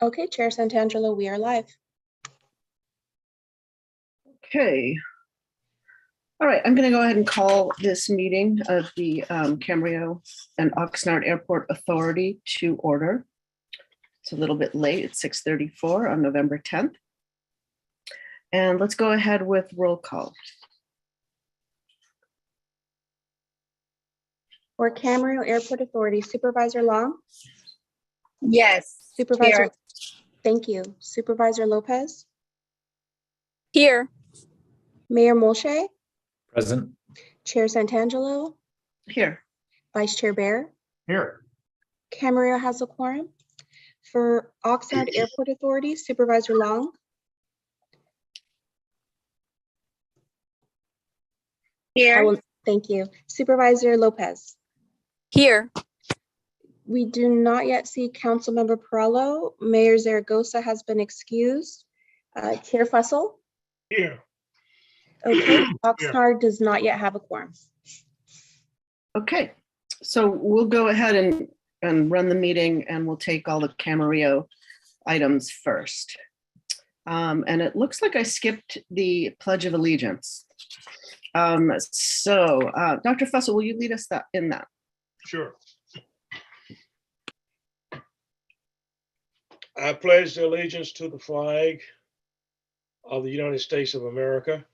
Okay, Chair Santangelo, we are live. Okay. All right, I'm going to go ahead and call this meeting of the Camarillo and Oxnard Airport Authority to order. It's a little bit late. It's 6:34 on November 10th. And let's go ahead with roll call. For Camarillo Airport Authority, Supervisor Long? Yes. Supervisor, Here. thank you. Supervisor Lopez? Here. Mayor Molche? Present. Chair Santangelo? Here. Vice Chair Bear? Here. Camarillo has a quorum. For Oxnard Airport Authority, Supervisor Long? Here. Thank you. Supervisor Lopez? Here. We do not yet see Councilmember Perello. Mayor Zaragoza has been excused. Chair Fussell? Here. Okay, Oxnard does not yet have a quorum. Okay, so we'll go ahead and run the meeting, and we'll take all the Camarillo items first. And it looks like I skipped the Pledge of Allegiance. Dr. Fussell, will you lead us in that? Sure. I pledge allegiance to the flag of the United States of America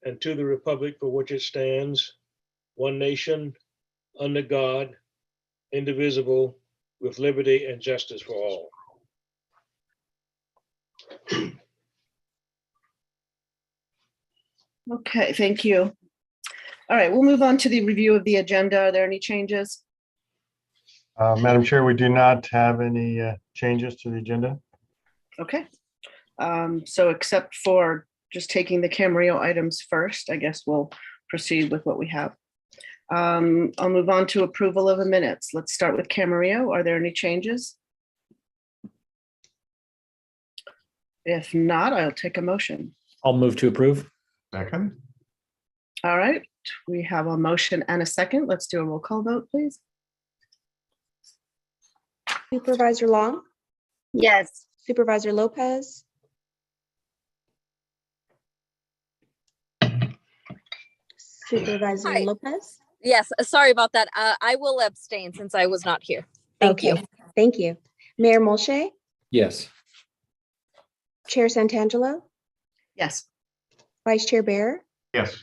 and to the republic for which it stands, one nation, under God, indivisible, with liberty and justice for all. Okay, thank you. All right, we'll move on to the review of the agenda. Are there any changes? Madam Chair, we do not have any changes to the agenda. Okay. So except for just taking the Camarillo items first, I guess we'll proceed with what we have. I'll move on to approval of the minutes. Let's start with Camarillo. Are there any changes? If not, I'll take a motion. I'll move to approve. Second. All right, we have a motion and a second. Let's do a roll call vote, please. Supervisor Long? Yes. Supervisor Lopez? Supervisor Hi. Lopez? Yes. Sorry about that. I will abstain since I was not here. Thank you. Thank you. Mayor Molche? Yes. Chair Santangelo? Yes. Vice Chair Bear? Yes.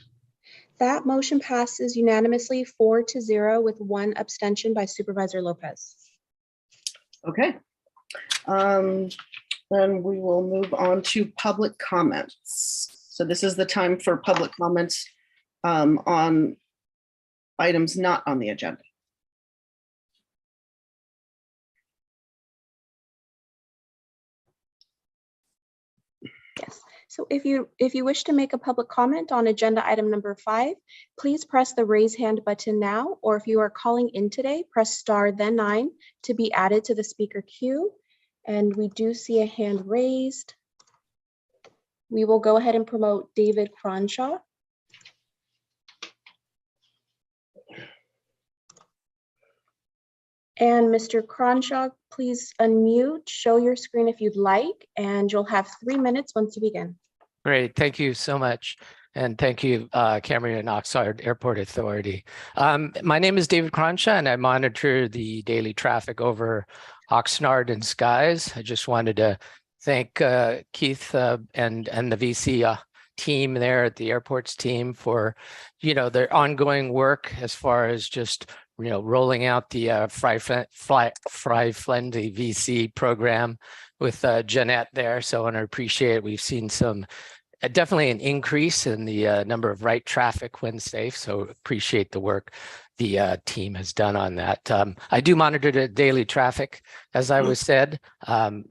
That motion passes unanimously 4-0 with one abstention by Supervisor Lopez. Okay. Then we will move on to public comments. So this is the time for public comments on items not on the agenda. Yes. So if you wish to make a public comment on agenda item number 5, please press the raise hand button now, or if you are calling in today, press star then 9 to be added to the speaker queue. And we do see a hand raised. We will go ahead and promote David Cronshaw. And Mr. Cronshaw, please unmute, show your screen if you'd like, and you'll have 3 minutes once you begin. Great, thank you so much. And thank you, Camarillo and Oxnard Airport Authority. My name is David Cronshaw, and I monitor the daily traffic over Oxnard and Skies. I just wanted to thank Keith and the VC team there at the airport's team for, their ongoing work as far as just rolling out the Fry Friendly VC program with Jeanette there. So I want to appreciate it. We've seen definitely an increase in the number of right traffic when safe. So appreciate the work the team has done on that. I do monitor the daily traffic. As I was said,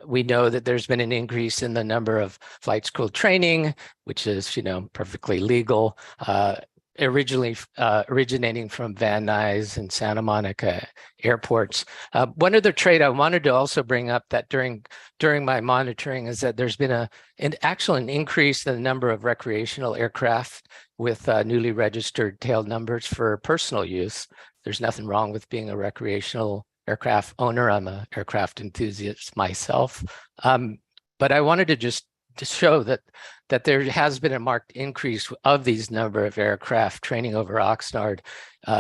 we know that there's been an increase in the number of flight school training, which is, perfectly legal. Originating from Van Nuys and Santa Monica airports. One other trait I wanted to also bring up that during my monitoring is that there's been an increase in the number of recreational aircraft with newly registered tail numbers for personal use. There's nothing wrong with being a recreational aircraft owner. I'm an aircraft enthusiast myself. But I wanted to just to show that there has been a marked increase of these number of aircraft training over Oxnard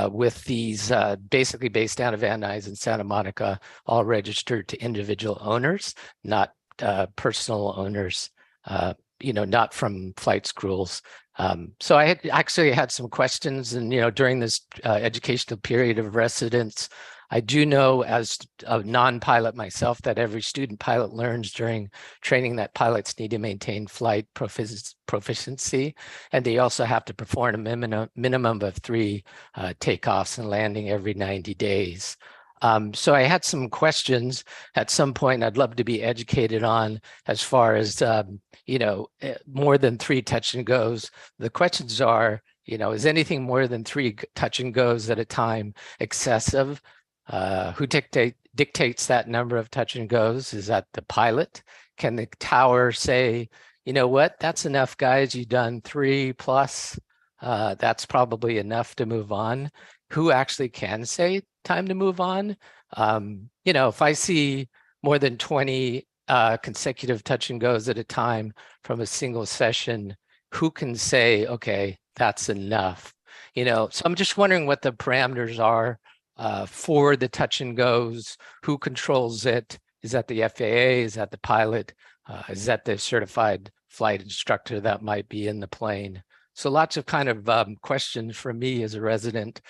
with these basically based out of Van Nuys and Santa Monica, all registered to individual owners, not personal owners, not from flight schools. So I had actually had some questions, and during this educational period of residence, I do know as a non-pilot myself that every student pilot learns during training that pilots need to maintain flight proficiency, and they also have to perform a minimum of 3 takeoffs and landing every 90 days. So I had some questions at some point I'd love to be educated on as far as, more than 3 touch and goes. The questions are, is anything more than 3 touch and goes at a time excessive? Who dictates that number of touch and goes? Is that the pilot? Can the tower say, you know what, that's enough, guys, you've done 3 plus, that's probably enough to move on? Who actually can say time to move on? If I see more than 20 consecutive touch and goes at a time from a single session, who can say, okay, that's enough? So I'm just wondering what the parameters are for the touch and goes. Who controls it? Is that the FAA? Is that the pilot? Is that the certified flight instructor that might be in the plane? So lots of kind of questions for me as a resident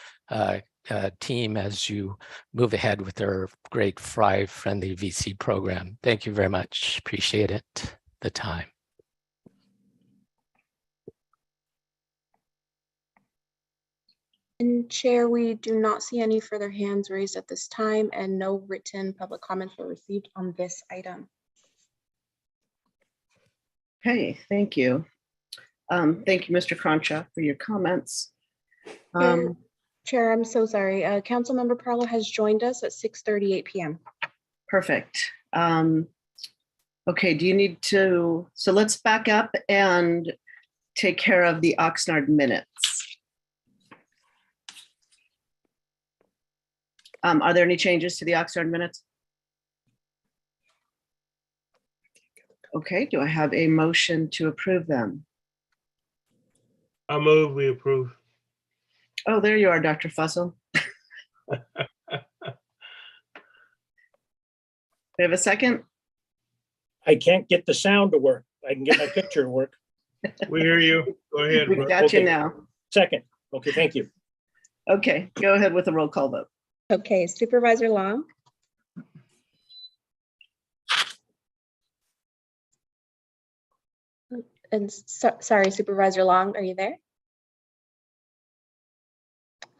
team as you move ahead with our great fly-friendly VC program. Thank you very much. Appreciate it, the time. And Chair, we do not see any further hands raised at this time, and no written public comments were received on this item. Okay, thank you. Thank you, Mr. Cronshaw, for your comments. Chair, I'm so sorry. Councilmember Parlo has joined us at 6:38 p.m. Perfect. Okay, do you need to, so let's back up and take care of the Oxnard minutes. Are there any changes to the Oxnard minutes? Okay, do I have a motion to approve them? I move we approve. Oh, there you are, Dr. Fussell. We have a second? I can't get the sound to work. I can get my picture to work. We hear you. Go ahead. We Brett. got you Okay. now. Second. Okay, thank you. Okay, go ahead with the roll call vote. Okay, Supervisor Long. And sorry, Supervisor Long, are you there?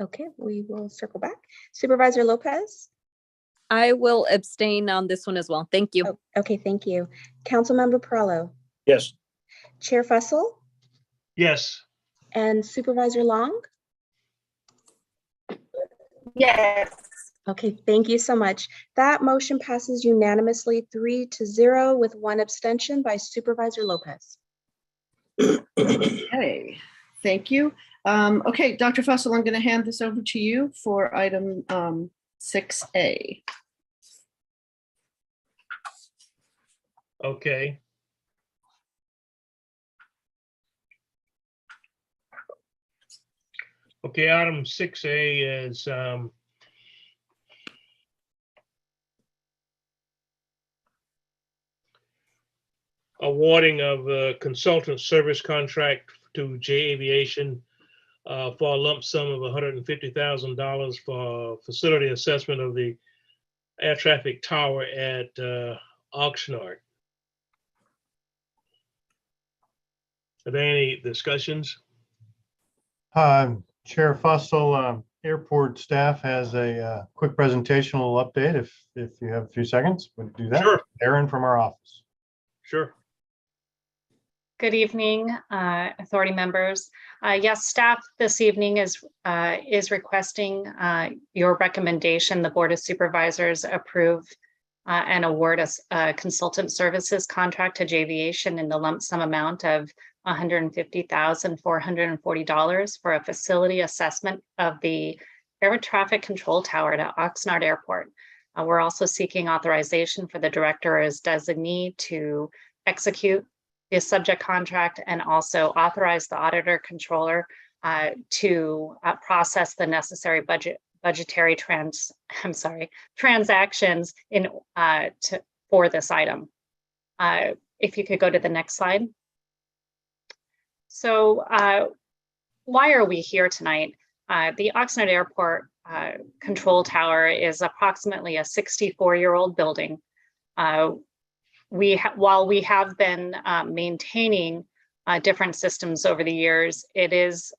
Okay, we will circle back. Supervisor Lopez? I will abstain on this one as well. Thank you. Oh, okay, thank you. Councilmember Parlo, Yes. Chair Fussell, Yes. and Supervisor Long? Yes. Okay, thank you so much. That motion passes unanimously 3-0 with 1 abstention by Supervisor Lopez. Okay, thank you. Okay, Dr. Fussell, I'm going to hand this over to you for item 6A. Okay. Okay, item 6A is awarding of a consultant service contract to J Aviation for a lump sum of $150,000 for facility assessment of the air traffic tower at Oxnard. Are there any discussions? Chair Fussell, airport staff has a quick presentational update. If you have a few seconds, would do that. Sure. Aaron from our office. Sure. Good evening, authority members. Yes, staff this evening is requesting your recommendation. The Board of Supervisors approve and award a consultant services contract to Javiation in the lump sum amount of $150,440 for a facility assessment of the air traffic control tower at Oxnard Airport. We're also seeking authorization for the director as designee to execute the subject contract and also authorize the auditor controller to process the necessary budgetary transactions for this item. If you could go to the next slide. So why are we here tonight? The Oxnard Airport control tower is approximately a 64-year-old building. While we have been maintaining different systems over the years, it is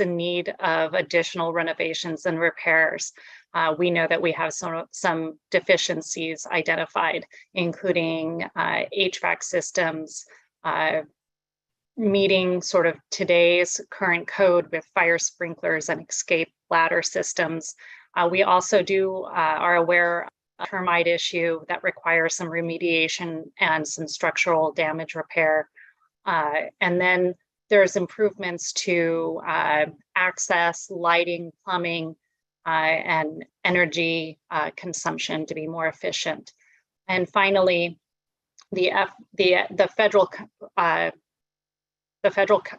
in need of additional renovations and repairs. We know that we have some deficiencies identified, including HVAC systems, meeting sort of today's current code with fire sprinklers and escape ladder systems. We also are aware of a termite issue that requires some remediation and some structural damage repair. And then there's improvements to access, lighting, plumbing, and energy consumption to be more efficient. And finally, the federal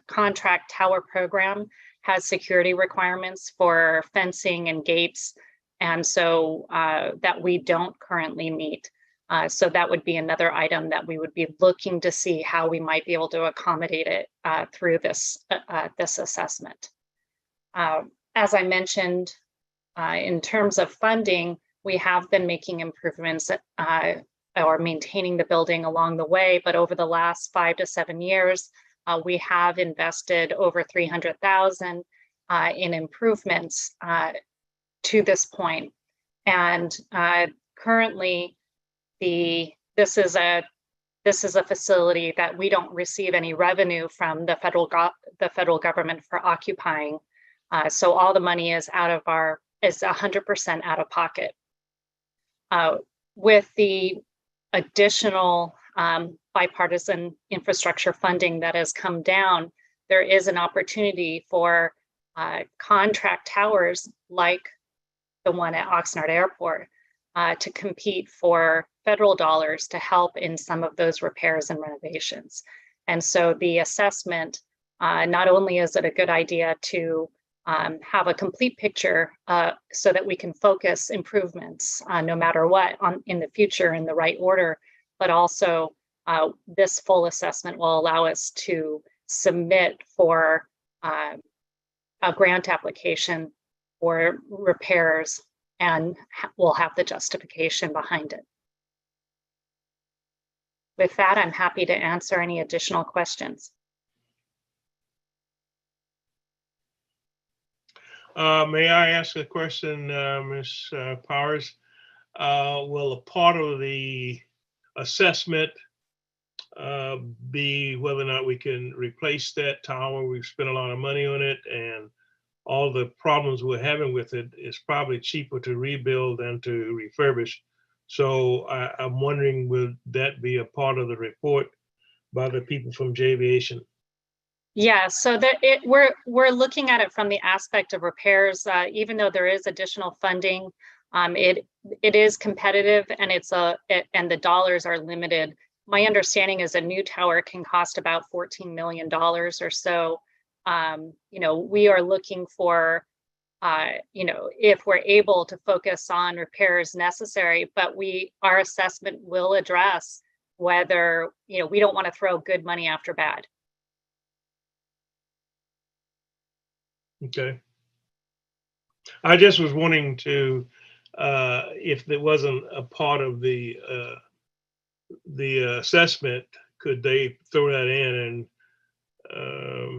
contract tower program has security requirements for fencing and gates, and so that we don't currently meet. So that would be another item that we would be looking to see how we might be able to accommodate it through this assessment. As I mentioned, in terms of funding, we have been making improvements or maintaining the building along the way, but over the last 5 to 7 years, we have invested over $300,000 in improvements to this point. And currently, this is a facility that we don't receive any revenue from the federal government for occupying. So all the money is 100% out of pocket. With the additional bipartisan infrastructure funding that has come down, there is an opportunity for contract towers like the one at Oxnard Airport to compete for federal dollars to help in some of those repairs and renovations. And so the assessment, not only is it a good idea to have a complete picture so that we can focus improvements no matter what in the future in the right order, but also this full assessment will allow us to submit for a grant application for repairs, and we'll have the justification behind it. With that, I'm happy to answer any additional questions. May I ask a question, Ms. Powers? Will a part of the assessment be whether or not we can replace that tower? We've spent a lot of money on it, and all the problems we're having with it is probably cheaper to rebuild than to refurbish. So I'm wondering, will that be a part of the report by the people from JAviation? Yeah, so we're looking at it from the aspect of repairs. Even though there is additional funding, it is competitive, and and the dollars are limited. My understanding is a new tower can cost about $14 million or so. We are looking for, if we're able to focus on repairs necessary, but our assessment will address whether, we don't want to throw good money after bad. Okay. I just was wanting to, if there wasn't a part of the assessment, could they throw that in and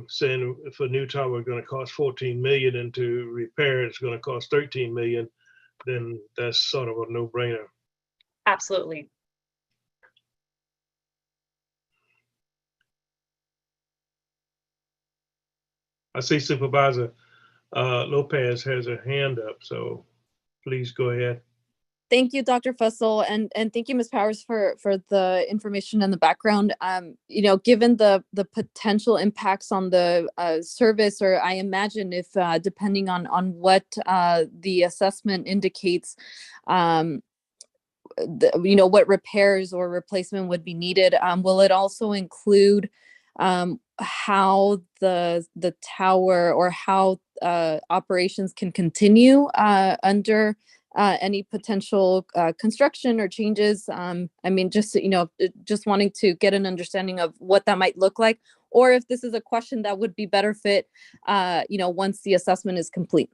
saying if a new tower is going to cost 14 million and to repair it's going to cost 13 million, then that's sort of a no-brainer. Absolutely. I see Supervisor Lopez has her hand up, so please go ahead. Thank you, Dr. Fussell, and thank you, Ms. Powers, for the information and the background. Given the potential impacts on the service, or I imagine if depending on what the assessment indicates, what repairs or replacement would be needed. Will it also include how the tower or how operations can continue under any potential construction or changes? Just wanting to get an understanding of what that might look like, or if this is a question that would be better fit, once the assessment is complete.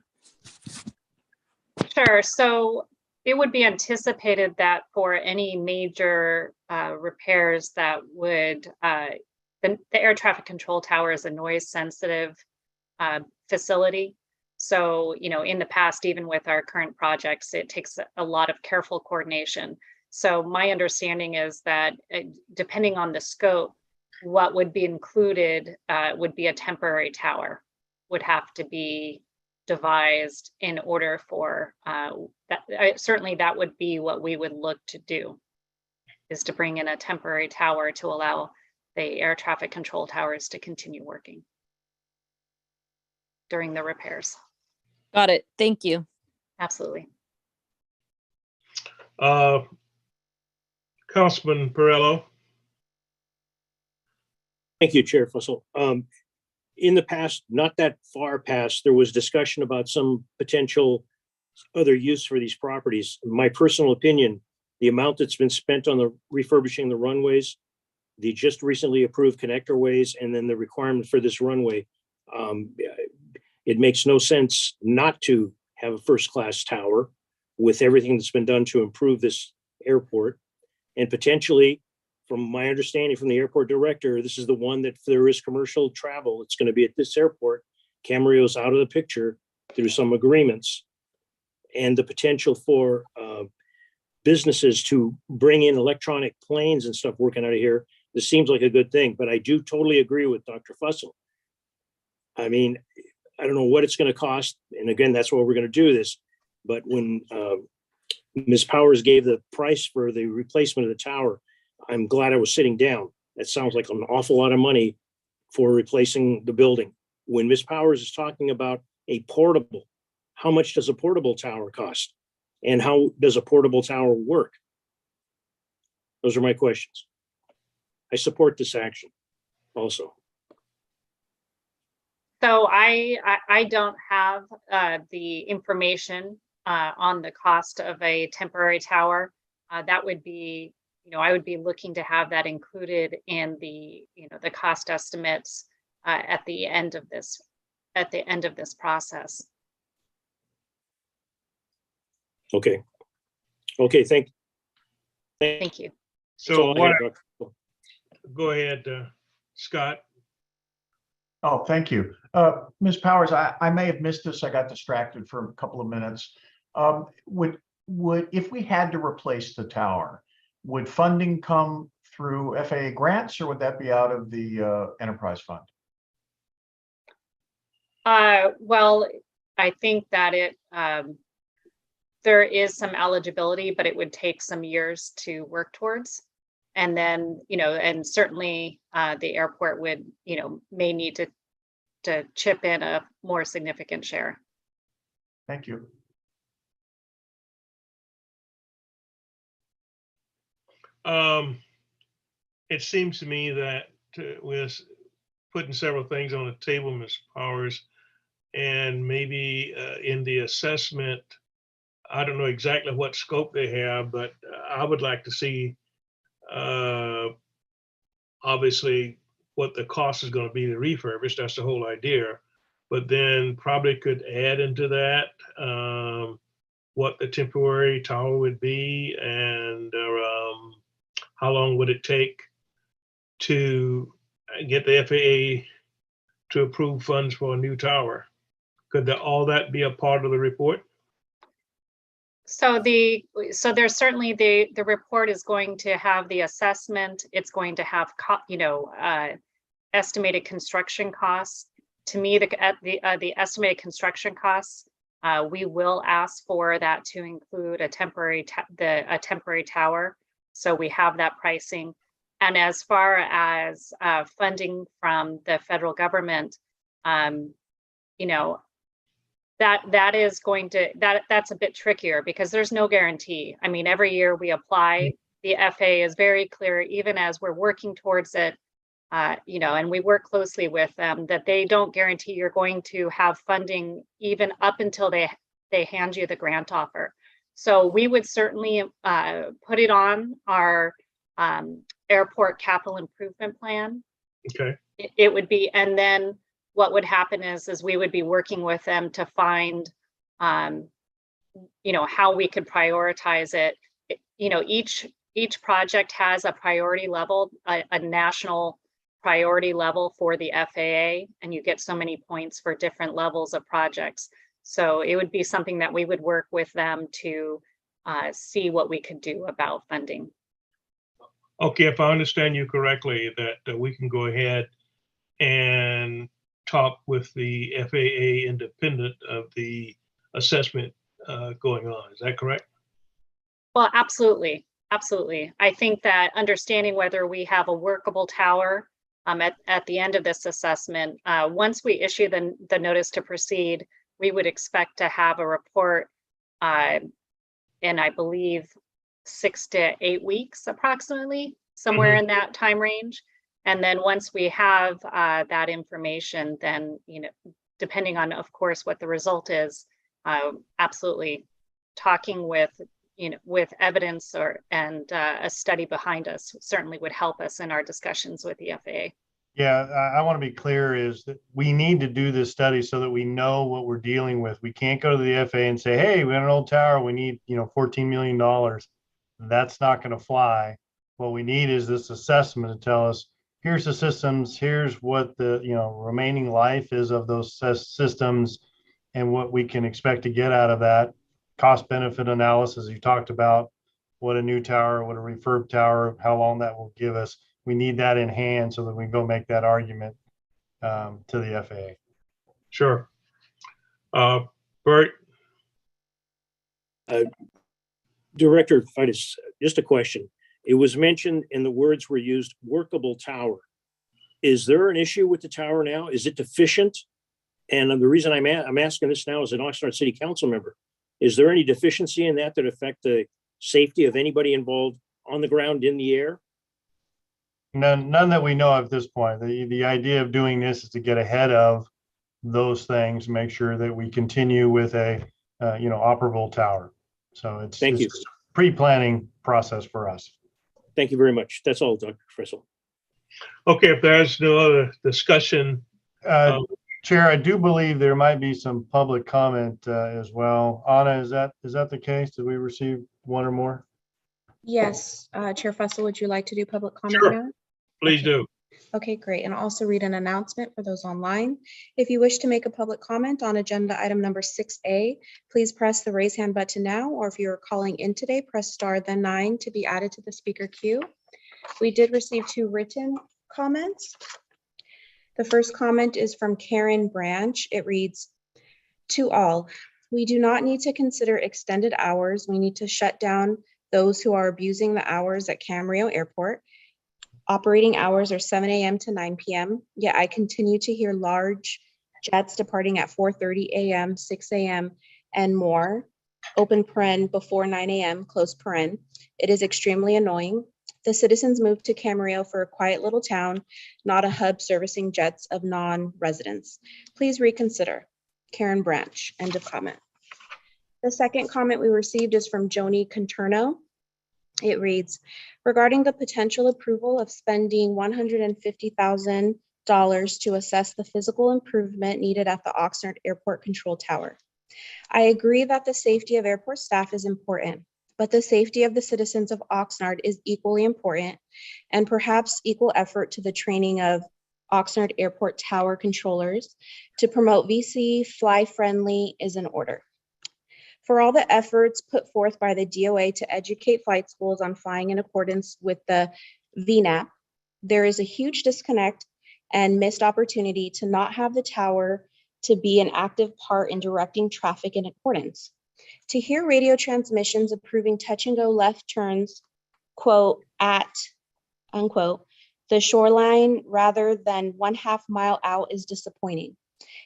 Sure. So it would be anticipated that for any major repairs that would, the air traffic control tower is a noise sensitive facility. So, in the past, even with our current projects, it takes a lot of careful coordination. So my understanding is that depending on the scope, what would be included would be a temporary tower, would have to be devised in order for that. Certainly that would be what we would look to do, is to bring in a temporary tower to allow the air traffic control towers to continue working during the repairs. Got it. Thank you. Absolutely. Councilman Perillo. Thank you, Chair Fussell. In the past, not that far past, there was discussion about some potential other use for these properties. My personal opinion, the amount that's been spent on the refurbishing the runways, the just recently approved connector ways, and then the requirement for this runway, it makes no sense not to have a first-class tower with everything that's been done to improve this airport. And potentially, from my understanding from the airport director, this is the one that if there is commercial travel, it's going to be at this airport. Camarillo's out of the picture through some agreements. And the potential for businesses to bring in electronic planes and stuff working out of here, this seems like a good thing. But I do totally agree with Dr. Fussell. I mean, I don't know what it's going to cost. And again, that's why we're going to do this. But when Ms. Powers gave the price for the replacement of the tower, I'm glad I was sitting down. That sounds like an awful lot of money for replacing the building. When Ms. Powers is talking about a portable, how much does a portable tower cost? And how does a portable tower work? Those are my questions. I support this action also. So I don't have the information on the cost of a temporary tower. That would be, I would be looking to have that included in the, the cost estimates at the end of this process. Okay. Thank you. So what, go ahead, Scott. Oh, thank you. Ms. Powers, I may have missed this. I got distracted for a couple of minutes. Would if we had to replace the tower, would funding come through FAA grants, or would that be out of the enterprise fund? Well, I think that there is some eligibility, but it would take some years to work towards. And then, and certainly the airport would, may need to chip in a more significant share. Thank you. It seems to me that we're putting several things on the table, Ms. Powers, and maybe in the assessment, I don't know exactly what scope they have, but I would like to see obviously what the cost is going to be to refurbish. That's the whole idea. But then probably could add into that what the temporary tower would be, and how long would it take to get the FAA to approve funds for a new tower? Could all that be a part of the report? So there's certainly the report is going to have the assessment. It's going to have estimated construction costs. To me, the estimated construction costs We will ask for that to include a temporary tower. So we have that pricing. And as far as funding from the federal government, you know, that's a bit trickier because there's no guarantee. I mean, every year we apply, the FAA is very clear, even as we're working towards it, you know, and we work closely with them, that they don't guarantee you're going to have funding even up until they hand you the grant offer. So we would certainly put it on our airport capital improvement plan. Okay. It would be, and then what would happen is we would be working with them to find, you know, how we could prioritize it. You know, each project has a priority level, a national priority level for the FAA, and you get so many points for different levels of projects. So it would be something that we would work with them to see what we could do about funding. Okay, if I understand you correctly, that we can go ahead and talk with the FAA independent of the assessment going on. Is that correct? Well, absolutely. Absolutely. I think that understanding whether we have a workable tower at the end of this assessment, once we issue the notice to proceed, we would expect to have a report in, I believe, 6 to 8 weeks, approximately, somewhere in that time range. And then once we have that information, then, you know, depending on, of course, what the result is, absolutely talking with, you know, with evidence and a study behind us certainly would help us in our discussions with the FAA. Yeah, I want to be clear is that we need to do this study so that we know what we're dealing with. We can't go to the FAA and say, hey, we got an old tower, we need, you know, $14 million. That's not going to fly. What we need is this assessment to tell us, here's the systems, here's what the, you know, remaining life is of those systems and what we can expect to get out of that. Cost benefit analysis you talked about, what a new tower, what a refurb tower, how long that will give us. We need that in hand so that we can go make that argument to the FAA. Sure. Bert? Director, if I just a question. It was mentioned and the words were used, workable tower. Is there an issue with the tower now? Is it deficient? And the reason I'm asking this now as an Oxnard City Council member, is there any deficiency in that affect the safety of anybody involved on the ground, in the air? None that we know of at this point. The idea of doing this is to get ahead of those things, make sure that we continue with a you know, operable tower. So it's a pre-planning process for us. Thank you very much. That's all, Dr. Frissell. Okay, if there's no other discussion. Chair, I do believe there might be some public comment as well. Anna, is that the case? Did we receive one or more? Yes, Chair Fussell, would you like to do public comment Sure. now? Please Okay. do. Okay, great. And I'll also read an announcement for those online. If you wish to make a public comment on agenda item number 6A, please press the raise hand button now, or if you're calling in today, press star then 9 to be added to the speaker queue. We did receive 2 written comments. The first comment is from Karen Branch. It reads, "To all, we do not need to consider extended hours. We need to shut down those who are abusing the hours at Camarillo Airport. Operating hours are 7 a.m. to 9 p.m. Yet I continue to hear large jets departing at 4:30 a.m., 6 a.m. and more, open paren, before 9 a.m., close paren. It is extremely annoying. The citizens moved to Camarillo for a quiet little town, not a hub servicing jets of non-residents. Please reconsider." Karen Branch, end of comment. The second comment we received is from Joni Conterno. It reads, "Regarding the potential approval of spending $150,000 to assess the physical improvement needed at the Oxnard Airport Control Tower. I agree that the safety of airport staff is important, but the safety of the citizens of Oxnard is equally important, and perhaps equal effort to the training of Oxnard Airport Tower controllers to promote VC fly-friendly is in order. For all the efforts put forth by the DOA to educate flight schools on flying in accordance with the VNAP, there is a huge disconnect and missed opportunity to not have the tower to be an active part in directing traffic in accordance. To hear radio transmissions approving touch and go left turns, quote, at, unquote, the shoreline rather than 1/2 mile out is disappointing.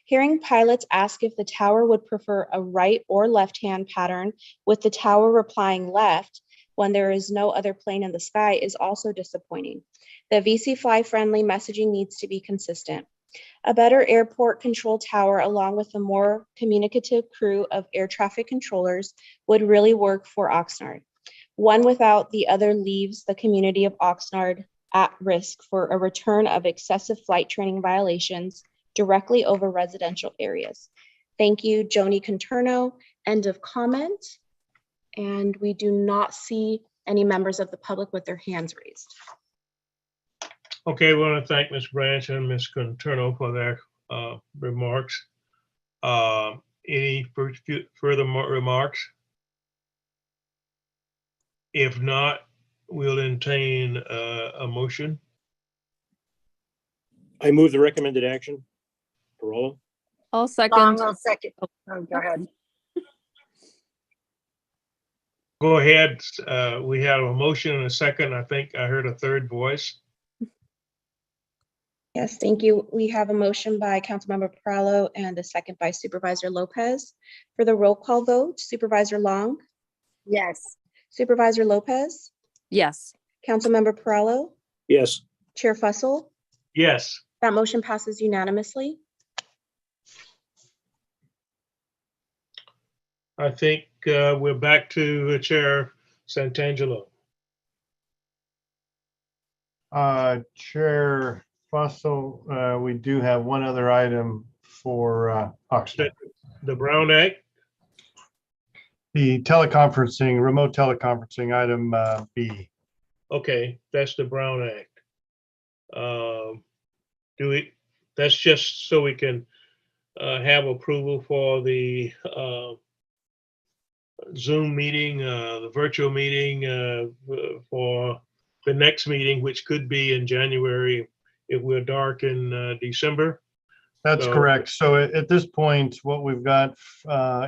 Hearing pilots ask if the tower would prefer a right or left-hand pattern with the tower replying left when there is no other plane in the sky is also disappointing. The VC fly friendly messaging needs to be consistent. A better airport control tower along with a more communicative crew of air traffic controllers would really work for Oxnard. One without the other leaves the community of Oxnard at risk for a return of excessive flight training violations directly over residential areas. Thank you, Joni Conterno. End of comment. And we do not see any members of the public with their hands raised. Okay, we want to thank Ms. Branch and Ms. Conterno for their remarks. Any further remarks? If not, we'll entertain a motion. I move the recommended action. Corolla? I'll second. I'll second. Oh, go ahead. Go ahead. We have a motion and a second. I think I heard a third voice. Yes, thank you. We have a motion by Councilmember Perallo and a second by Supervisor Lopez. For the roll call vote, Supervisor Long, Yes. Supervisor Lopez, Yes. Councilmember Perallo, Yes. Chair Fussell. Yes. That motion passes unanimously. I think we're back to Chair Santangelo. Chair Fussell, we do have one other item for Oxnard. The Brown Act. The teleconferencing, remote teleconferencing, item B. Okay, that's the Brown Act. That's just so we can have approval for the Zoom meeting, the virtual meeting for the next meeting, which could be in January if we're dark in December. That's So- correct. So at this point, what we've got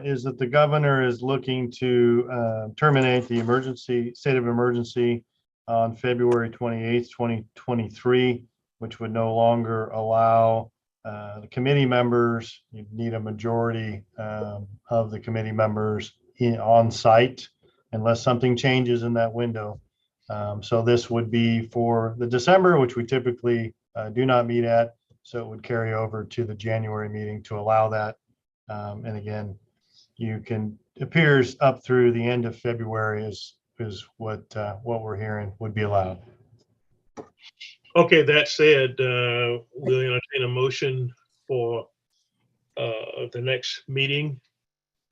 is that the governor is looking to terminate the state of emergency on February 28th, 2023, which would no longer allow the committee members, you need a majority of the committee members on site unless something changes in that window. So this would be for the December, which we typically do not meet at. So it would carry over to the January meeting to allow that. And again, appears up through the end of February is what we're hearing would be allowed. Okay, that said, we'll entertain a motion for the next meeting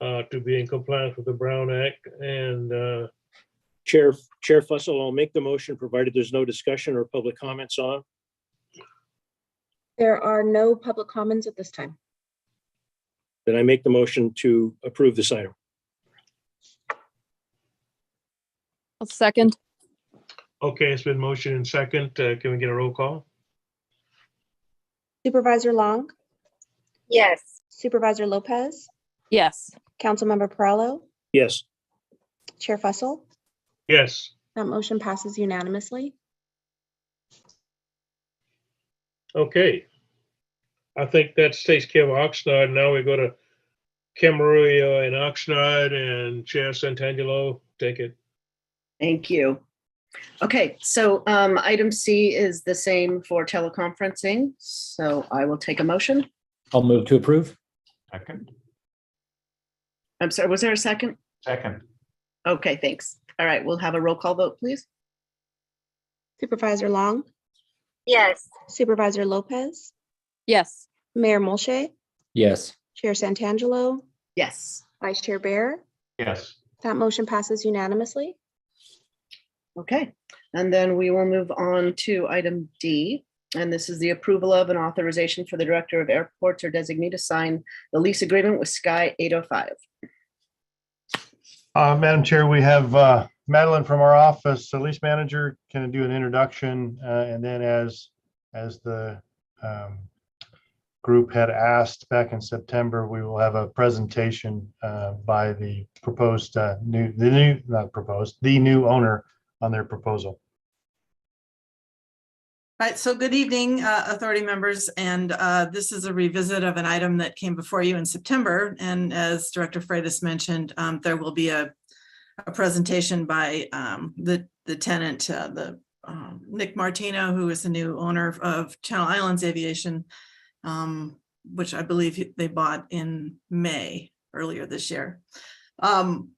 to be in compliance with the Brown Act. And Chair Fussell, I'll make the motion provided there's no discussion or public comments on. There are no public comments at this time. Then I make the motion to approve this item. I'll second. okay, it's been motion and second. Can we get a roll call? Supervisor Long, Yes. Supervisor Lopez, Yes. Councilmember Perallo, Yes. Chair Fussell. Yes. That motion passes unanimously. Okay. I think that takes care of Oxnard. Now we go to Camarillo and Oxnard, and Chair Santangelo, take it. Thank you. Okay, so item C is the same for teleconferencing. So I will take a motion. I'll move to approve. Second. I'm sorry, was there a second? Second. Okay, thanks. All right, we'll have a roll call vote, please. Supervisor Long, Yes. Supervisor Lopez, Yes. Mayor Molche, Yes. Chair Santangelo, Yes. Vice Chair Bear. Yes. That motion passes unanimously. Okay, and then we will move on to item D. And this is the approval of an authorization for the Director of Airports or designee to sign the lease agreement with Sky 805. Madam Chair, we have Madeline from our office, the lease manager, can do an introduction, and then as the group had asked back in September, we will have a presentation by the proposed the new owner on their proposal. All right, so good evening, authority members, and this is a revisit of an item that came before you in September. And as Director Freitas mentioned, there will be a presentation by the tenant, Nick Martino, who is the new owner of Channel Islands Aviation, which I believe they bought in May earlier this year.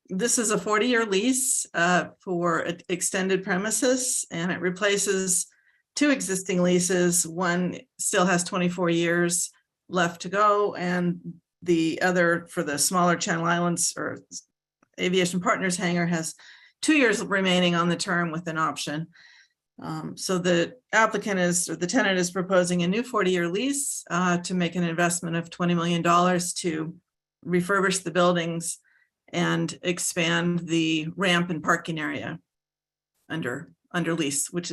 This is a 40-year lease for extended premises, and it replaces 2 existing leases. One still has 24 years left to go, and the other for the smaller Channel Islands or Aviation Partners hangar has 2 years remaining on the term with an option. So the applicant or the tenant is proposing a new 40-year lease to make an investment of $20 million to refurbish the buildings and expand the ramp and parking area under lease, which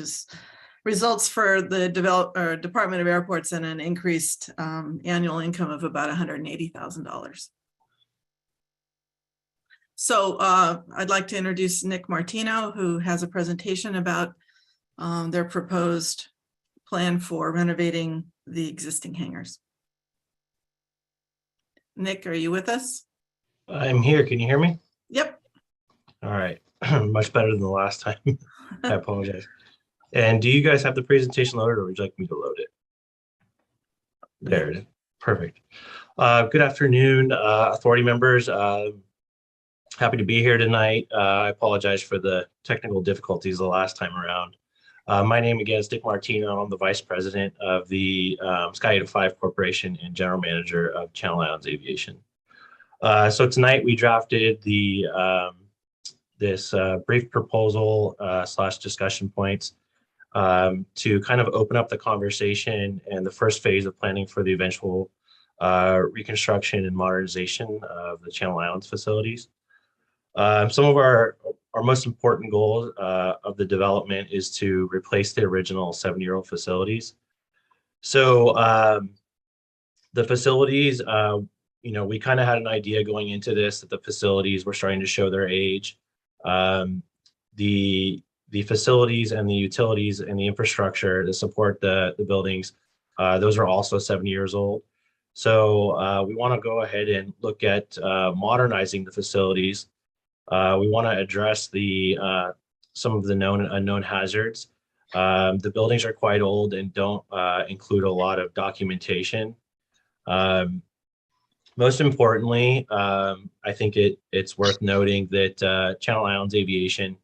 results for the Department of Airports and an increased annual income of about $180,000. So I'd like to introduce Nick Martino, who has a presentation about their proposed plan for renovating the existing hangars. Nick, are you with us? I'm here. Can you hear me? Yep. All right. Much better than the last time. I apologize. And do you guys have the presentation loaded, or would you like me to load it? There it is. Perfect. Good afternoon, authority members. Happy to be here tonight. I apologize for the technical difficulties the last time around. My name again is Nick Martino. I'm the Vice President of the Sky 805 Corporation and General Manager of Channel Islands Aviation. So tonight we drafted this brief proposal / discussion points to kind of open up the conversation and the first phase of planning for the eventual reconstruction and modernization of the Channel Islands facilities. Some of our most important goals of the development is to replace the original 7-year-old facilities. So the facilities, we kind of had an idea going into this that the facilities were starting to show their age. The facilities and the utilities and the infrastructure to support the buildings, those are also 7 years old. So we want to go ahead and look at modernizing the facilities. We want to address some of the known and unknown hazards. The buildings are quite old and don't include a lot of documentation. Most importantly, I think it's worth noting that Channel Islands Aviation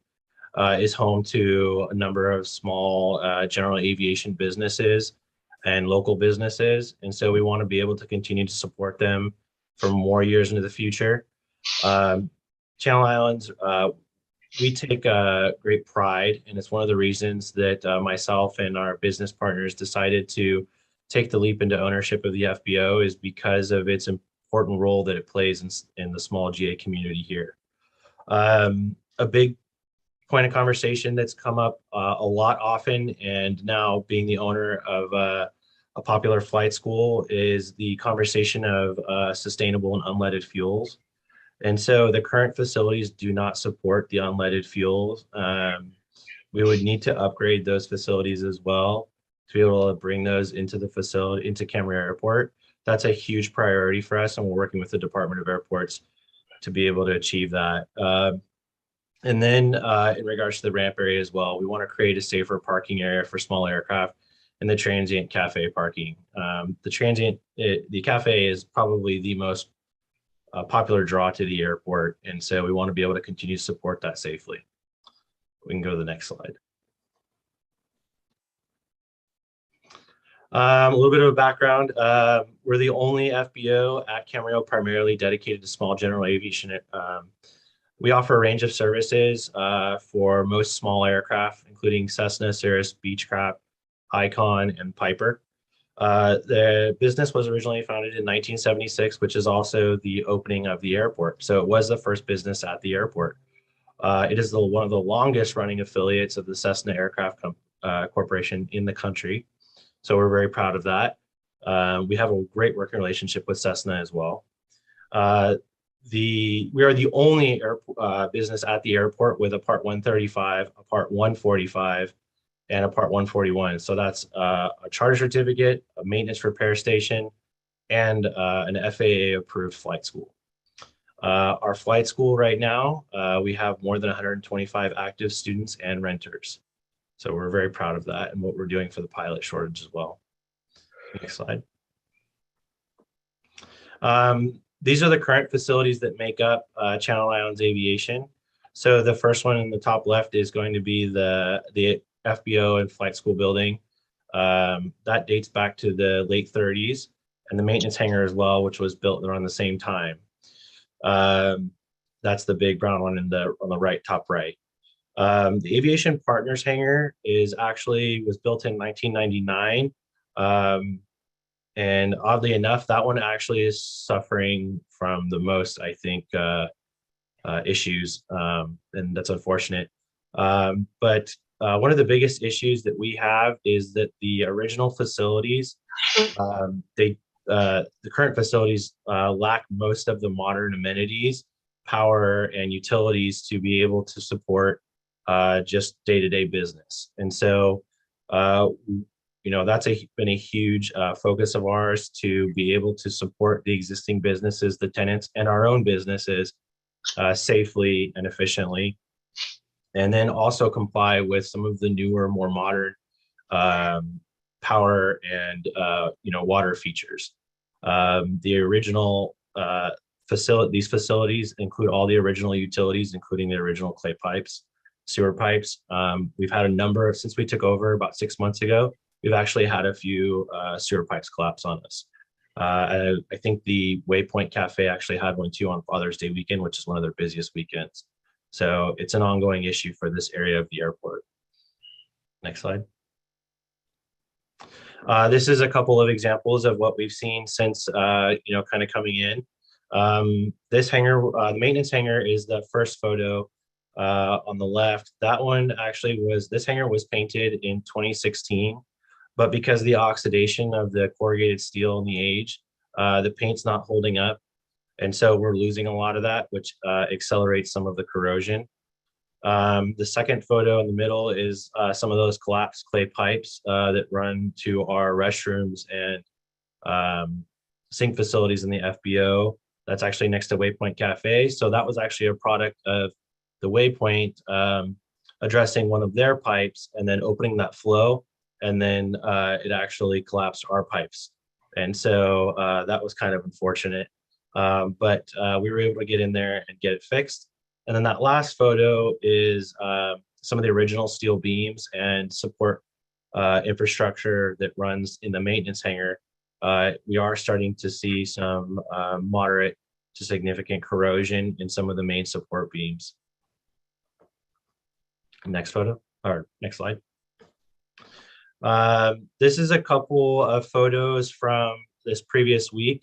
is home to a number of small general aviation businesses and local businesses. And so we want to be able to continue to support them for more years into the future. Channel Islands, we take great pride, and it's one of the reasons that myself and our business partners decided to take the leap into ownership of the FBO, is because of its important role that it plays in the small GA community here. A big point of conversation that's come up a lot often, and now being the owner of a popular flight school, is the conversation of sustainable and unleaded fuels. And so the current facilities do not support the unleaded fuels. We would need to upgrade those facilities as well to be able to bring those into the facility, into Camarillo Airport. That's a huge priority for us, and we're working with the Department of Airports to be able to achieve that. And then in regards to the ramp area as well, we want to create a safer parking area for small aircraft and the transient cafe parking. The cafe is probably the most popular draw to the airport, and so we want to be able to continue to support that safely. We can go to the next slide. A little bit of a background. We're the only FBO at Camarillo primarily dedicated to small general aviation. We offer a range of services for most small aircraft, including Cessna, Cirrus, Beechcraft, Icon, and Piper. The business was originally founded in 1976, which is also the opening of the airport. So it was the first business at the airport. It is one of the longest running affiliates of the Cessna Aircraft Corporation in the country. So we're very proud of that. We have a great working relationship with Cessna as well. We are the only business at the airport with a Part 135, a Part 145, and a Part 141. So that's a charter certificate, a maintenance repair station, and an FAA approved flight school. Our flight school right now, we have more than 125 active students and renters. So we're very proud of that and what we're doing for the pilot shortage as well. Next slide. These are the current facilities that make up Channel Islands Aviation. So the first one in the top left is going to be the FBO and flight school building. That dates back to the late 30s, and the maintenance hangar as well, which was built around the same time. That's the big brown one on the right, top right. The Aviation Partners hangar was built in 1999. And oddly enough, that one actually is suffering from the most, I think, issues, and that's unfortunate. But one of the biggest issues that we have is that the original facilities, the current facilities lack most of the modern amenities, power, and utilities to be able to support just day-to-day business. And so, that's been a huge focus of ours to be able to support the existing businesses, the tenants, and our own businesses safely and efficiently, and then also comply with some of the newer, more modern power and water features. The original these facilities include all the original utilities, including the original clay pipes, sewer pipes. We've had a number since we took over about 6 months ago. We've actually had a few sewer pipes collapse on us. I think the Waypoint Cafe actually had one too on Father's Day weekend, which is one of their busiest weekends. So it's an ongoing issue for this area of the airport. Next slide. This is a couple of examples of what we've seen since, kind of coming in. This hangar, the maintenance hangar, is the first photo on the left. That one actually this hangar was painted in 2016. But because of the oxidation of the corrugated steel and the age, the paint's not holding up. And so we're losing a lot of that, which accelerates some of the corrosion. The second photo in the middle is some of those collapsed clay pipes that run to our restrooms and sink facilities in the FBO. That's actually next to Waypoint Cafe. So that was actually a product of the Waypoint addressing one of their pipes and then opening that flow. And then it actually collapsed our pipes. And so that was kind of unfortunate. But we were able to get in there and get it fixed. And then that last photo is some of the original steel beams and support infrastructure that runs in the maintenance hangar. We are starting to see some moderate to significant corrosion in some of the main support beams. Next photo, or next slide. This is a couple of photos from this previous week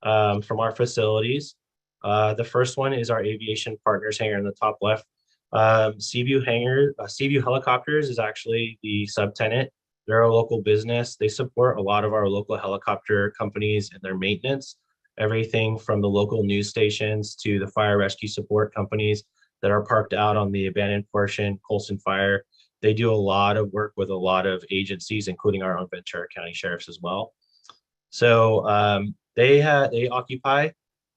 from our facilities. The first one is our Aviation Partners hangar in the top left. Seaview Helicopters is actually the subtenant. They're a local business. They support a lot of our local helicopter companies and their maintenance, everything from the local news stations to the fire rescue support companies that are parked out on the abandoned portion, Colson Fire. They do a lot of work with a lot of agencies, including our own Ventura County Sheriffs as well. So they occupy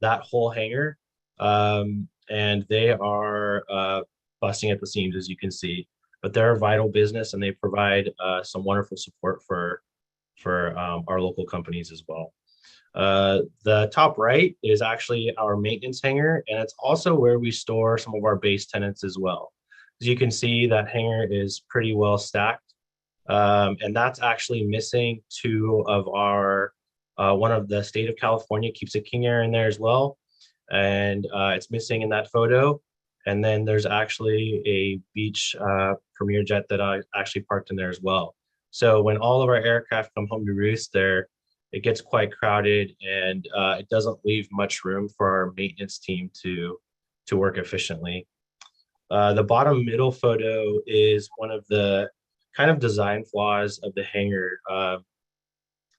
that whole hangar, and they are busting at the seams, as you can see. But they're a vital business, and they provide some wonderful support for our local companies as well. The top right is actually our maintenance hangar, and it's also where we store some of our base tenants as well. As you can see, that hangar is pretty well stacked, and that's actually missing two of our, one of the state of California keeps a King Air in there as well, and it's missing in that photo. And then there's actually a Beach Premier jet that I actually parked in there as well. So when all of our aircraft come home to roost there, it gets quite crowded, and it doesn't leave much room for our maintenance team to work efficiently. The bottom middle photo is one of the kind of design flaws of the hangar.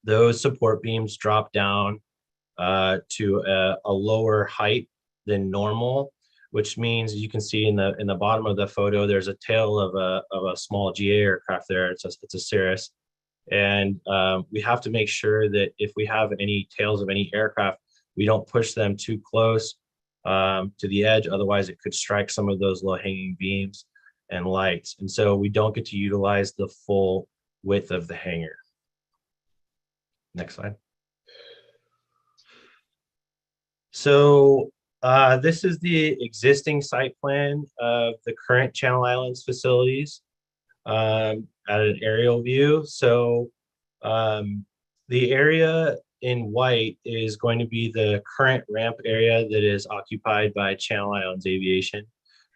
those support beams drop down to a lower height than normal, which means you can see in the bottom of the photo, there's a tail of a small GA aircraft there. It's a Cirrus. And we have to make sure that if we have any tails of any aircraft, we don't push them too close to the edge. Otherwise, it could strike some of those low-hanging beams and lights. And so we don't get to utilize the full width of the hangar. Next slide. So this is the existing site plan of the current Channel Islands facilities at an aerial view. So the area in white is going to be the current ramp area that is occupied by Channel Islands Aviation.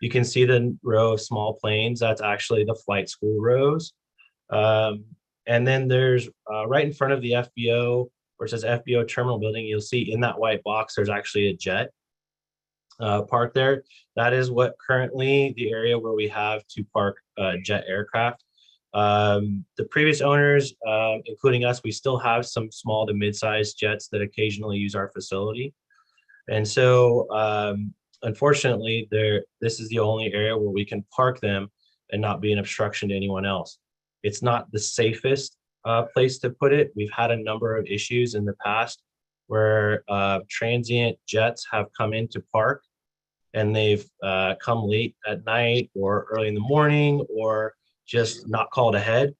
You can see the row of small planes. That's actually the flight school rows. And then there's right in front of the FBO, where it says FBO terminal building, you'll see in that white box, there's actually a jet parked there. That is what currently the area where we have to park jet aircraft. The previous owners, including us, we still have some small to mid-sized jets that occasionally use our facility. And so unfortunately, this is the only area where we can park them and not be an obstruction to anyone else. It's not the safest place to put it. We've had a number of issues in the past where transient jets have come in to park and they've come late at night or early in the morning or just not called ahead.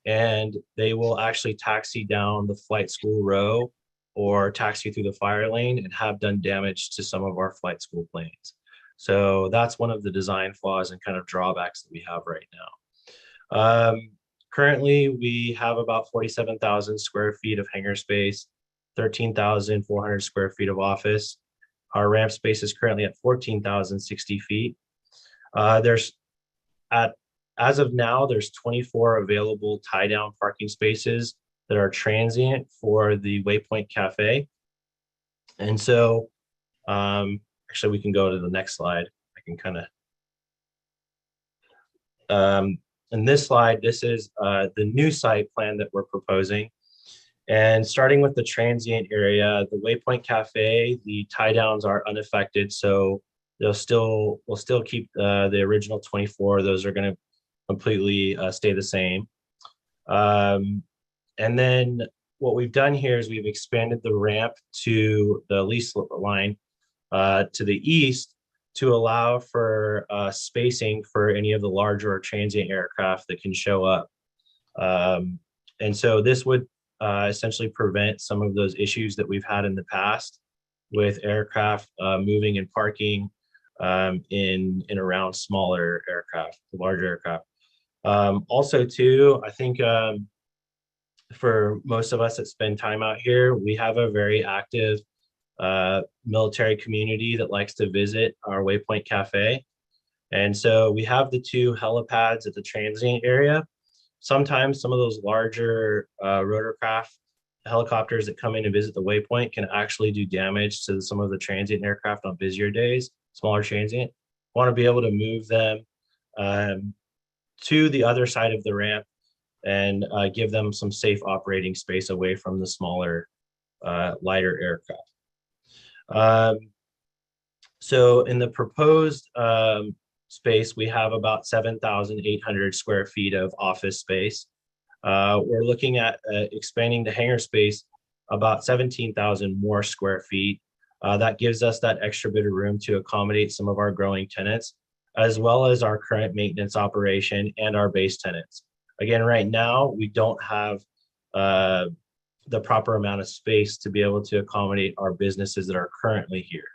And they will actually taxi down the flight school row or taxi through the fire lane and have done damage to some of our flight school planes. So that's one of the design flaws and kind of drawbacks that we have right now. Currently, we have about 47,000 square feet of hangar space, 13,400 square feet of office. Our ramp space is currently at 14,060 feet. As of now, there's 24 available tie-down parking spaces that are transient for the Waypoint Cafe. And so, actually, we can go to the next slide. I can kind of, in this slide, this is the new site plan that we're proposing. And starting with the transient area, the Waypoint Cafe, the tie downs are unaffected. So we'll still keep the original 24. Those are going to completely stay the same. And then what we've done here is we've expanded the ramp to the lease line to the east to allow for spacing for any of the larger or transient aircraft that can show up. And so this would essentially prevent some of those issues that we've had in the past with aircraft moving and parking in around smaller aircraft, the larger aircraft. Also too, I think for most of us that spend time out here, we have a very active military community that likes to visit our Waypoint Cafe. And so we have the 2 helipads at the transient area. Sometimes some of those larger rotorcraft helicopters that come in and visit the Waypoint can actually do damage to some of the transient aircraft on busier days, smaller transient. Want to be able to move them to the other side of the ramp and give them some safe operating space away from the smaller, lighter aircraft. So in the proposed space, we have about 7,800 square feet of office space. We're looking at expanding the hangar space about 17,000 more square feet. That gives us that extra bit of room to accommodate some of our growing tenants, as well as our current maintenance operation and our base tenants. Again, right now, we don't have the proper amount of space to be able to accommodate our businesses that are currently here.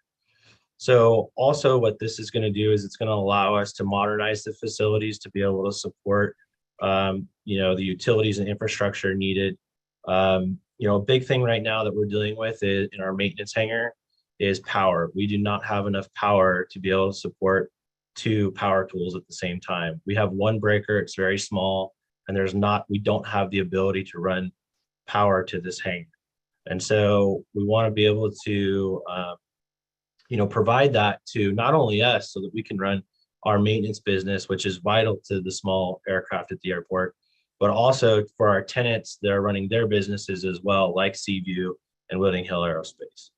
So also what this is going to do is it's going to allow us to modernize the facilities to be able to support, the utilities and infrastructure needed. A big thing right now that we're dealing with is, in our maintenance hangar is power. We do not have enough power to be able to support 2 power tools at the same time. We have 1 breaker, it's very small, and we don't have the ability to run power to this hangar. And so we want to be able to, provide that to not only us so that we can run our maintenance business, which is vital to the small aircraft at the airport, but also for our tenants that are running their businesses as well, like Seaview and Willing Hill Aerospace.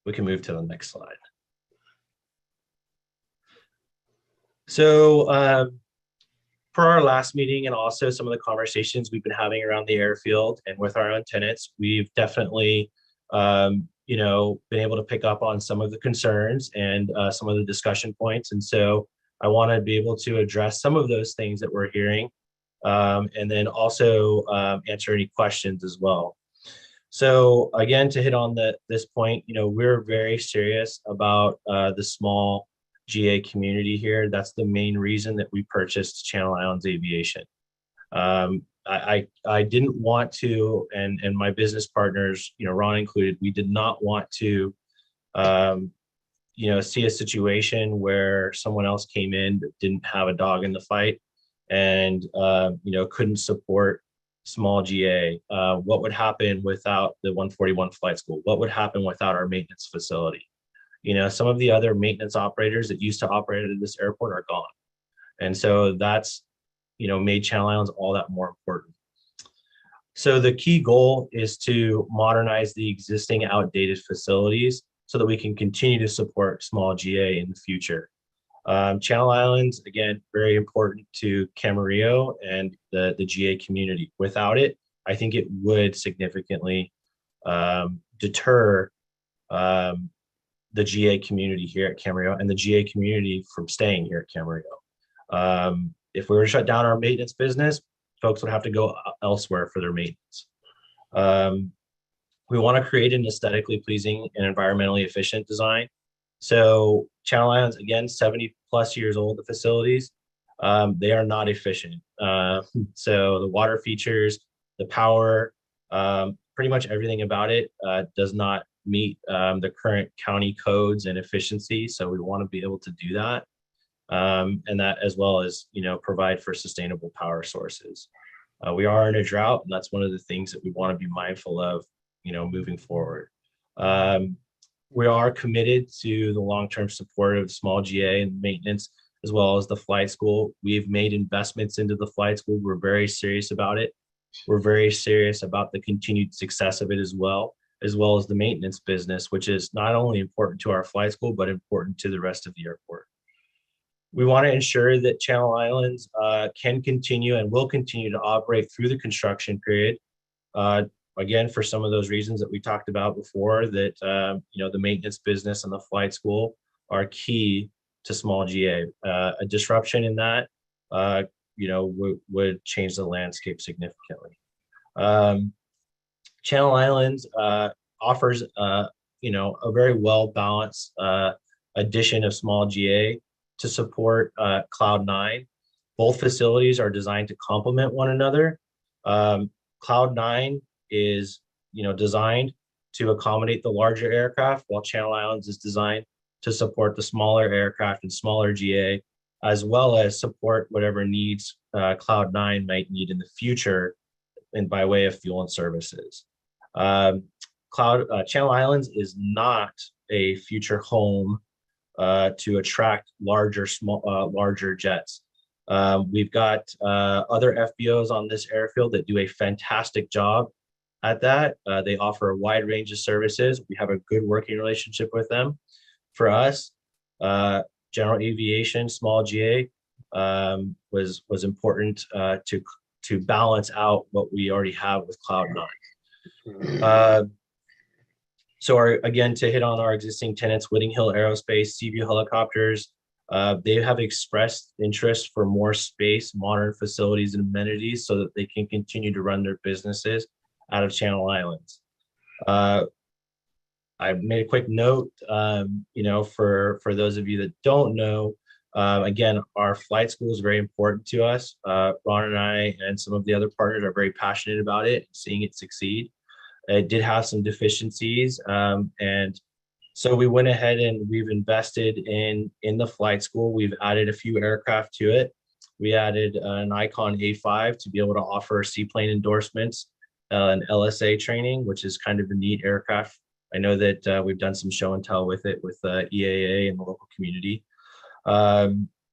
We can move to the next slide. So for our last meeting and also some of the conversations we've been having around the airfield and with our own tenants, we've definitely been able to pick up on some of the concerns and some of the discussion points. And so I want to be able to address some of those things that we're hearing, and then also answer any questions as well. So again, to hit on this point, we're very serious about the small GA community here. That's the main reason that we purchased Channel Islands Aviation. I didn't want to, and my business partners, Ron included, we did not want to, see a situation where someone else came in that didn't have a dog in the fight and, couldn't support small GA. What would happen without the 141 flight school? What would happen without our maintenance facility? Some of the other maintenance operators that used to operate at this airport are gone. And so that's, made Channel Islands all that more important. So the key goal is to modernize the existing outdated facilities so that we can continue to support small GA in the future. Channel Islands, again, very important to Camarillo and the GA community. Without it, I think it would significantly deter the GA community here at Camarillo and the GA community from staying here at Camarillo. If we were to shut down our maintenance business, folks would have to go elsewhere for their maintenance. We want to create an aesthetically pleasing and environmentally efficient design. So Channel Islands, again, 70 plus years old, the facilities, they are not efficient. So the water features, the power, pretty much everything about it does not meet the current county codes and efficiency. So we want to be able to do that. And that as well as, provide for sustainable power sources. We are in a drought, and that's one of the things that we want to be mindful of, moving forward. We are committed to the long-term support of small GA and maintenance, as well as the flight school. We've made investments into the flight school. We're very serious about it. We're very serious about the continued success of it as well as the maintenance business, which is not only important to our flight school, but important to the rest of the airport. We want to ensure that Channel Islands can continue and will continue to operate through the construction period. Again, for some of those reasons that we talked about before, that the maintenance business and the flight school are key to small GA. A disruption in that, would change the landscape significantly. Channel Islands offers, a very well-balanced addition of small GA to support Cloud9. Both facilities are designed to complement one another. Cloud9 is, designed to accommodate the larger aircraft, while Channel Islands is designed to support the smaller aircraft and smaller GA, as well as support whatever needs Cloud9 might need in the future and by way of fuel and services. Channel Islands is not a future home to attract larger jets. We've got other FBOs on this airfield that do a fantastic job at that. They offer a wide range of services. We have a good working relationship with them. For us, general aviation, small GA was important to balance out what we already have with Cloud9. So again, to hit on our existing tenants, Willing Hill Aerospace, Seaview Helicopters, they have expressed interest for more space, modern facilities and amenities so that they can continue to run their businesses out of Channel Islands. I made a quick note, for those of you that don't know, again, our flight school is very important to us. Ron and I and some of the other partners are very passionate about it, seeing it succeed. It did have some deficiencies, and so we went ahead and we've invested in the flight school. We've added a few aircraft to it. We added an Icon A5 to be able to offer seaplane endorsements and LSA training, which is kind of a neat aircraft. I know that we've done some show and tell with it with EAA and the local community.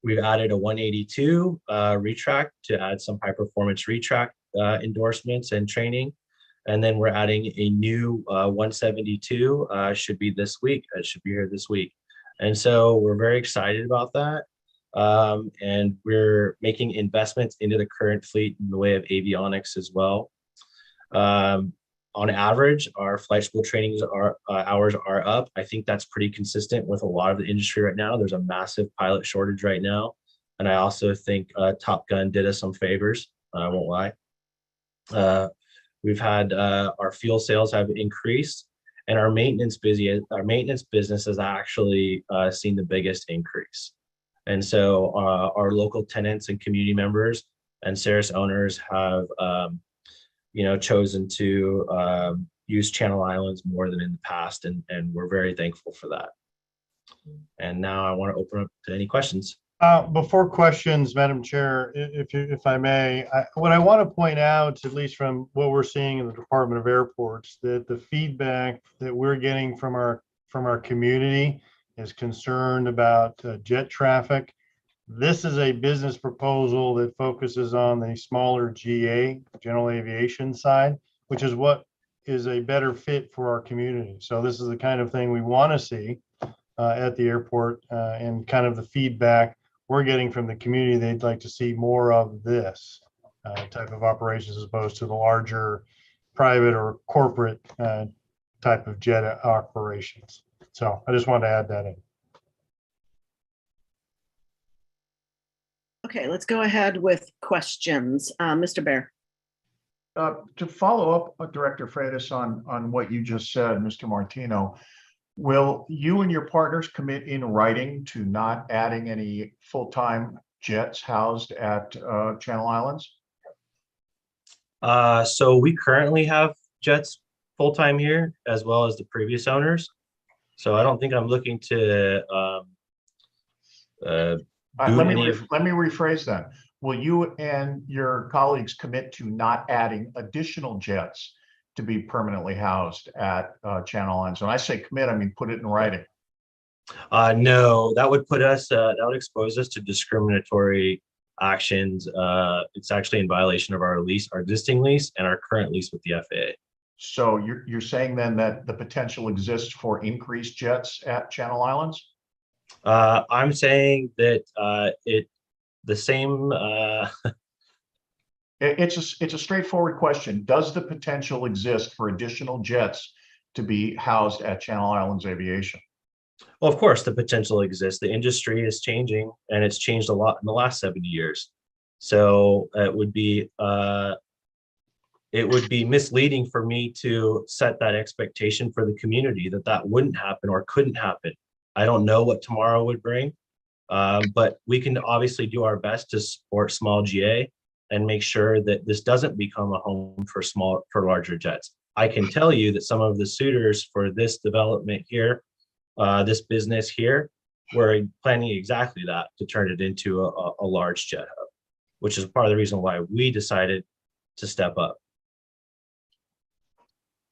We've added a 182 retract to add some high performance retract endorsements and training. And then we're adding a new 172, should be this week. It should be here this week. And so we're very excited about that. And we're making investments into the current fleet in the way of avionics as well. On average, our flight school trainings hours are up. I think that's pretty consistent with a lot of the industry right now. There's a massive pilot shortage right now. And I also think Top Gun did us some favors. I won't lie. We've had our fuel sales have increased, and our maintenance business has actually seen the biggest increase. And so our local tenants and community members and Ceres owners have chosen to use Channel Islands more than in the past, and we're very thankful for that. And now I want to open up to any questions. Before questions, Madam Chair, if I may, what I want to point out, at least from what we're seeing in the Department of Airports, that the feedback that we're getting from our community is concerned about jet traffic. This is a business proposal that focuses on the smaller GA, general aviation side, which is what is a better fit for our community. So this is the kind of thing we want to see at the airport, and kind of the feedback we're getting from the community. They'd like to see more of this type of operations as opposed to the larger private or corporate type of jet operations. So I just wanted to add that in. Okay, let's go ahead with questions. Mr. Bear. To follow up, Director Freitas, on what you just said, Mr. Martino, will you and your partners commit in writing to not adding any full-time jets housed at Channel Islands? So we currently have jets full-time here, as well as the previous owners. So I don't think I'm looking to let me rephrase that. Will you and your colleagues commit to not adding additional jets to be permanently housed at Channel Islands? When I say commit, I mean put it in writing. No, that would put us, that would expose us to discriminatory actions. It's actually in violation of our lease, our existing lease, and our current lease with the FAA. So you're saying then that the potential exists for increased jets at Channel Islands? I'm saying that It's a straightforward question. Does the potential exist for additional jets to be housed at Channel Islands Aviation? Well, of course, the potential exists. The industry is changing, and it's changed a lot in the last 70 years. So it would be misleading for me to set that expectation for the community that wouldn't happen or couldn't happen. I don't know what tomorrow would bring, but we can obviously do our best to support small GA and make sure that this doesn't become a home for larger jets. I can tell you that some of the suitors for this development here, this business here, we're planning exactly that, to turn it into a large jet hub, which is part of the reason why we decided to step up.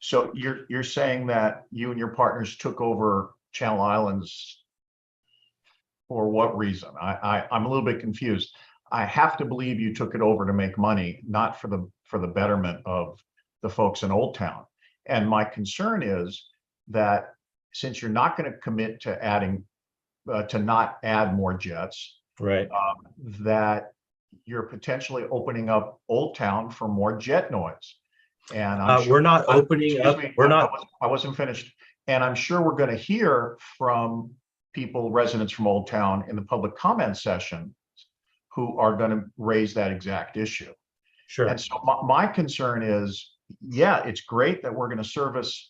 So you're saying that you and your partners took over Channel Islands for what reason? I'm a little bit confused. I have to believe you took it over to make money, not for the betterment of the folks in Old Town. And my concern is that since you're not going to commit to adding to not add more jets, right? That you're potentially opening up Old Town for more jet noise. And I'm sure, we're not opening up. We're not. I wasn't finished. And I'm sure we're going to hear from people, residents from Old Town, in the public comment session, who are going to raise that exact issue. Sure. And so my concern is, yeah, it's great that we're going to service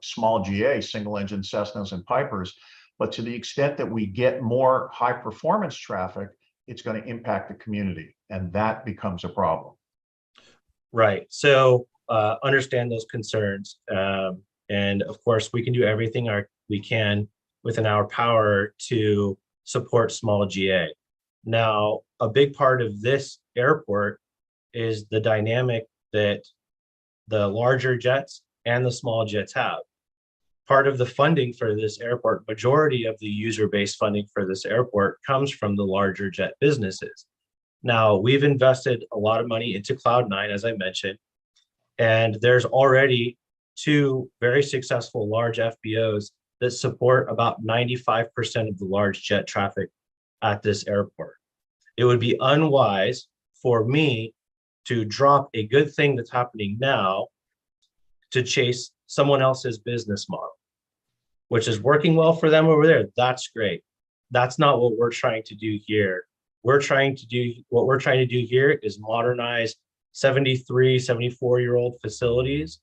small GA, single engine Cessnas and Pipers, but to the extent that we get more high performance traffic, it's going to impact the community, and that becomes a problem. Right. So understand those concerns. And of course, we can do everything we can within our power to support small GA. Now, a big part of this airport is the dynamic that the larger jets and the small jets have. part of the funding for this airport, majority of the user-based funding for this airport comes from the larger jet businesses. Now, we've invested a lot of money into Cloud9, as I mentioned, and there's already 2 very successful large FBOs that support about 95% of the large jet traffic at this airport. It would be unwise for me to drop a good thing that's happening now to chase someone else's business model, which is working well for them over there. That's great. That's not what we're trying to do here. What we're trying to do here is modernize 73, 74-year-old facilities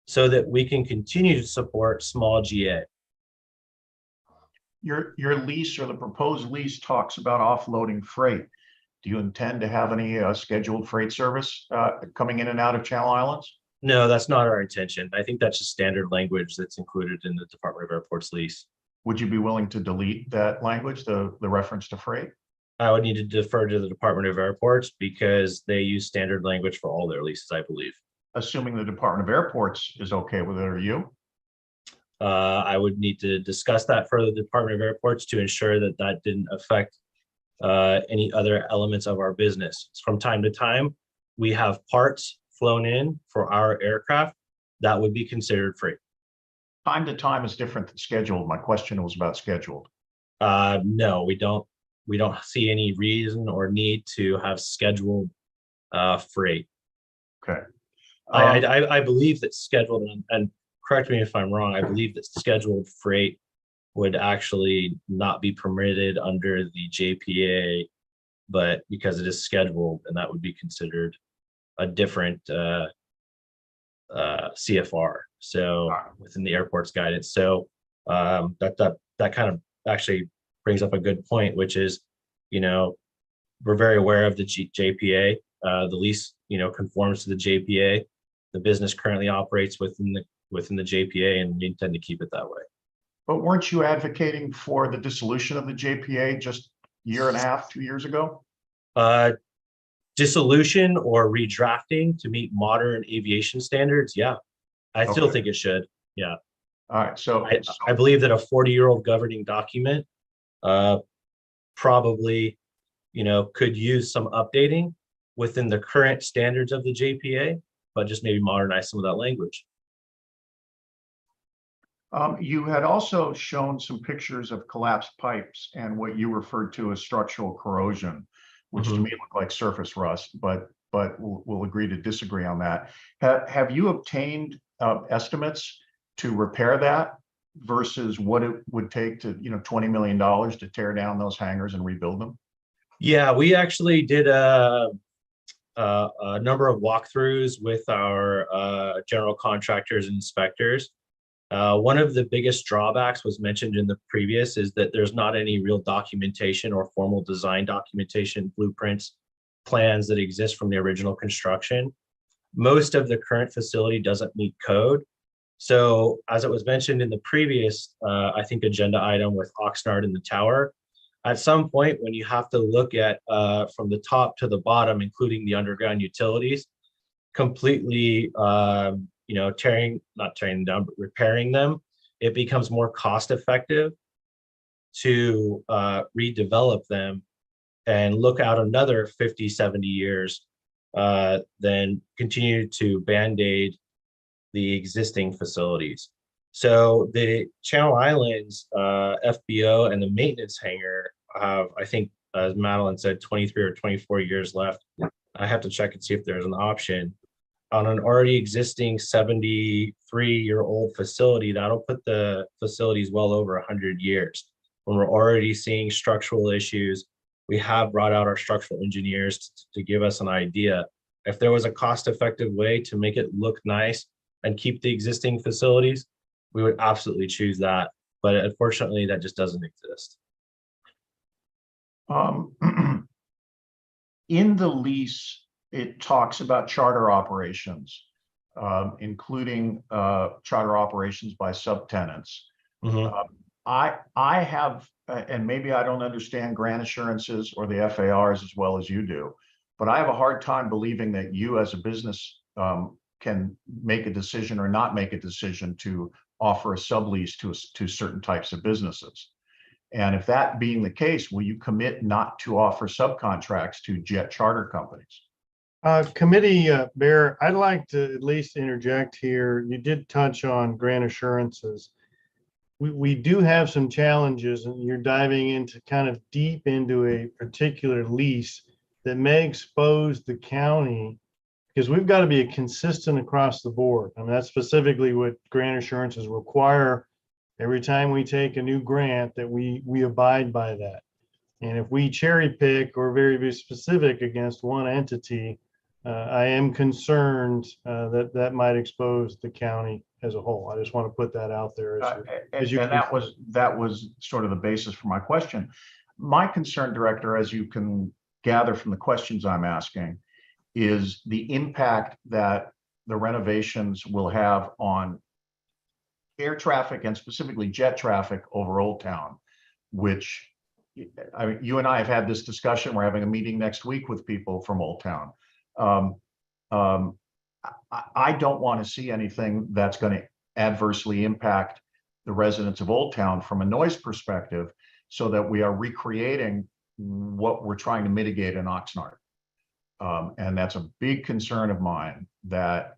so that we can continue to support small GA. Your lease, or the proposed lease, talks about offloading freight. Do you intend to have any scheduled freight service coming in and out of Channel Islands? No, that's not our intention. I think that's just standard language that's included in the Department of Airports lease. Would you be willing to delete that language, the reference to freight? I would need to defer to the Department of Airports because they use standard language for all their leases, I believe. Assuming the Department of Airports is okay with it, are you? I would need to discuss that for the Department of Airports to ensure that that didn't affect any other elements of our business. From time to time, we have parts flown in for our aircraft that would be considered free. Time to time is different than scheduled. My question was about scheduled. No, we don't see any reason or need to have scheduled freight. Okay. I believe that scheduled, and correct me if I'm wrong, I believe that scheduled freight would actually not be permitted under the JPA, but because it is scheduled, and that would be considered a different CFR. So within the airport's guidance. So that kind of actually brings up a good point, which is, we're very aware of the JPA. The lease, conforms to the JPA. The business currently operates within the JPA, and we intend to keep it that way. But weren't you advocating for the dissolution of the JPA just a year and a half, 2 years ago? Dissolution or redrafting to meet modern aviation standards? Yeah, I still think it should. Yeah. All right. So I believe that a 40-year-old governing document probably, could use some updating within the current standards of the JPA, but just maybe modernize some of that language. You had also shown some pictures of collapsed pipes and what you referred to as structural corrosion, which to me looked like surface rust, but we'll agree to disagree on that. Have you obtained estimates to repair that versus what it would take to, $20 million to tear down those hangars and rebuild them? Yeah, we actually did a number of walkthroughs with our general contractors and inspectors. One of the biggest drawbacks was mentioned in the previous is that there's not any real documentation or formal design documentation, blueprints, plans that exist from the original construction. Most of the current facility doesn't meet code. So as it was mentioned in the previous, I think, agenda item with Oxnard and the tower, at some point when you have to look at from the top to the bottom, including the underground utilities, completely not tearing them down, but repairing them, it becomes more cost effective to redevelop them and look out another 50, 70 years than continue to band-aid the existing facilities. So the Channel Islands FBO and the maintenance hangar have, I think, as Madeline said, 23 or 24 years left. I have to check and see if there's an option. On an already existing 73-year-old facility, that'll put the facilities well over 100 years. When we're already seeing structural issues, we have brought out our structural engineers to give us an idea. If there was a cost-effective way to make it look nice and keep the existing facilities, we would absolutely choose that. But unfortunately, that just doesn't exist. In the lease, it talks about charter operations, including charter operations by subtenants. I have, and maybe I don't understand grant assurances or the FARs as well as you do, but I have a hard time believing that you as a business can make a decision or not make a decision to offer a sublease to certain types of businesses. And if that being the case, will you commit not to offer subcontracts to jet charter companies? Committee Bear, I'd like to at least interject here. You did touch on grant assurances. We do have some challenges, and you're diving into kind of deep into a particular lease that may expose the county, because we've got to be consistent across the board. I mean, that's specifically what grant assurances require. Every time we take a new grant, that we abide by that. And if we cherry pick or very specific against one entity, I am concerned that might expose the county as a whole. I just want to put that out there. And that was sort of the basis for my question. My concern, Director, as you can gather from the questions I'm asking, is the impact that the renovations will have on air traffic and specifically jet traffic over Old Town, which, I mean, you and I have had this discussion. We're having a meeting next week with people from Old Town. I don't want to see anything that's going to adversely impact the residents of Old Town from a noise perspective, so that we are recreating what we're trying to mitigate in Oxnard. And that's a big concern of mine, that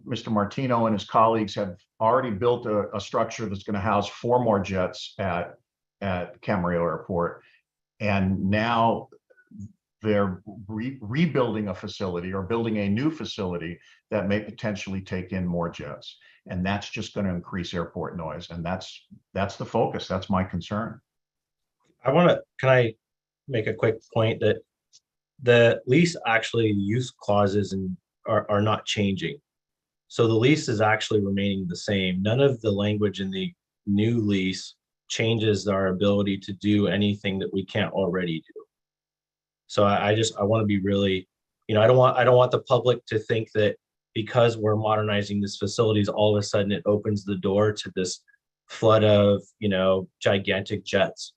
Mr. Martino and his colleagues have already built a structure that's going to house 4 more jets at Camarillo Airport. And now they're rebuilding a facility or building a new facility that may potentially take in more jets. And that's just going to increase airport noise. And that's the focus. That's my concern. Can I make a quick point that the lease actually use clauses are not changing. So the lease is actually remaining the same. None of the language in the new lease changes our ability to do anything that we can't already do. So I want to be really, I don't want the public to think that because we're modernizing this facilities, all of a sudden it opens the door to this flood of, gigantic jets.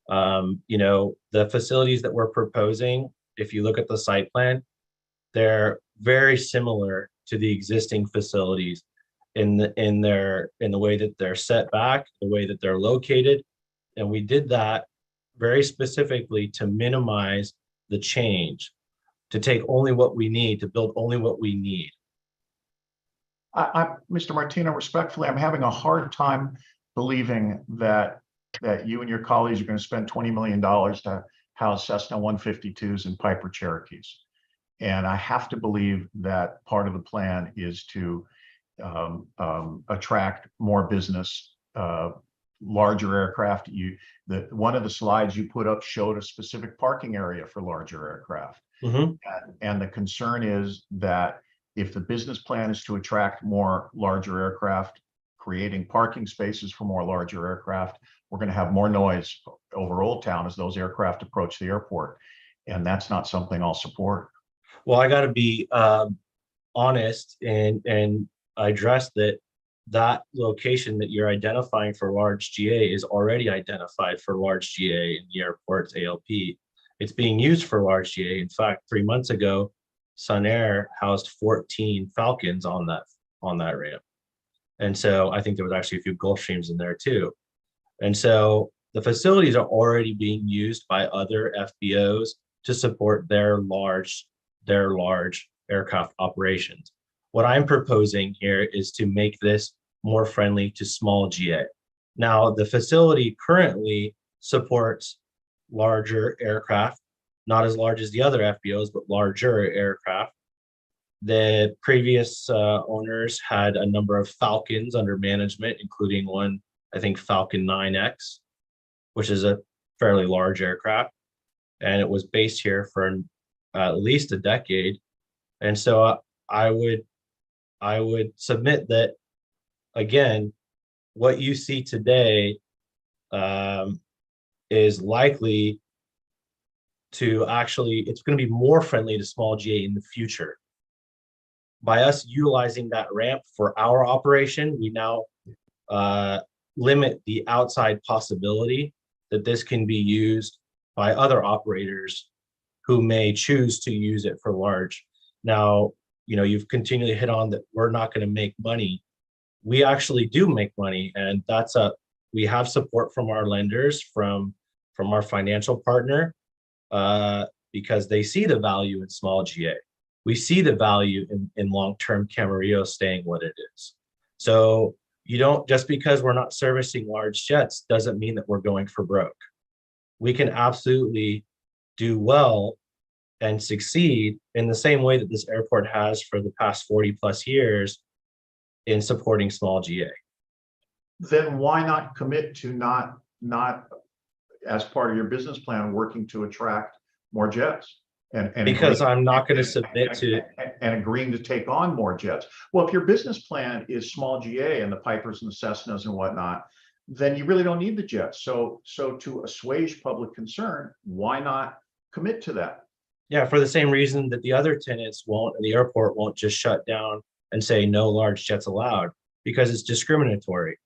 The facilities that we're proposing, if you look at the site plan, they're very similar to the existing facilities in the way that they're set back, the way that they're located. And we did that very specifically to minimize the change, to take only what we need, to build only what we need. Mr. Martino, respectfully, I'm having a hard time believing that you and your colleagues are going to spend $20 million to house Cessna 152s and Piper Cherokees. And I have to believe that part of the plan is to attract more business, larger aircraft. One of the slides you put up showed a specific parking area for larger aircraft. Mm-hmm. And the concern is that if the business plan is to attract more larger aircraft, creating parking spaces for more larger aircraft, we're going to have more noise over Old Town as those aircraft approach the airport. And that's not something I'll support. Well, I got to be honest and address that location that you're identifying for large GA is already identified for large GA in the airport's ALP. It's being used for large GA. In fact, 3 months ago, Sun Air housed 14 Falcons on that ramp. And so I think there was actually a few Gulfstreams in there too. And so the facilities are already being used by other FBOs to support their large aircraft operations. What I'm proposing here is to make this more friendly to small GA. Now, the facility currently supports larger aircraft, not as large as the other FBOs, but larger aircraft. The previous owners had a number of Falcons under management, including one, I think, Falcon 9X, which is a fairly large aircraft. And it was based here for at least a decade. And so I would submit that, again, what you see today is likely to actually, it's going to be more friendly to small GA in the future. By us utilizing that ramp for our operation, we now limit the outside possibility that this can be used by other operators who may choose to use it for large. Now, you've continually hit on that we're not going to make money we actually do make money, and we have support from our lenders, from our financial partner, because they see the value in small GA. We see the value in long-term Camarillo staying what it is. So you don't, just because we're not servicing large jets doesn't mean that we're going for broke. We can absolutely do well and succeed in the same way that this airport has for the past 40 plus years in supporting small GA. Then why not commit to not as part of your business plan working to attract more jets? And because I'm not going to submit to and agreeing to take on more jets. Well, if your business plan is small GA and the Pipers and the Cessnas and whatnot, then you really don't need the jets. So to assuage public concern, why not commit to that? Yeah, for the same reason that the other tenants won't, and the airport won't just shut down and say no large jets allowed, because it's discriminatory.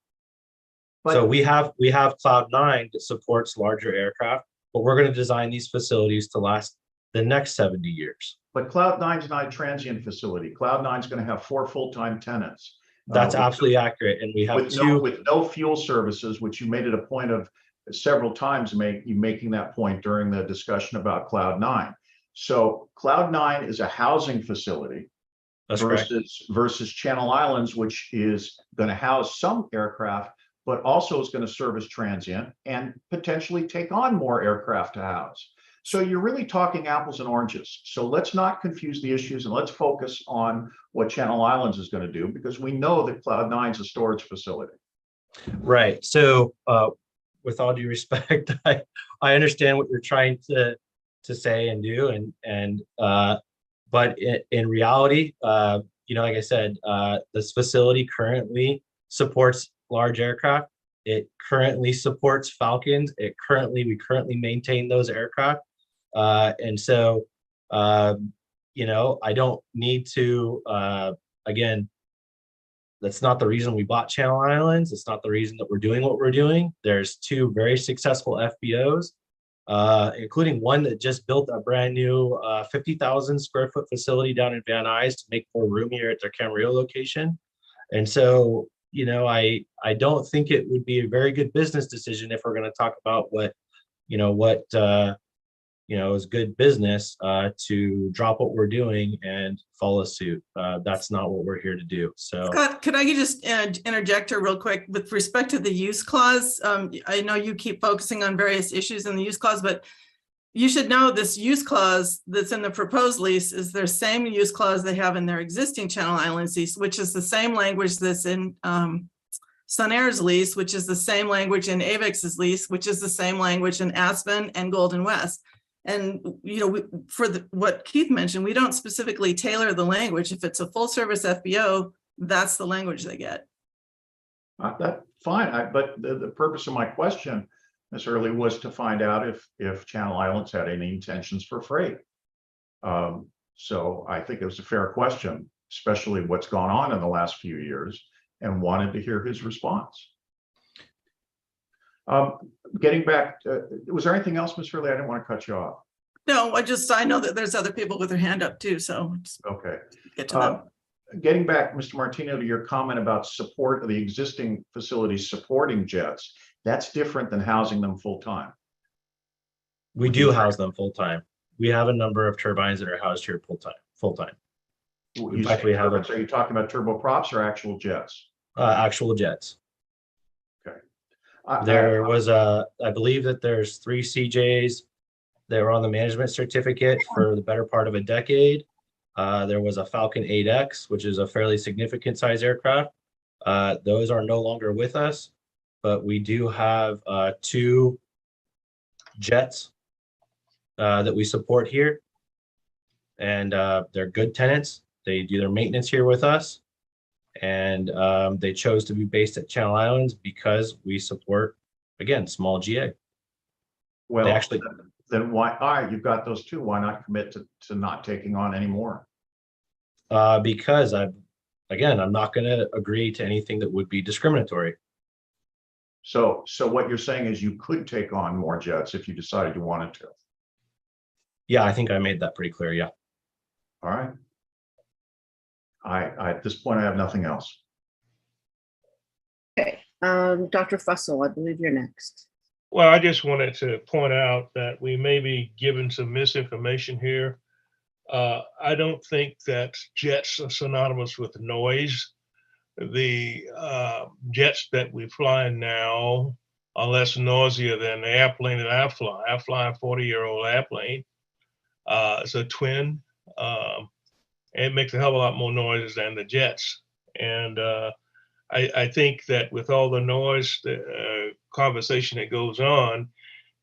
So we have Cloud9 that supports larger aircraft, but we're going to design these facilities to last the next 70 years. But Cloud9 is not a transient facility. Cloud9 is going to have 4 full-time tenants. That's absolutely accurate. And we have with no fuel services, which you made it a point of several times, making that point during the discussion about Cloud9. So Cloud9 is a housing facility versus Channel Islands, which is going to house some aircraft, but also is going to service transient and potentially take on more aircraft to house. So you're really talking apples and oranges. So let's not confuse the issues, and let's focus on what Channel Islands is going to do, because we know that Cloud9 is a storage facility. Right. So with all due respect, I understand what you're trying to say and do, but in reality, like I said, this facility currently supports large aircraft. It currently supports Falcons. We currently maintain those aircraft. And so, I don't need to, again, that's not the reason we bought Channel Islands. It's not the reason that we're doing what we're doing. There's 2 very successful FBOs, including one that just built a brand new 50,000 square foot facility down in Van Nuys to make more room here at their Camarillo location. And so, I don't think it would be a very good business decision if we're going to talk about what is good business, to drop what we're doing and follow suit. That's not what we're here to do. So, Scott, could I just interject here real quick with respect to the use clause? I know you keep focusing on various issues in the use clause, but you should know this use clause that's in the proposed lease is their same use clause they have in their existing Channel Islands lease, which is the same language that's in Sunair's lease, which is the same language in Avex's lease, which is the same language in Aspen and Golden West. And, what Keith mentioned, we don't specifically tailor the language. If it's a full service FBO, that's the language they get. That's fine. But the purpose of my question, Ms. Early, was to find out if Channel Islands had any intentions for freight. So I think it was a fair question, especially what's gone on in the last few years, and wanted to hear his response. Getting back, was there anything else, Ms. Early? I didn't want to cut you off. No, I know that there's other people with their hand up too, so okay. Get to them. Getting back, Mr. Martino, to your comment about support of the existing facilities supporting jets, that's different than housing them full time. We do house them full time. We have a number of turbines that are housed here full time. In fact, we have. Are you talking about turboprops or actual jets? Actual jets. Okay. There was I believe that there's 3 CJs that were on the management certificate for the better part of a decade. There was a Falcon 8X, which is a fairly significant size aircraft. Those are no longer with us, but we do have 2 jets that we support here. And they're good tenants. They do their maintenance here with us. And they chose to be based at Channel Islands because we support, again, small GA. Well, then why? All right, you've got those 2. Why not commit to not taking on any more? Because I'm not going to agree to anything that would be discriminatory. So what you're saying is you could take on more jets if you decided you wanted to. Yeah, I think I made that pretty clear. Yeah. All right. I at this point, I have nothing else. Okay, Dr. Fussell, I believe you're next. Well, I just wanted to point out that we may be given some misinformation here. I don't think that jets are synonymous with noise. The jets that we fly now are less noisier than the airplane that I fly. I fly a 40-year-old airplane. It's a twin. It makes a hell of a lot more noise than the jets. And I think that with all the noise, the conversation that goes on,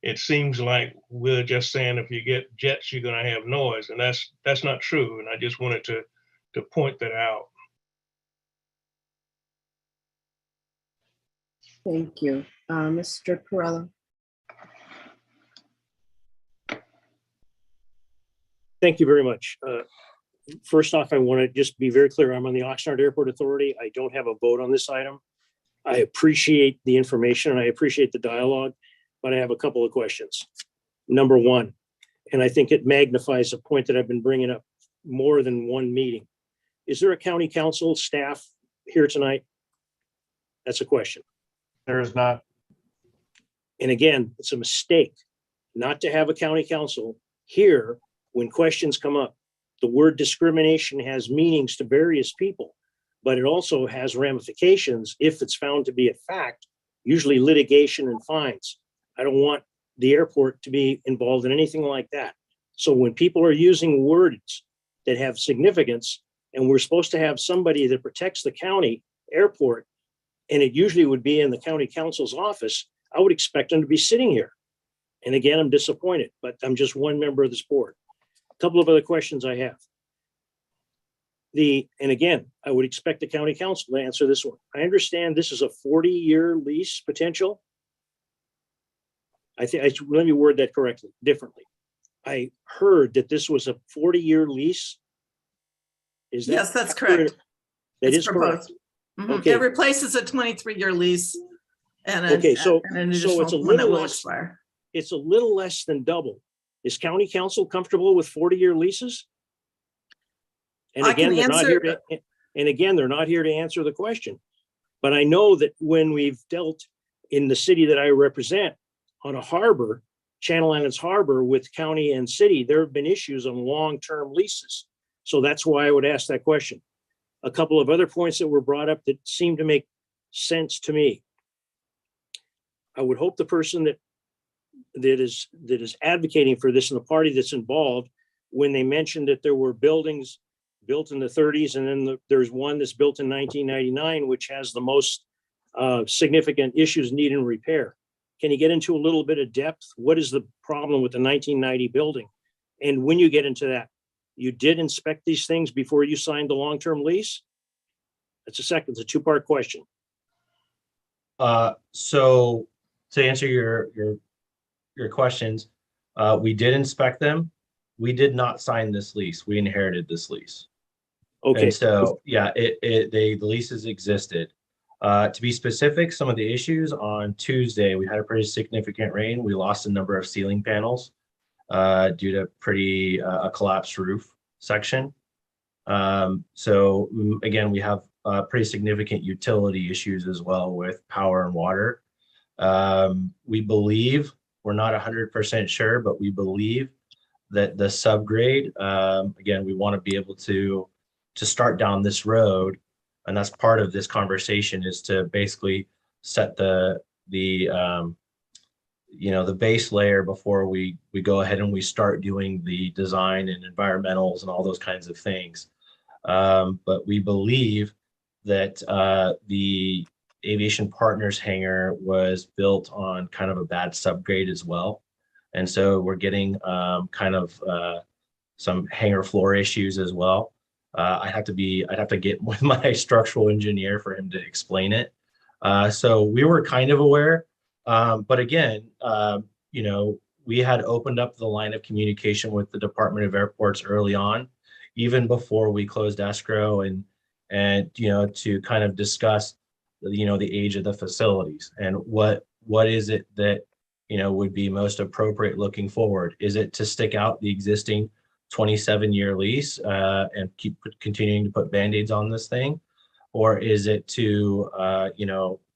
it seems like we're just saying if you get jets, you're going to have noise, and that's not true. And I just wanted to point that out. Thank you. Mr. Camarillo. Thank you very much. First off, I want to just be very clear. I'm on the Oxnard Airport Authority. I don't have a vote on this item. I appreciate the information and I appreciate the dialogue, but I have a couple of questions. Number one, and I think it magnifies a point that I've been bringing up more than one meeting. Is there a county council staff here tonight? That's a question. There is not. And again, it's a mistake not to have a county council here when questions come up. The word discrimination has meanings to various people, but it also has ramifications if it's found to be a fact, usually litigation and fines. I don't want the airport to be involved in anything like that. So when people are using words that have significance, and we're supposed to have somebody that protects the county airport, and it usually would be in the county council's office, I would expect them to be sitting here. And again, I'm disappointed, but I'm just one member of this board. A couple of other questions I have. And again, I would expect the county council to answer this one. I understand this is a 40-year lease potential. Let me word that differently. I heard that this was a 40-year lease. Is that? Yes, that's correct. That It's is correct. Mhm. Okay. It replaces a 23-year lease and an Okay, so additional it's a one that little will less. expire. It's a little less than double. Is county council comfortable with 40-year leases? And I can again, they're not here answer- to, and again, they're not here to answer the question. But I know that when we've dealt in the city that I represent on a harbor, Channel Islands Harbor with county and city, there have been issues on long-term leases. So that's why I would ask that question. A couple of other points that were brought up that seem to make sense to me. I would hope the person that is advocating for this and the party that's involved, when they mentioned that there were buildings built in the 30s, and then there's one that's built in 1999, which has the most significant issues needing repair. Can you get into a little bit of depth? What is the problem with the 1990 building? And when you get into that, you did inspect these things before you signed the long-term lease? It's a two-part question. So to answer your questions, we did inspect them. We did not sign this lease. We inherited this lease. Okay. And so, yeah, the leases existed. To be specific, some of the issues on Tuesday, we had a pretty significant rain. We lost a number of ceiling panels due to a collapsed roof section. So again, we have pretty significant utility issues as well with power and water. We believe, we're not 100% sure, but we believe that the subgrade, again, we want to be able to start down this road. And that's part of this conversation, is to basically set the base layer before we go ahead and we start doing the design and environmentals and all those kinds of things. But we believe that the Aviation Partners hangar was built on kind of a bad subgrade as well. And so we're getting some hangar floor issues as well. I'd have to get with my structural engineer for him to explain it. So we were kind of aware, but again, we had opened up the line of communication with the Department of Airports early on, even before we closed escrow, and to kind of discuss the age of the facilities and what is it that would be most appropriate looking forward. Is it to stick out the existing 27-year lease and keep continuing to put band-aids on this thing? or is it to,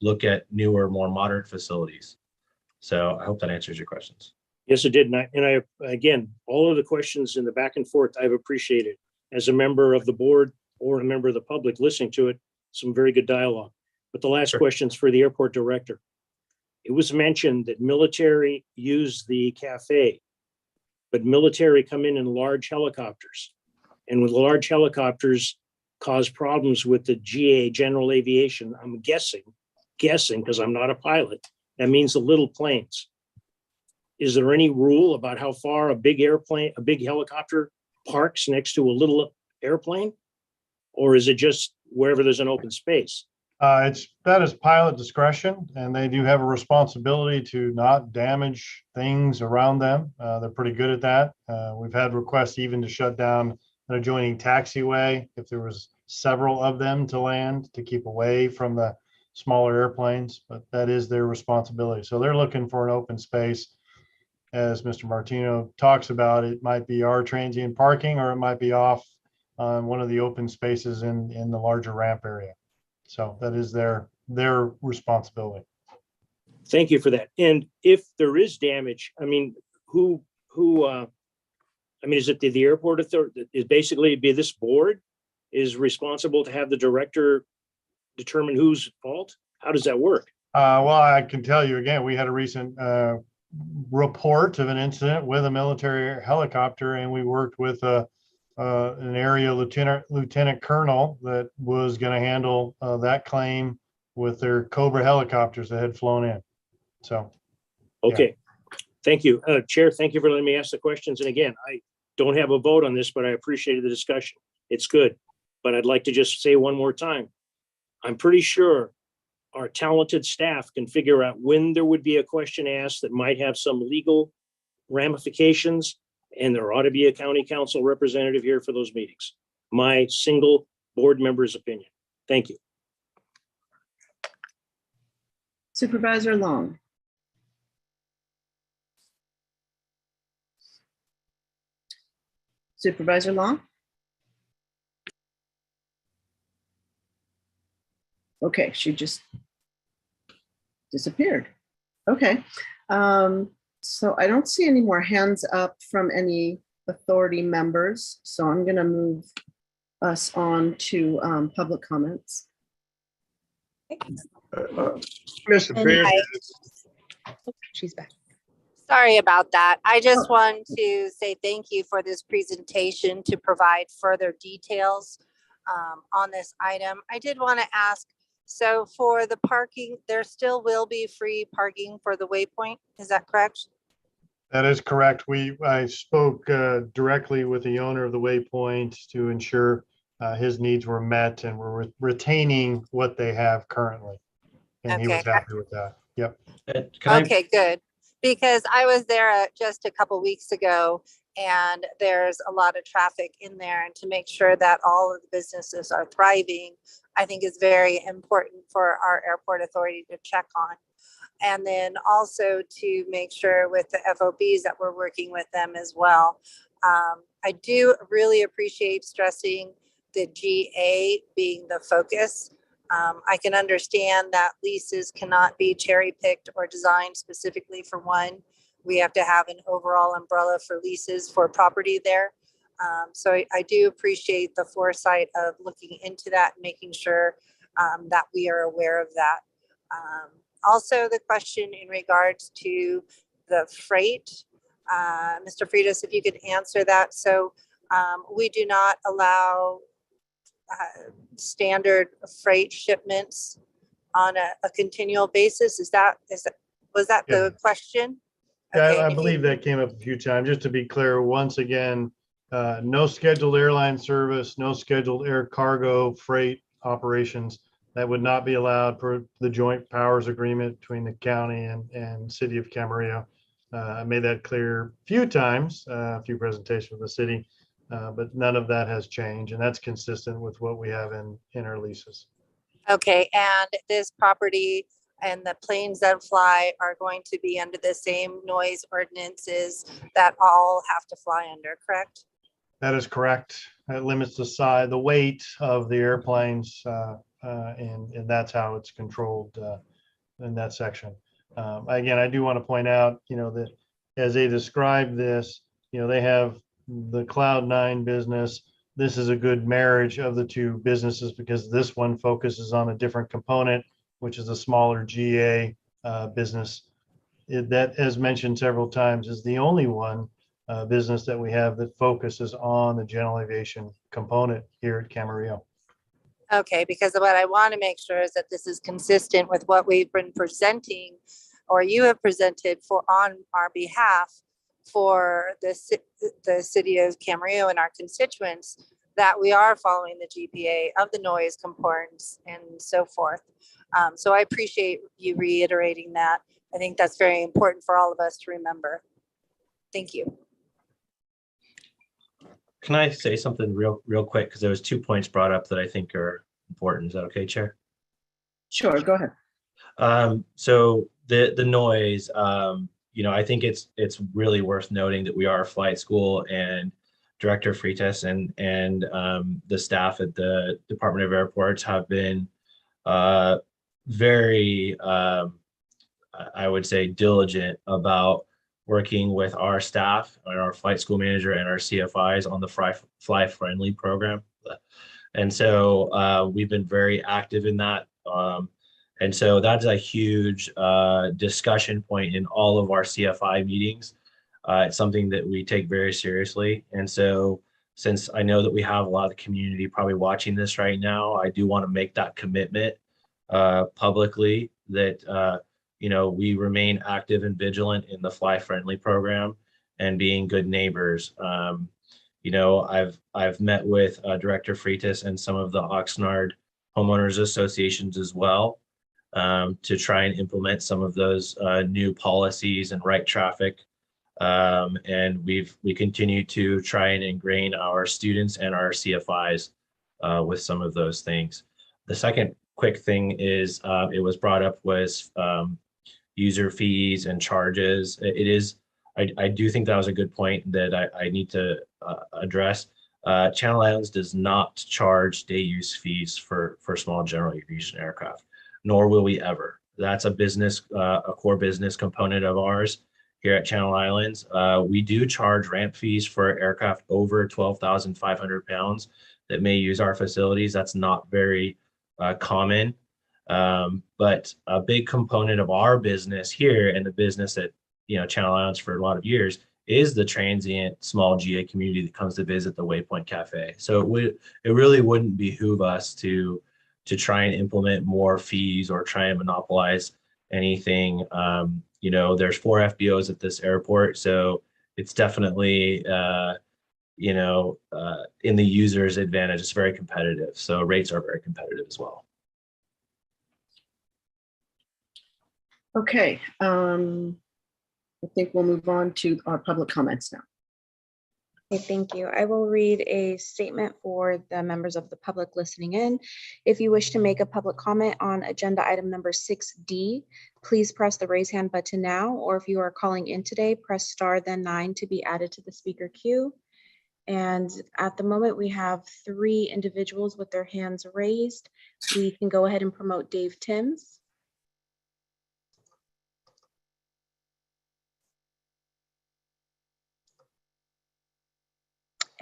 look at newer, more modern facilities? So I hope that answers your questions. Yes, it did. And I, again, all of the questions in the back and forth, I've appreciated. As a member of the board or a member of the public listening to it, some very good dialogue. But the last question's for the airport director. It was mentioned that military use the cafe, but military come in large helicopters. And with large helicopters cause problems with the GA, general aviation. I'm guessing, because I'm not a pilot, that means the little planes. Is there any rule about how far a big helicopter parks next to a little airplane? Or is it just wherever there's an open space? That is pilot discretion, and they do have a responsibility to not damage things around them. They're pretty good at that. We've had requests even to shut down an adjoining taxiway if there was several of them to land, to keep away from the smaller airplanes, but that is their responsibility. So they're looking for an open space. As Mr. Martino talks about, it might be our transient parking, or it might be off on one of the open spaces in the larger ramp area. So that is their responsibility. Thank you for that. And if there is damage, I mean, is it the airport authority? Is basically be this board is responsible to have the director determine whose fault? How does that work? Well, I can tell you again, we had a recent report of an incident with a military helicopter, and we worked with an area lieutenant colonel that was going to handle that claim with their Cobra helicopters that had flown in. So, okay. Yeah. Thank you. Chair, thank you for letting me ask the questions. And again, I don't have a vote on this, but I appreciated the discussion. It's good. But I'd like to just say one more time, I'm pretty sure our talented staff can figure out when there would be a question asked that might have some legal ramifications, and there ought to be a county council representative here for those meetings. My single board member's opinion. Thank you. Supervisor Long. Supervisor Long? Okay, she just disappeared. Okay. So I don't see any more hands up from any authority members. So I'm going to move us on to public comments. Mr. Pierce. She's back. Sorry about that. I just want to say thank you for this presentation to provide further details on this item. I did want to ask, so for the parking, there still will be free parking for the waypoint. Is that correct? That is correct. I spoke directly with the owner of the waypoint to ensure his needs were met, and we're retaining what they have currently. And he was happy with that. Yep. Okay, good. Because I was there just a couple weeks ago, and there's a lot of traffic in there, and to make sure that all of the businesses are thriving, I think is very important for our airport authority to check on. And then also to make sure with the FOBs that we're working with them as well. I do really appreciate stressing the GA being the focus. I can understand that leases cannot be cherry picked or designed specifically for one. We have to have an overall umbrella for leases for property there. So I do appreciate the foresight of looking into that and making sure that we are aware of that. Also, the question in regards to the freight, Mr. Freitas, if you could answer that. So we do not allow standard freight shipments on a continual basis. Was that the question? Yeah, Okay. I believe that came up a few times. Just to be clear, once again, no scheduled airline service, no scheduled air cargo freight operations. That would not be allowed per the joint powers agreement between the county and city of Camarillo. I made that clear a few times, a few presentations with the city, but none of that has changed, and that's consistent with what we have in our leases. Okay, and this property and the planes that fly are going to be under the same noise ordinances that all have to fly under, correct? That is correct. That limits the size, the weight of the airplanes and that's how it's controlled in that section. Again, I do want to point out, that as they describe this, they have the Cloud9 business. This is a good marriage of the two businesses because this one focuses on a different component, which is a smaller GA business. That, as mentioned several times, is the only one business that we have that focuses on the general aviation component here at Camarillo. Okay, because what I want to make sure is that this is consistent with what we've been presenting or you have presented for on our behalf for the city of Camarillo and our constituents, that we are following the GPA of the noise components and so forth. So I appreciate you reiterating that. I think that's very important for all of us to remember. Thank you. Can I say something real quick? Because there was 2 points brought up that I think are important. Is that okay, Chair? Sure, go ahead. So the noise, I think it's really worth noting that we are a flight school, and Director Freitas and the staff at the Department of Airports have been very, I would say, diligent about working with our staff and our flight school manager and our CFIs on the Fly Friendly program. And so we've been very active in that. And so that's a huge discussion point in all of our CFI meetings. It's something that we take very seriously. And so since I know that we have a lot of the community probably watching this right now, I do want to make that commitment publicly that we remain active and vigilant in the Fly Friendly program and being good neighbors. I've met with Director Freitas and some of the Oxnard homeowners associations as well to try and implement some of those new policies and right traffic. And we continue to try and ingrain our students and our CFIs with some of those things. The second quick thing is it was brought up was user fees and charges. I do think that was a good point that I need to address. Channel Islands does not charge day use fees for small general aviation aircraft, nor will we ever. That's a core business component of ours here at Channel Islands. We do charge ramp fees for aircraft over 12,500 pounds that may use our facilities. That's not very common. But a big component of our business here and the business at Channel Islands for a lot of years is the transient small GA community that comes to visit the Waypoint Cafe. So it really wouldn't behoove us to try and implement more fees or try and monopolize anything. There's 4 FBOs at this airport, so it's definitely in the user's advantage. It's very competitive, so rates are very competitive as well. Okay, I think we'll move on to our public comments now. Okay, thank you. I will read a statement for the members of the public listening in. If you wish to make a public comment on agenda item number 6D, please press the raise hand button now, or if you are calling in today, press star then 9 to be added to the speaker queue. And at the moment, we have 3 individuals with their hands raised. We can go ahead and promote Dave Timms.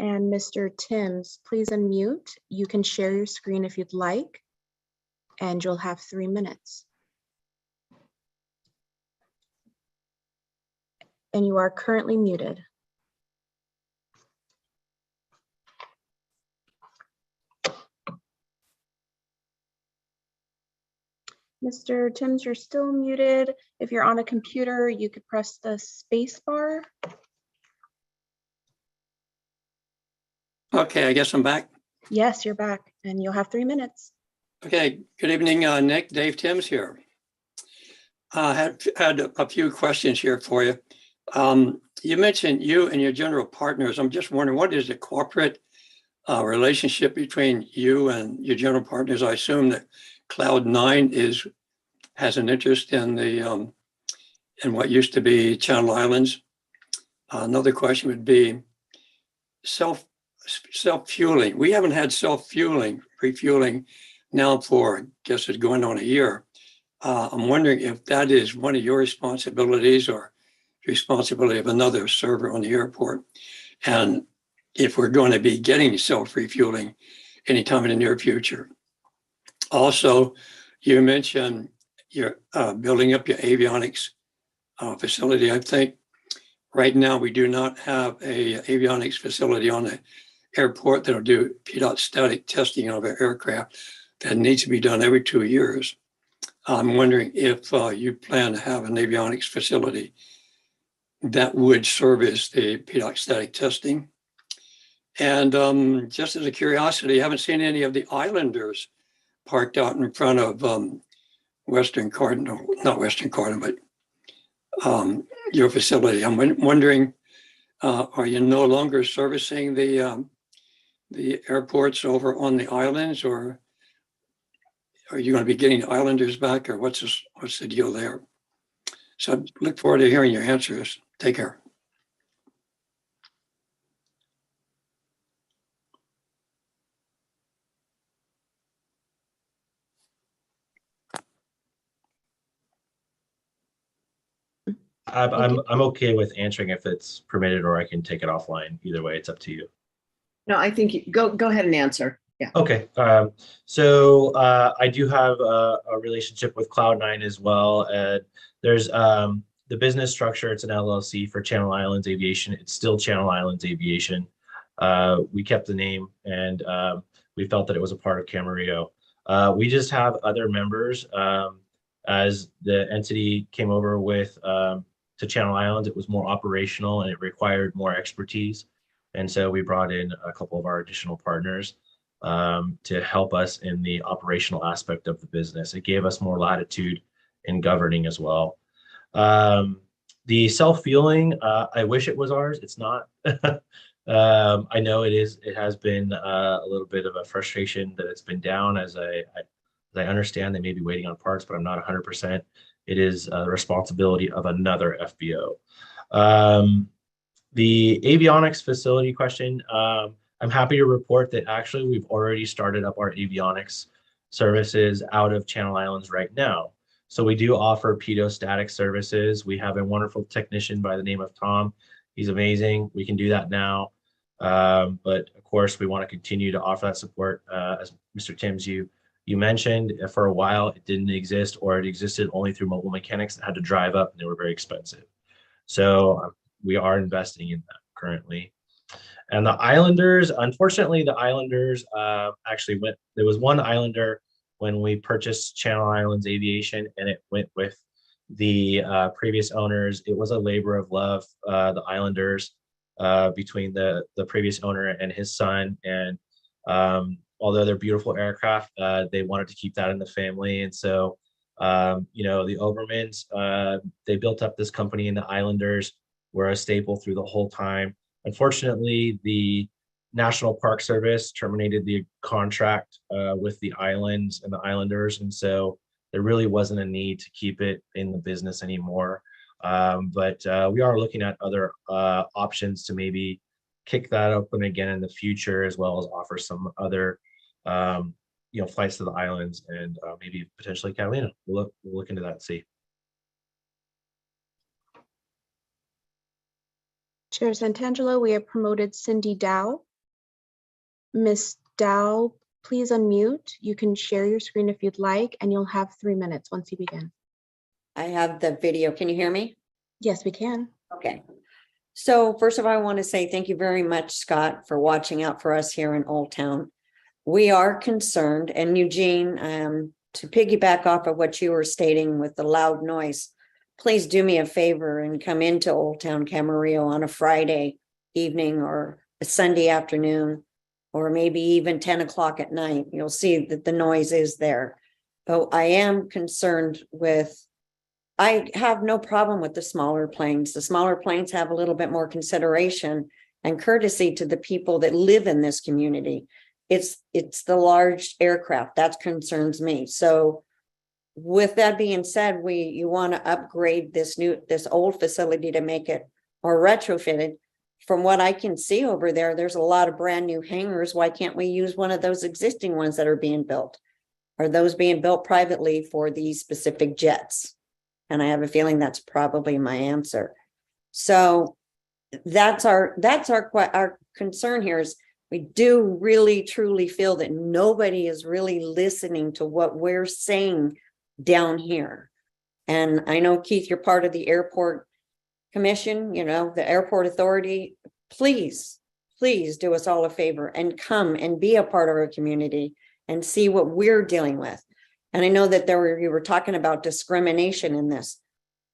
And Mr. Timms, please unmute. You can share your screen if you'd like, and you'll have 3 minutes. And you are currently muted. Mr. Timms, you're still muted. If you're on a computer, you could press the space bar. Okay, I guess I'm back. Yes, you're back, and you'll have 3 minutes. Okay, good evening, Nick. Dave Timms here. I had a few questions here for you. You mentioned you and your general partners. I'm just wondering, what is the corporate relationship between you and your general partners? I assume that Cloud9 has an interest in the in what used to be Channel Islands. Another question would be self-fueling. We haven't had self-fueling, refueling now for, I guess it's going on a year. I'm wondering if that is one of your responsibilities or responsibility of another server on the airport. And if we're going to be getting self-refueling anytime in the near future. Also, you mentioned you're building up your avionics facility. I think right now we do not have a avionics facility on the airport that'll do PDOT static testing of our aircraft. That needs to be done every 2 years. I'm wondering if you plan to have an avionics facility that would service the PDOT static testing. And just as a curiosity, I haven't seen any of the Islanders parked out in front of Western Cardinal, not Western Cardinal, but your facility. I'm wondering, are you no longer servicing the airports over on the islands, or are you going to be getting Islanders back, or what's the deal there? So I look forward to hearing your answers. Take care. I'm okay with answering if it's permitted, or I can take it offline. Either way, it's up to you. No, I think go ahead and answer. Yeah. Okay. So I do have a relationship with Cloud9 as well. There's the business structure. It's an LLC for Channel Islands Aviation. It's still Channel Islands Aviation. We kept the name, and we felt that it was a part of Camarillo. We just have other members. As the entity came over with to Channel Islands, it was more operational and it required more expertise. And so we brought in a couple of our additional partners to help us in the operational aspect of the business. It gave us more latitude in governing as well. The self-fueling, I wish it was ours. It's not. I know it is. It has been a little bit of a frustration that it's been down. As I understand, they may be waiting on parts, but I'm not 100%. It is the responsibility of another FBO. The avionics facility question, I'm happy to report that actually we've already started up our avionics services out of Channel Islands right now. So we do offer pedostatic services. We have a wonderful technician by the name of Tom. He's amazing. We can do that now. But of course, we want to continue to offer that support. As Mr. Timms, you mentioned, for a while it didn't exist, or it existed only through mobile mechanics that had to drive up, and they were very expensive. So we are investing in that currently. And the Islanders, unfortunately, the Islanders actually went, there was one Islander when we purchased Channel Islands Aviation, and it went with the previous owners. It was a labor of love, the Islanders, between the previous owner and his son. And although they're beautiful aircraft, they wanted to keep that in the family. And so, you know, the Obermans, they built up this company, and the Islanders were a staple through the whole time. Unfortunately, the National Park Service terminated the contract with the islands and the Islanders. And so there really wasn't a need to keep it in the business anymore. But we are looking at other options to maybe kick that open again in the future, as well as offer some other you know, flights to the islands, and maybe potentially Catalina. We'll look into that and see. Chair Santangelo, we have promoted Cindy Dow. Ms. Dow, please unmute. You can share your screen if you'd like, and you'll have 3 minutes once you begin. I have the video. Can you hear me? Yes, we can. Okay. So first of all, I want to say thank you very much, Scott, for watching out for us here in Old Town. We are concerned, and Eugene, to piggyback off of what you were stating with the loud noise, please do me a favor and come into Old Town Camarillo on a Friday evening or a Sunday afternoon, or maybe even 10 o'clock at night. You'll see that the noise is there. But I am concerned with, I have no problem with the smaller planes. The smaller planes have a little bit more consideration and courtesy to the people that live in this community. It's the large aircraft that concerns me. So with that being said, you want to upgrade this old facility to make it more retrofitted. From what I can see over there, there's a lot of brand new hangars. Why can't we use one of those existing ones that are being built? Are those being built privately for these specific jets? And I have a feeling that's probably my answer. So that's our concern here is we do really truly feel that nobody is really listening to what we're saying down here. And I know, Keith, you're part of the airport commission, you know, the airport authority. Please do us all a favor and come and be a part of our community and see what we're dealing with. And I know that you were talking about discrimination in this.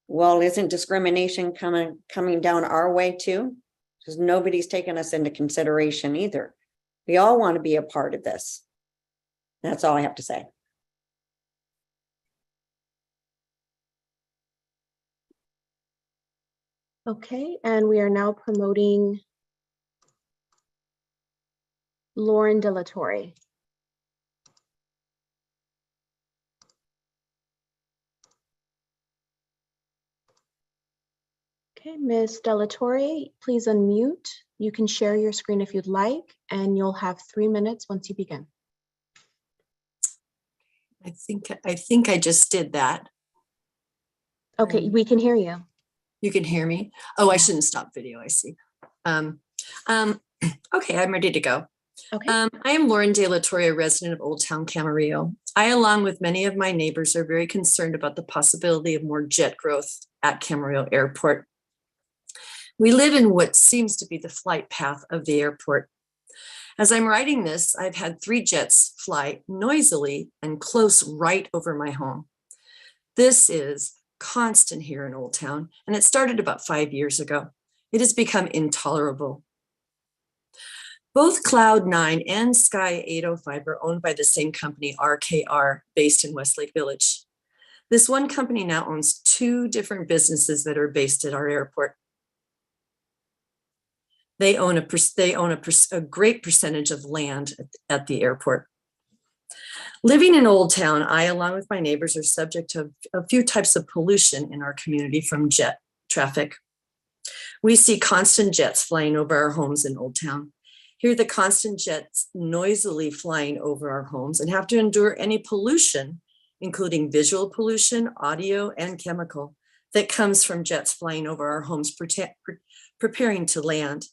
Well, isn't discrimination coming down our way too? Because nobody's taken us into consideration either. We all want to be a part of this. That's all I have to say. Okay, and we are now promoting Lauren Delatorre. Okay, Ms. Delatorre, please unmute. You can share your screen if you'd like, and you'll have 3 minutes once you begin. I think I just did that. Okay, we can hear you. You can hear me? Oh, I shouldn't stop video, I see. Okay, I'm ready to go. Okay. I am Lauren De La Torre, a resident of Old Town Camarillo. I, along with many of my neighbors, are very concerned about the possibility of more jet growth at Camarillo Airport. We live in what seems to be the flight path of the airport. As I'm writing this, I've had 3 jets fly noisily and close right over my home. This is constant here in Old Town, and it started about 5 years ago. It has become intolerable. Both Cloud9 and Sky 805 are owned by the same company, RKR, based in Westlake Village. This one company now owns 2 different businesses that are based at our airport. They own a great percentage of land at the airport. Living in Old Town, I, along with my neighbors, are subject to a few types of pollution in our community from jet traffic. We see constant jets flying over our homes in Old Town. Hear the constant jets noisily flying over our homes and have to endure any pollution, including visual pollution, audio, and chemical, that comes from jets flying over our homes preparing to land.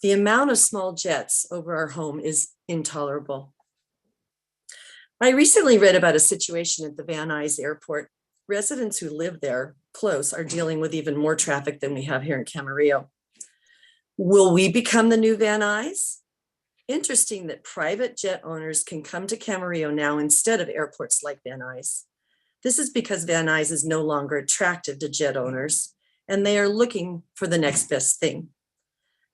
The amount of small jets over our home is intolerable. I recently read about a situation at the Van Nuys Airport. Residents who live there close are dealing with even more traffic than we have here in Camarillo. Will we become the new Van Nuys? Interesting that private jet owners can come to Camarillo now instead of airports like Van Nuys. This is because Van Nuys is no longer attractive to jet owners, and they are looking for the next best thing.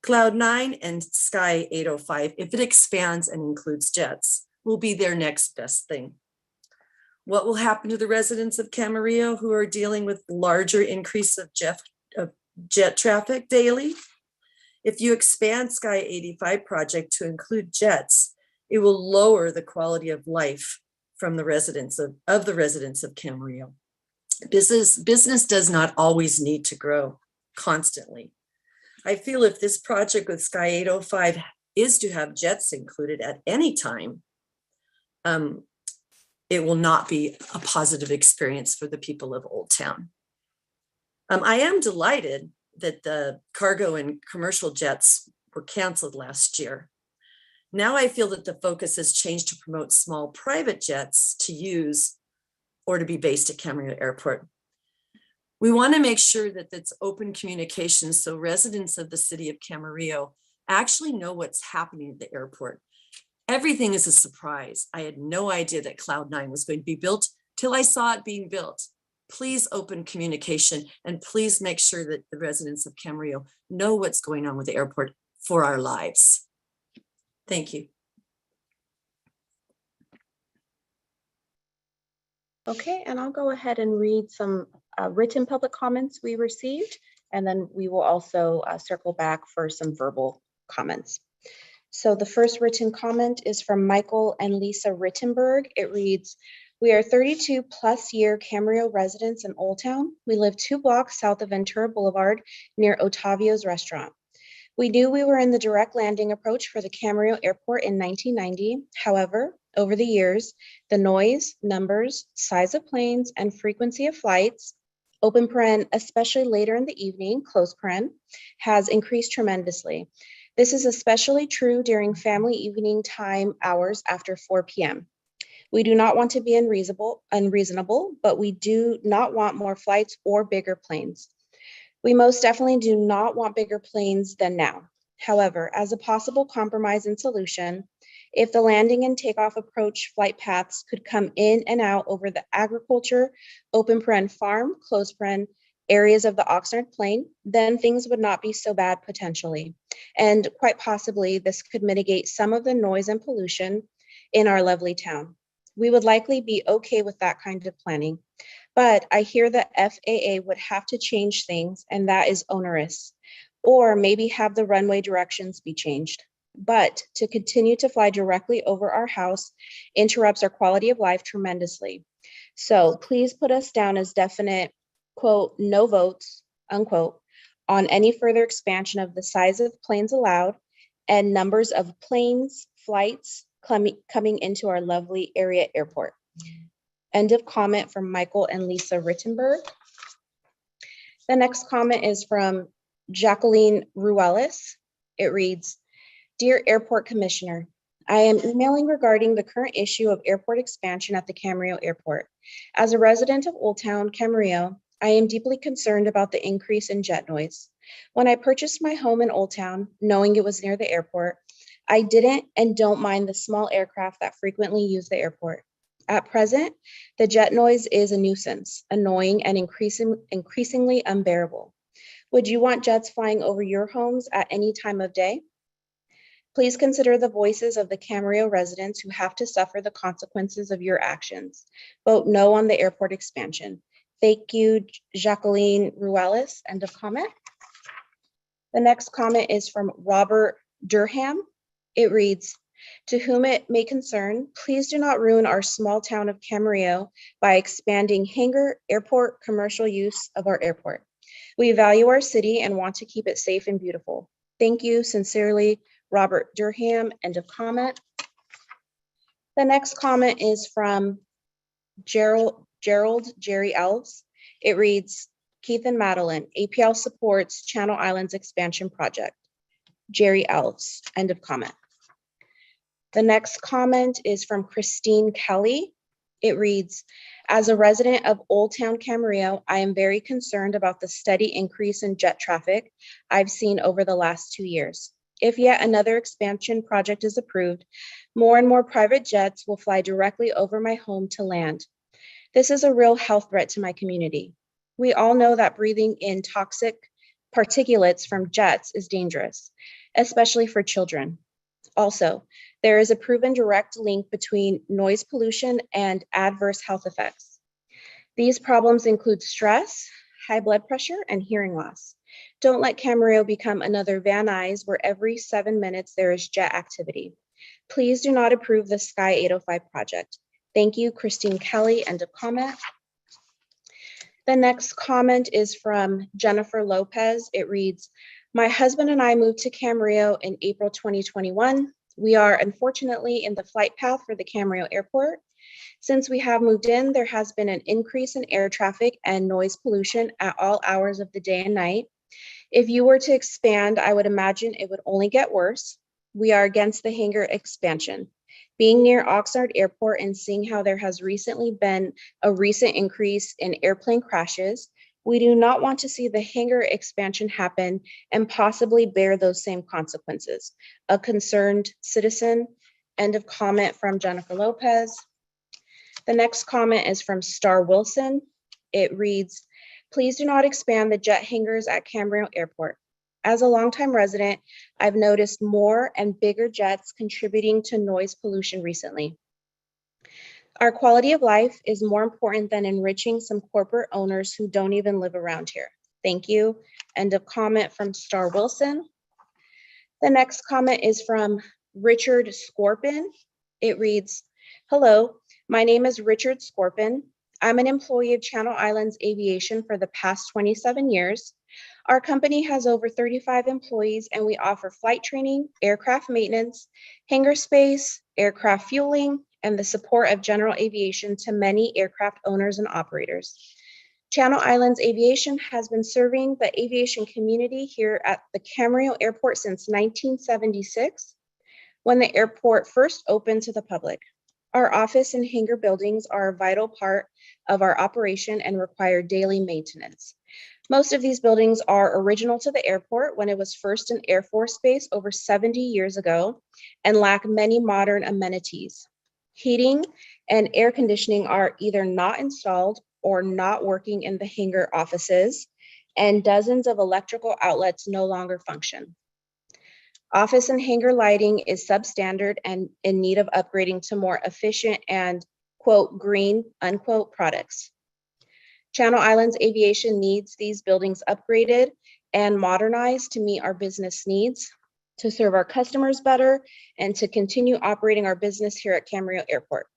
Cloud9 and Sky 805, if it expands and includes jets, will be their next best thing. What will happen to the residents of Camarillo who are dealing with larger increase of jet traffic daily? If you expand Sky 85 project to include jets, it will lower the quality of life from the residents of Camarillo. Business does not always need to grow constantly. I feel if this project with Sky 805 is to have jets included at any time, it will not be a positive experience for the people of Old Town. I am delighted that the cargo and commercial jets were canceled last year. Now I feel that the focus has changed to promote small private jets to use or to be based at Camarillo Airport. We want to make sure that it's open communication so residents of the city of Camarillo actually know what's happening at the airport. Everything is a surprise. I had no idea that Cloud9 was going to be built till I saw it being built. Please open communication and please make sure that the residents of Camarillo know what's going on with the airport for our lives. Thank you. Okay, and I'll go ahead and read some written public comments we received, and then we will also circle back for some verbal comments. So the first written comment is from Michael and Lisa Rittenberg. It reads, "We are 32 plus year Camarillo residents in Old Town. We live 2 blocks south of Ventura Boulevard near Otavio's restaurant. We knew we were in the direct landing approach for the Camarillo Airport in 1990. However, over the years, the noise, numbers, size of planes, and frequency of flights, open paren, especially later in the evening, close paren, has increased tremendously. This is especially true during family evening time hours after 4 p.m. We do not want to be unreasonable, but we do not want more flights or bigger planes. We most definitely do not want bigger planes than now. However, as a possible compromise and solution, if the landing and takeoff approach flight paths could come in and out over the agriculture, open paren farm, close paren areas of the Oxnard Plain, then things would not be so bad potentially. And quite possibly, this could mitigate some of the noise and pollution in our lovely town. We would likely be okay with that kind of planning. But I hear that FAA would have to change things, and that is onerous, or maybe have the runway directions be changed. But to continue to fly directly over our house interrupts our quality of life tremendously. So please put us down as definite, quote, no votes, unquote, on any further expansion of the size of planes allowed and numbers of planes, flights coming into our lovely area airport. End of comment from Michael and Lisa Rittenberg. The next comment is from Jacqueline Ruelas. It reads, Dear Airport Commissioner, I am emailing regarding the current issue of airport expansion at the Camarillo Airport. As a resident of Old Town Camarillo, I am deeply concerned about the increase in jet noise. When I purchased my home in Old Town, knowing it was near the airport, I didn't and don't mind the small aircraft that frequently use the airport. At present, the jet noise is a nuisance, annoying, and increasingly unbearable. Would you want jets flying over your homes at any time of day? Please consider the voices of the Camarillo residents who have to suffer the consequences of your actions. Vote no on the airport expansion. Thank you, Jacqueline Ruelas. End of comment. The next comment is from Robert Durham. It reads, to whom it may concern, please do not ruin our small town of Camarillo by expanding hangar airport commercial use of our airport. We value our city and want to keep it safe and beautiful. Thank you, sincerely, Robert Durham. End of comment. The next comment is from Gerald Jerry Elves. It reads, Keith and Madeline, APL supports Channel Islands expansion project. Jerry Elves. End of comment. The next comment is from Christine Kelly. It reads, as a resident of Old Town Camarillo, I am very concerned about the steady increase in jet traffic I've seen over the last 2 years. If yet another expansion project is approved, more and more private jets will fly directly over my home to land. This is a real health threat to my community. We all know that breathing in toxic particulates from jets is dangerous, especially for children. Also, there is a proven direct link between noise pollution and adverse health effects. These problems include stress, high blood pressure, and hearing loss. Don't let Camarillo become another Van Nuys where every 7 minutes there is jet activity. Please do not approve the Sky 805 project. Thank you, Christine Kelly. End of comment. The next comment is from Jennifer Lopez. It reads, my husband and I moved to Camarillo in April 2021. We are unfortunately in the flight path for the Camarillo Airport. Since we have moved in, there has been an increase in air traffic and noise pollution at all hours of the day and night. If you were to expand, I would imagine it would only get worse. We are against the hangar expansion. Being near Oxnard Airport and seeing how there has recently been a recent increase in airplane crashes, we do not want to see the hangar expansion happen and possibly bear those same consequences. A concerned citizen. End of comment from Jennifer Lopez. The next comment is from Star Wilson. It reads, please do not expand the jet hangars at Camarillo Airport. As a longtime resident, I've noticed more and bigger jets contributing to noise pollution recently. Our quality of life is more important than enriching some corporate owners who don't even live around here. Thank you. End of comment from Star Wilson. The next comment is from Richard Scorpin. It reads, hello, my name is Richard Scorpin. I'm an employee of Channel Islands Aviation for the past 27 years. Our company has over 35 employees and we offer flight training, aircraft maintenance, hangar space, aircraft fueling, and the support of general aviation to many aircraft owners and operators. Channel Islands Aviation has been serving the aviation community here at the Camarillo Airport since 1976, when the airport first opened to the public. Our office and hangar buildings are a vital part of our operation and require daily maintenance. Most of these buildings are original to the airport when it was first an Air Force base over 70 years ago and lack many modern amenities. Heating and air conditioning are either not installed or not working in the hangar offices, and dozens of electrical outlets no longer function. Office and hangar lighting is substandard and in need of upgrading to more efficient and, quote, green, unquote, products. Channel Islands Aviation needs these buildings upgraded and modernized to meet our business needs, to serve our customers better, and to continue operating our business here at Camarillo Airport.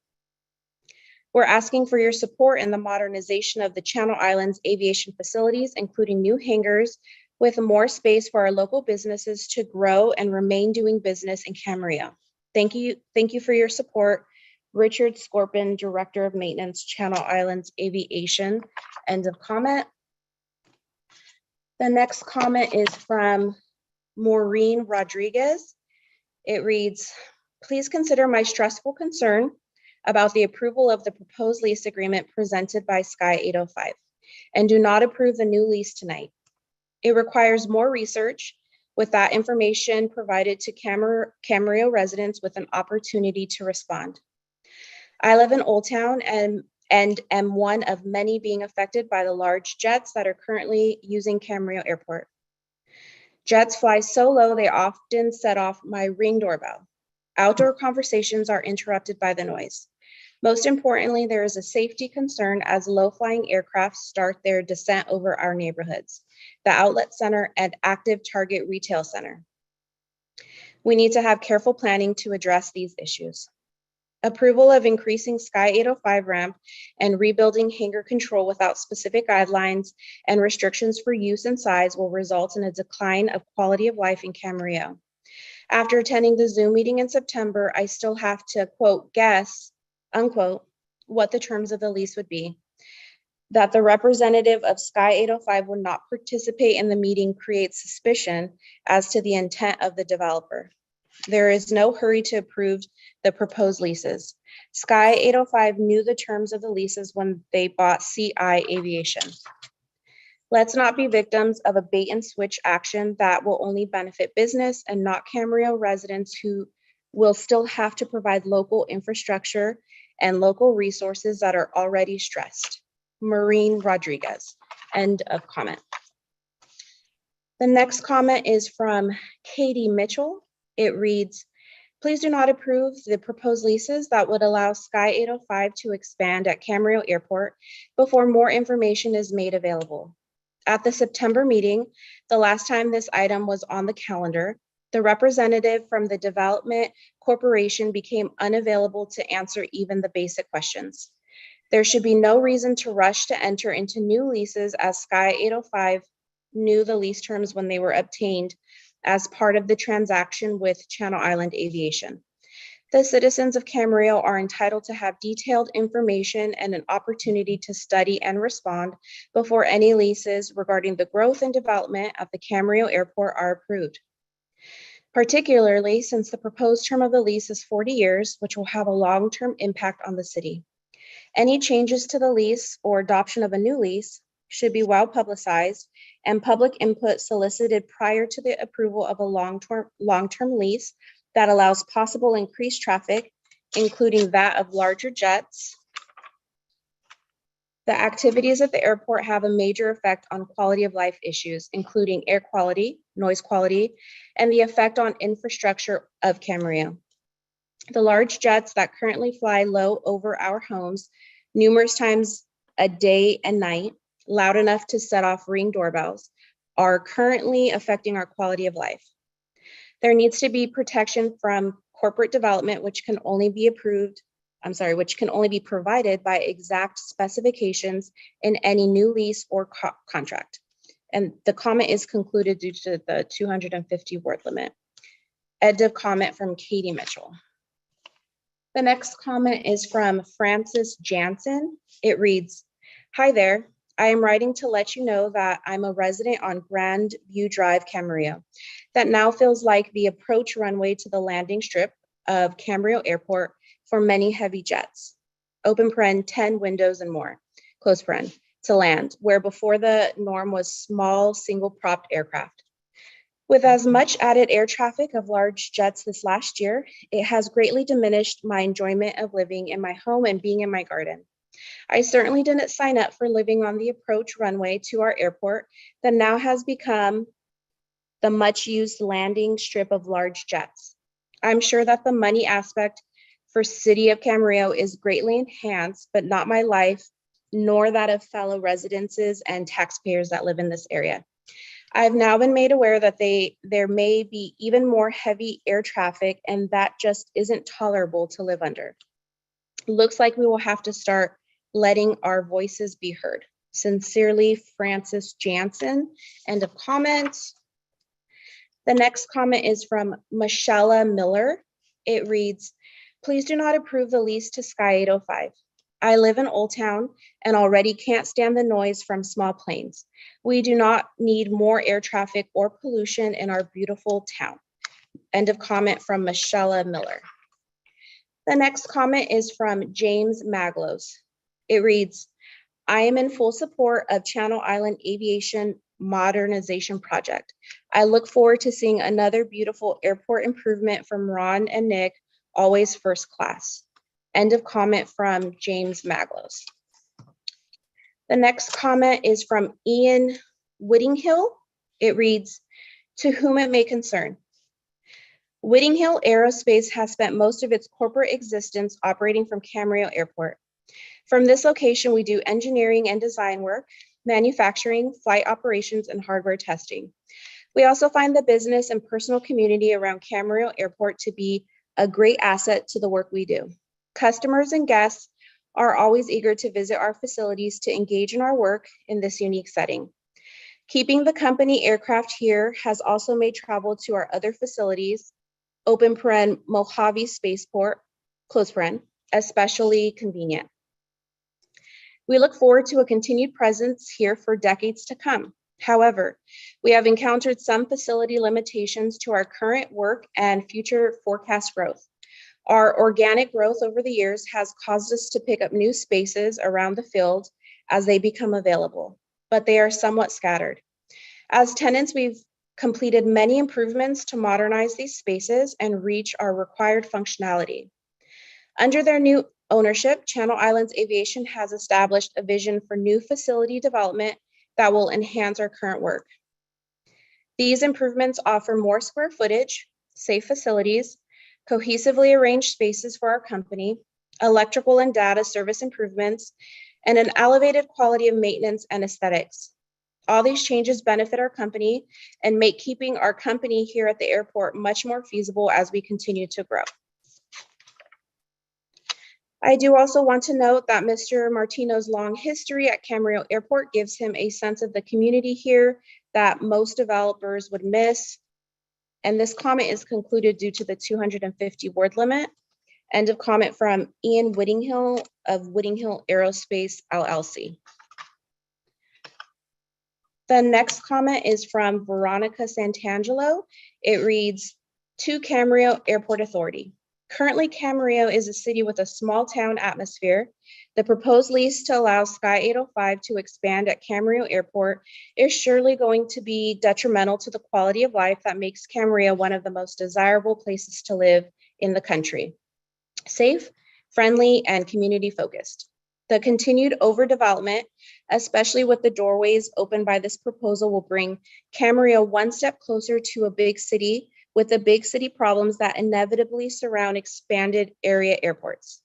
We're asking for your support in the modernization of the Channel Islands Aviation facilities, including new hangars with more space for our local businesses to grow and remain doing business in Camarillo. Thank you for your support. Richard Scorpin, Director of Maintenance, Channel Islands Aviation. End of comment. The next comment is from Maureen Rodriguez. It reads, please consider my stressful concern about the approval of the proposed lease agreement presented by Sky 805 and do not approve the new lease tonight. It requires more research, with that information provided to Camarillo residents with an opportunity to respond. I live in Old Town and am one of many being affected by the large jets that are currently using Camarillo Airport. Jets fly so low, they often set off my Ring doorbell. Outdoor conversations are interrupted by the noise. Most importantly, there is a safety concern as low-flying aircraft start their descent over our neighborhoods, the outlet center and active Target retail center. We need to have careful planning to address these issues. Approval of increasing Sky 805 ramp and rebuilding hangar control without specific guidelines and restrictions for use and size will result in a decline of quality of life in Camarillo. After attending the Zoom meeting in September, I still have to, quote, guess, unquote, what the terms of the lease would be. That the representative of Sky 805 would not participate in the meeting creates suspicion as to the intent of the developer. There is no hurry to approve the proposed leases. Sky 805 knew the terms of the leases when they bought CI Aviation. Let's not be victims of a bait and switch action that will only benefit business and not Camarillo residents who will still have to provide local infrastructure and local resources that are already stressed. Maureen Rodriguez, end of comment. The next comment is from Katie Mitchell. It reads, please do not approve the proposed leases that would allow Sky 805 to expand at Camarillo Airport before more information is made available. At the September meeting, the last time this item was on the calendar, the representative from the Development Corporation became unavailable to answer even the basic questions. There should be no reason to rush to enter into new leases as Sky 805 knew the lease terms when they were obtained as part of the transaction with Channel Island Aviation. The citizens of Camarillo are entitled to have detailed information and an opportunity to study and respond before any leases regarding the growth and development of the Camarillo Airport are approved. Particularly since the proposed term of the lease is 40 years, which will have a long-term impact on the city. Any changes to the lease or adoption of a new lease should be well publicized and public input solicited prior to the approval of a long-term lease that allows possible increased traffic, including that of larger jets. The activities at the airport have a major effect on quality of life issues, including air quality, noise quality, and the effect on infrastructure of Camarillo. The large jets that currently fly low over our homes numerous times a day and night, loud enough to set off Ring doorbells, are currently affecting our quality of life. There needs to be protection from corporate development, which can only be provided by exact specifications in any new lease or contract. And the comment is concluded due to the 250 word limit. End of comment from Katie Mitchell. The next comment is from Frances Jansen. It reads, "Hi there. I am writing to let you know that I'm a resident on Grand View Drive, Camarillo, that now feels like the approach runway to the landing strip of Camarillo Airport for many heavy jets, open paren, 10 windows and more, close paren, to land, where before the norm was small single-propped aircraft. With as much added air traffic of large jets this last year, it has greatly diminished my enjoyment of living in my home and being in my garden. I certainly didn't sign up for living on the approach runway to our airport that now has become the much-used landing strip of large jets. I'm sure that the money aspect for City of Camarillo is greatly enhanced, but not my life, nor that of fellow residents and taxpayers that live in this area. I've now been made aware that there may be even more heavy air traffic, and that just isn't tolerable to live under. Looks like we will have to start letting our voices be heard. Sincerely, Frances Jansen." End of comment. The next comment is from Michelle Miller. It reads, "Please do not approve the lease to Sky 805. I live in Old Town and already can't stand the noise from small planes. We do not need more air traffic or pollution in our beautiful town." End of comment from Michelle Miller. The next comment is from James Maglos. It reads, "I am in full support of Channel Island Aviation Modernization Project. I look forward to seeing another beautiful airport improvement from Ron and Nick, always first class." End of comment from James Maglos. The next comment is from Ian Whittinghill. It reads, "To whom it may concern. Whittinghill Aerospace has spent most of its corporate existence operating from Camarillo Airport. From this location, we do engineering and design work, manufacturing, flight operations, and hardware testing. We also find the business and personal community around Camarillo Airport to be a great asset to the work we do. Customers and guests are always eager to visit our facilities to engage in our work in this unique setting. Keeping the company aircraft here has also made travel to our other facilities, open paren Mojave Spaceport, close paren, especially convenient. We look forward to a continued presence here for decades to come. However, we have encountered some facility limitations to our current work and future forecast growth. Our organic growth over the years has caused us to pick up new spaces around the field as they become available, but they are somewhat scattered. As tenants, we've completed many improvements to modernize these spaces and reach our required functionality. Under their new ownership, Channel Islands Aviation has established a vision for new facility development that will enhance our current work. These improvements offer more square footage, safe facilities, cohesively arranged spaces for our company, electrical and data service improvements, and an elevated quality of maintenance and aesthetics. All these changes benefit our company and make keeping our company here at the airport much more feasible as we continue to grow. I do also want to note that Mr. Martino's long history at Camarillo Airport gives him a sense of the community here that most developers would miss. And this comment is concluded due to the 250 word limit. End of comment from Ian Whittinghill of Whittinghill Aerospace LLC. The next comment is from Veronica Santangelo. It reads, "To Camarillo Airport Authority. Currently, Camarillo is a city with a small town atmosphere. The proposed lease to allow Sky 805 to expand at Camarillo Airport is surely going to be detrimental to the quality of life that makes Camarillo one of the most desirable places to live in the country. Safe, friendly, and community focused. The continued overdevelopment, especially with the doorways opened by this proposal, will bring Camarillo one step closer to a big city with the big city problems that inevitably surround expanded area airports.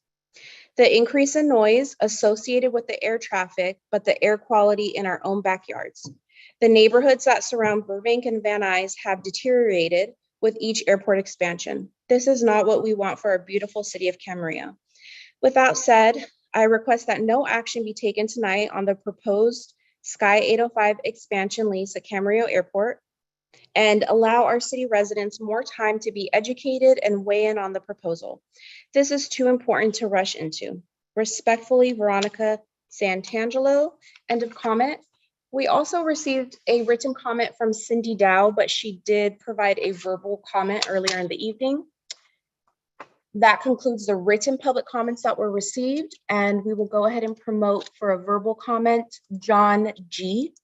The increase in noise associated with the air traffic, but the air quality in our own backyards. The neighborhoods that surround Burbank and Van Nuys have deteriorated with each airport expansion. This is not what we want for our beautiful city of Camarillo. With that said, I request that no action be taken tonight on the proposed Sky 805 expansion lease at Camarillo Airport, and allow our city residents more time to be educated and weigh in on the proposal. This is too important to rush into. Respectfully, Veronica Santangelo. End of comment. We also received a written comment from Cindy Dow, but she did provide a verbal comment earlier in the evening. That concludes the written public comments that were received, and we will go ahead and promote for a verbal comment, John G.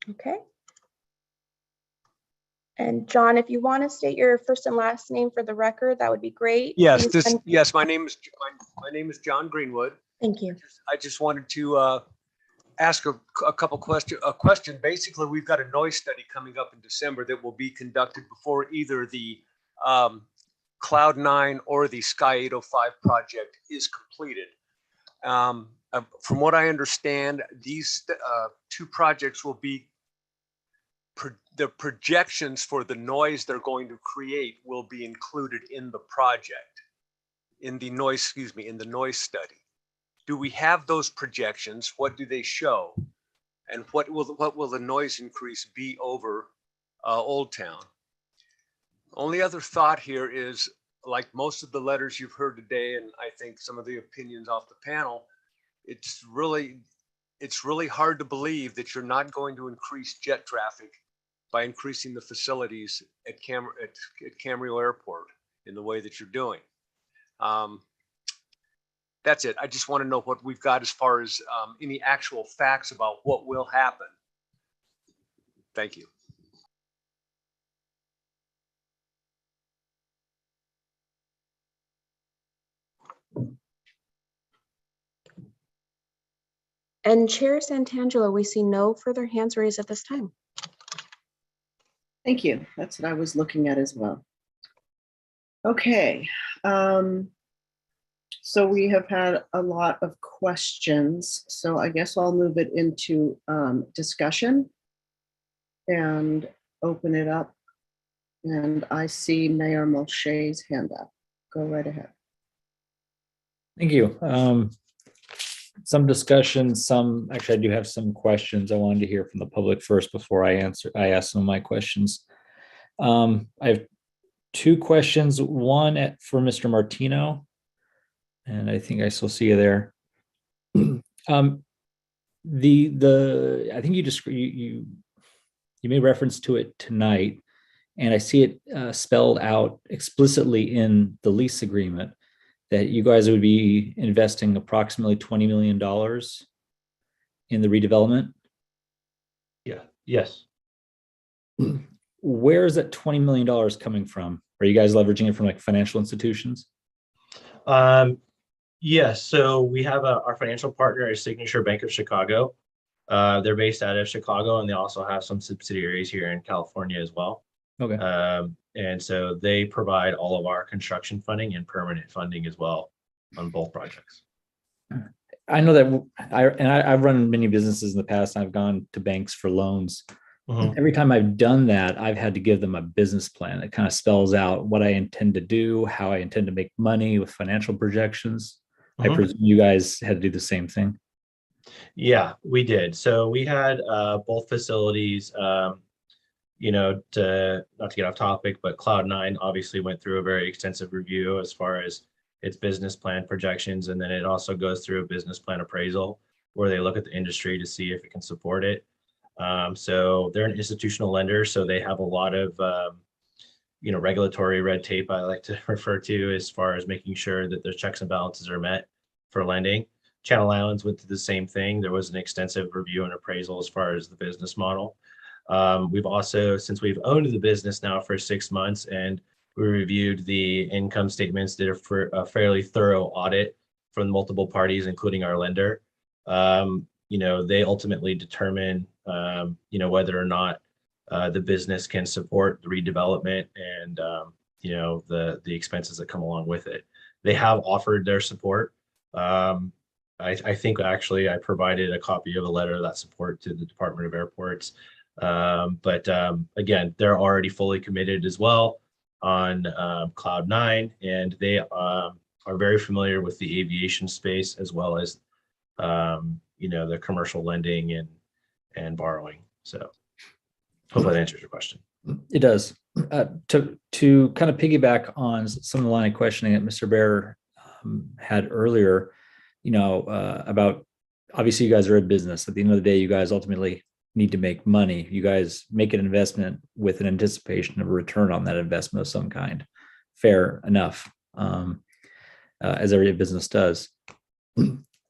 Okay. And John, if you want to state your first and last name for the record, that would be great. Yes, Please. my name is John Greenwood. Thank you. I just wanted to ask a question. Basically, we've got a noise study coming up in December that will be conducted before either the Cloud 9 or the Sky 805 project is completed. From what I understand, these two projects will be the projections for the noise they're going to create will be included in the project, in the noise study. Do we have those projections? What do they show? And what will the noise increase be over Old Town? Only other thought here is, like most of the letters you've heard today, and I think some of the opinions off the panel, it's really hard to believe that you're not going to increase jet traffic by increasing the facilities at Camarillo Airport in the way that you're doing. That's it. I just want to know what we've got as far as any actual facts about what will happen. Thank you. And Chair Santangelo, we see no further hands raised at this time. Thank you. That's what I was looking at as well. Okay. So we have had a lot of questions. So I guess I'll move it into discussion and open it up. And I see Mayor Molche's hand up. Go right ahead. Thank you. Some discussion, actually, I do have some questions I wanted to hear from the public first before I ask some of my questions. I have two questions, one for Mr. Martino, and I think I still see you there. I think you made reference to it tonight, and I see it spelled out explicitly in the lease agreement that you guys would be investing approximately $20 million in the redevelopment? Yeah. Yes. Where is that $20 million coming from? Are you guys leveraging it from like financial institutions? Yes. So we have our financial partner is Signature Bank of Chicago. They're based out of Chicago, and they also have some subsidiaries here in California as well. Okay. And so they provide all of our construction funding and permanent funding as well on both projects. I know that I've run many businesses in the past. And I've gone to banks for loans. Mm-hmm. Every time I've done that, I've had to give them a business plan that kind of spells out what I intend to do, how I intend to make money with financial projections. Mm-hmm. I presume you guys had to do the same thing. Yeah, we did. So we had both facilities. Not to get off topic, but Cloud 9 obviously went through a very extensive review as far as its business plan projections. And then it also goes through a business plan appraisal where they look at the industry to see if it can support it. So they're an institutional lender. So they have a lot of, regulatory red tape, I like to refer to, as far as making sure that their checks and balances are met for lending. Channel Islands went through the same thing. There was an extensive review and appraisal as far as the business model. We've also, since we've owned the business now for 6 months, and we reviewed the income statements, did a fairly thorough audit from multiple parties, including our lender. They ultimately determine, whether or not the business can support the redevelopment and, the expenses that come along with it. They have offered their support. I think actually I provided a copy of a letter of that support to the Department of Airports. Again, they're already fully committed as well on Cloud9, and they are very familiar with the aviation space as well as the commercial lending and borrowing. So hopefully that answers your question. It does. To kind of piggyback on some of the line of questioning that Mr. Bear had earlier, about obviously you guys are a business. At the end of the day, you guys ultimately need to make money. You guys make an investment with an anticipation of a return on that investment of some kind. Fair enough, as every business does.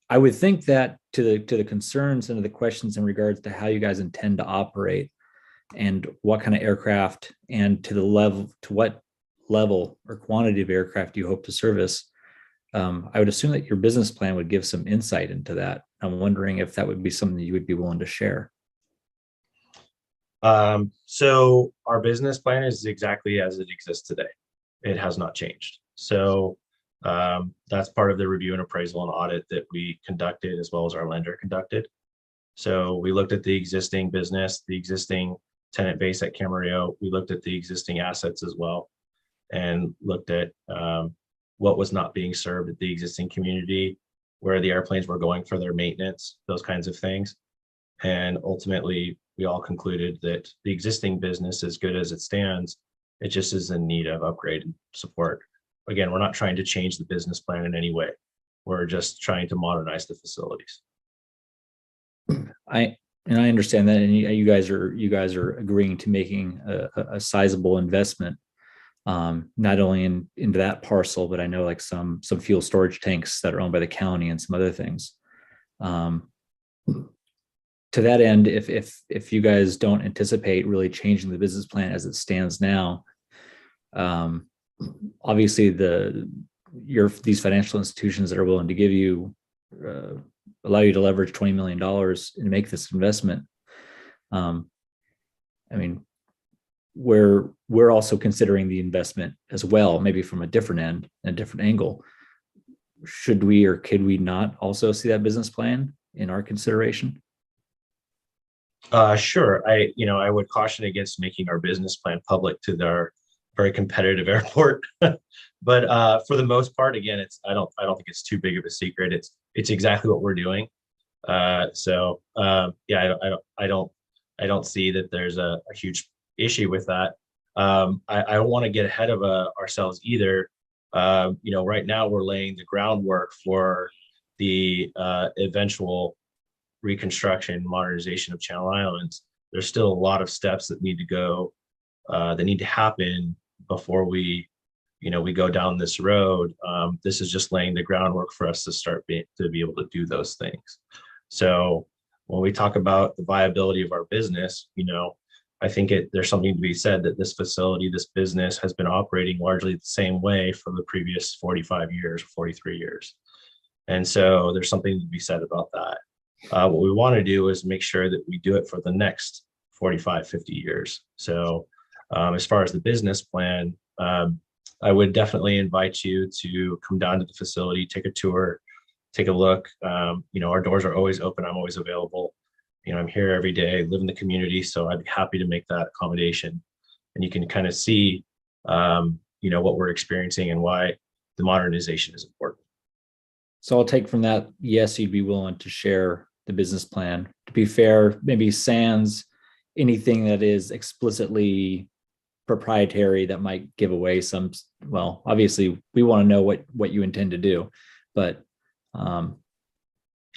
I would think that to the concerns and to the questions in regards to how you guys intend to operate and what kind of aircraft and to what level or quantity of aircraft you hope to service, I would assume that your business plan would give some insight into that. I'm wondering if that would be something that you would be willing to share. So our business plan is exactly as it exists today. It has not changed. So that's part of the review and appraisal and audit that we conducted as well as our lender conducted. So we looked at the existing business, the existing tenant base at Camarillo. We looked at the existing assets as well and looked at what was not being served at the existing community, where the airplanes were going for their maintenance, those kinds of things. And ultimately, we all concluded that the existing business, as good as it stands, it just is in need of upgrade and support. Again, we're not trying to change the business plan in any way. We're just trying to modernize the facilities. I understand that, and you guys are agreeing to making a sizable investment, not only into that parcel, but I know like some fuel storage tanks that are owned by the county and some other things. To that end, if you guys don't anticipate really changing the business plan as it stands now, obviously these financial institutions that are willing to give you allow you to leverage $20 million and make this investment. I mean, we're also considering the investment as well, maybe from a different end, a different angle. Should we or could we not also see that business plan in our consideration? Sure. I would caution against making our business plan public to their very competitive airport. But for the most part, again, I don't think it's too big of a secret. It's exactly what we're doing. I don't see that there's a huge issue with that. I don't want to get ahead of ourselves either. Right now we're laying the groundwork for the eventual reconstruction, modernization of Channel Islands. There's still a lot of steps that need to go, that need to happen before we go down this road. This is just laying the groundwork for us to be able to do those things. So when we talk about the viability of our business, I think there's something to be said that this facility, this business has been operating largely the same way for the previous 45 years, 43 years. And so there's something to be said about that. What we want to do is make sure that we do it for the next 45, 50 years. So as far as the business plan, I would definitely invite you to come down to the facility, take a tour, take a look. Our doors are always open. I'm always available. I'm here every day, live in the community, so I'd be happy to make that accommodation. And you can kind of see, what we're experiencing and why the modernization is important. So I'll take from that, yes, you'd be willing to share the business plan. To be fair, maybe sans anything that is explicitly proprietary that might give away some, well, obviously we want to know what you intend to do, but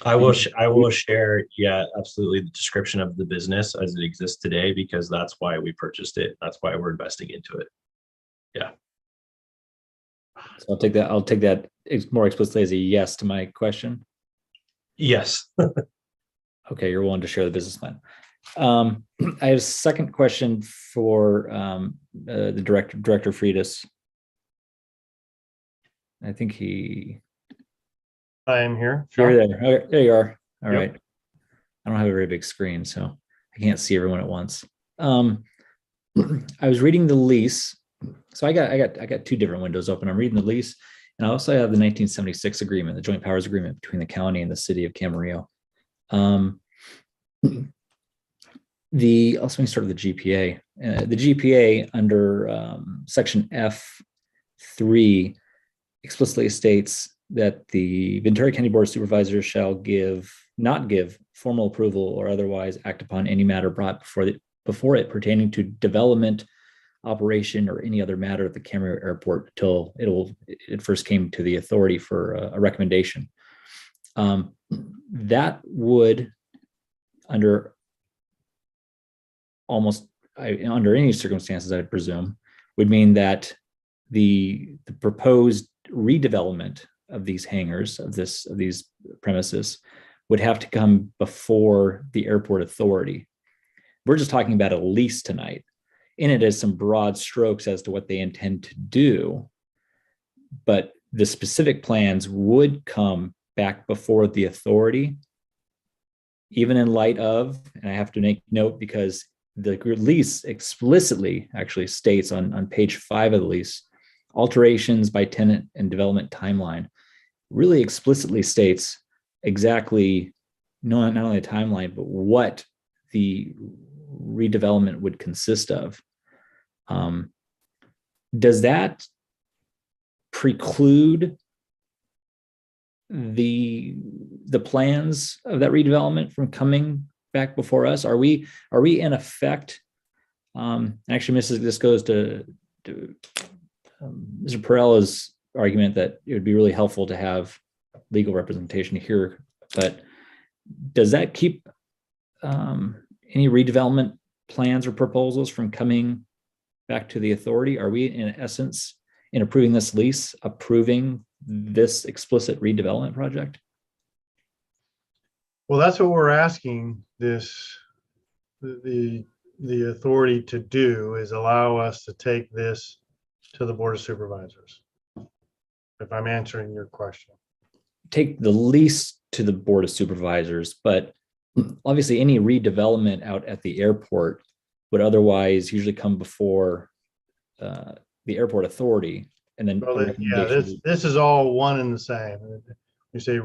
I will share, yeah, absolutely, the description of the business as it exists today, because that's why we purchased it. That's why we're investing into it. Yeah. So I'll take that more explicitly as a yes to my question. Yes. Okay, you're willing to share the business plan. I have a second question for the Director Freitas. I think I am here. Sure. There. Okay, there you are. All Yep. right. I don't have a very big screen, so I can't see everyone at once. I was reading the lease. So I got two different windows open. I'm reading the lease, and I also have the 1976 agreement, the joint powers agreement between the county and the city of Camarillo. let me start with the GPA. The GPA under section F3 explicitly states that the Ventura County Board of Supervisors shall not give formal approval or otherwise act upon any matter brought before it pertaining to development, operation, or any other matter at the Camarillo Airport until it first came to the authority for a recommendation. That would, under any circumstances, I presume, would mean that the proposed redevelopment of these hangars, of these premises, would have to come before the airport authority. We're just talking about a lease tonight. In it is some broad strokes as to what they intend to do, but the specific plans would come back before the authority, even in light of, and I have to make note because the lease explicitly actually states on page 5 of the lease, alterations by tenant and development timeline, really explicitly states exactly not only the timeline, but what the redevelopment would consist of. Does that preclude the plans of that redevelopment from coming back before us? Are we in effect, actually, this goes to Mr. Perella's argument that it would be really helpful to have legal representation here, but does that keep any redevelopment plans or proposals from coming back to the authority? Are we, in essence, in approving this lease, approving this explicit redevelopment project? Well, that's what we're asking the authority to do, is allow us to take this to the Board of Supervisors, if I'm answering your question. Take the lease to the Board of Supervisors, but obviously any redevelopment out at the airport would otherwise usually come before the airport authority, and then this is all one and the same. You say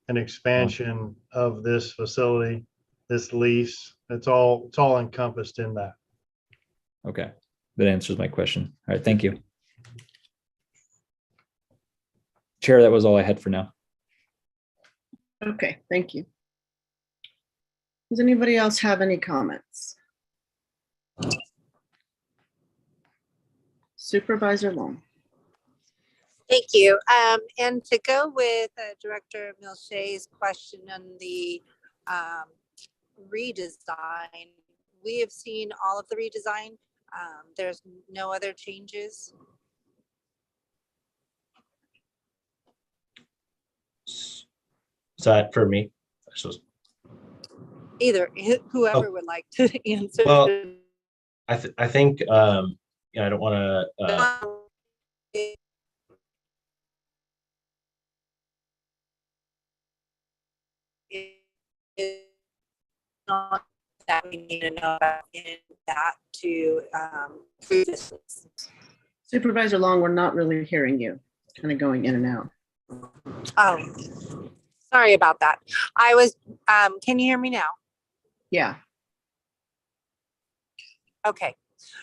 an expansion of this facility, this lease, it's all encompassed in that. Okay, that answers my question. All right, thank you. Chair, that was all I had for now. Okay, thank you. Does anybody else have any comments? Supervisor Long. Thank you. And to go with Director Milche's question on the redesign, we have seen all of the redesign. There's no other changes. Is that for me? Either whoever would like to answer. Well, I think I don't want to. Not that we need to know about in that to prove this. Supervisor Long, we're not really hearing you, kind of going in and out. Oh, sorry about that. I was, can you hear me now? Yeah. Okay.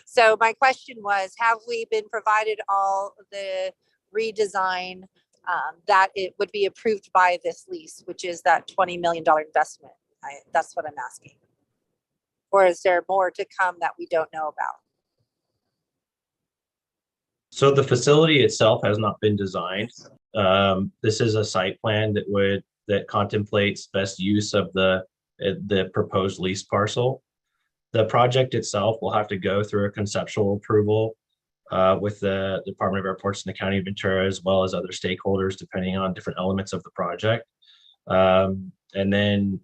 So my question was, have we been provided all the redesign that it would be approved by this lease, which is that $20 million investment? That's what I'm asking. Or is there more to come that we don't know about? So the facility itself has not been designed. This is a site plan that contemplates best use of the proposed lease parcel. The project itself will have to go through a conceptual approval with the Department of Airports in the County of Ventura, as well as other stakeholders, depending on different elements of the project. And then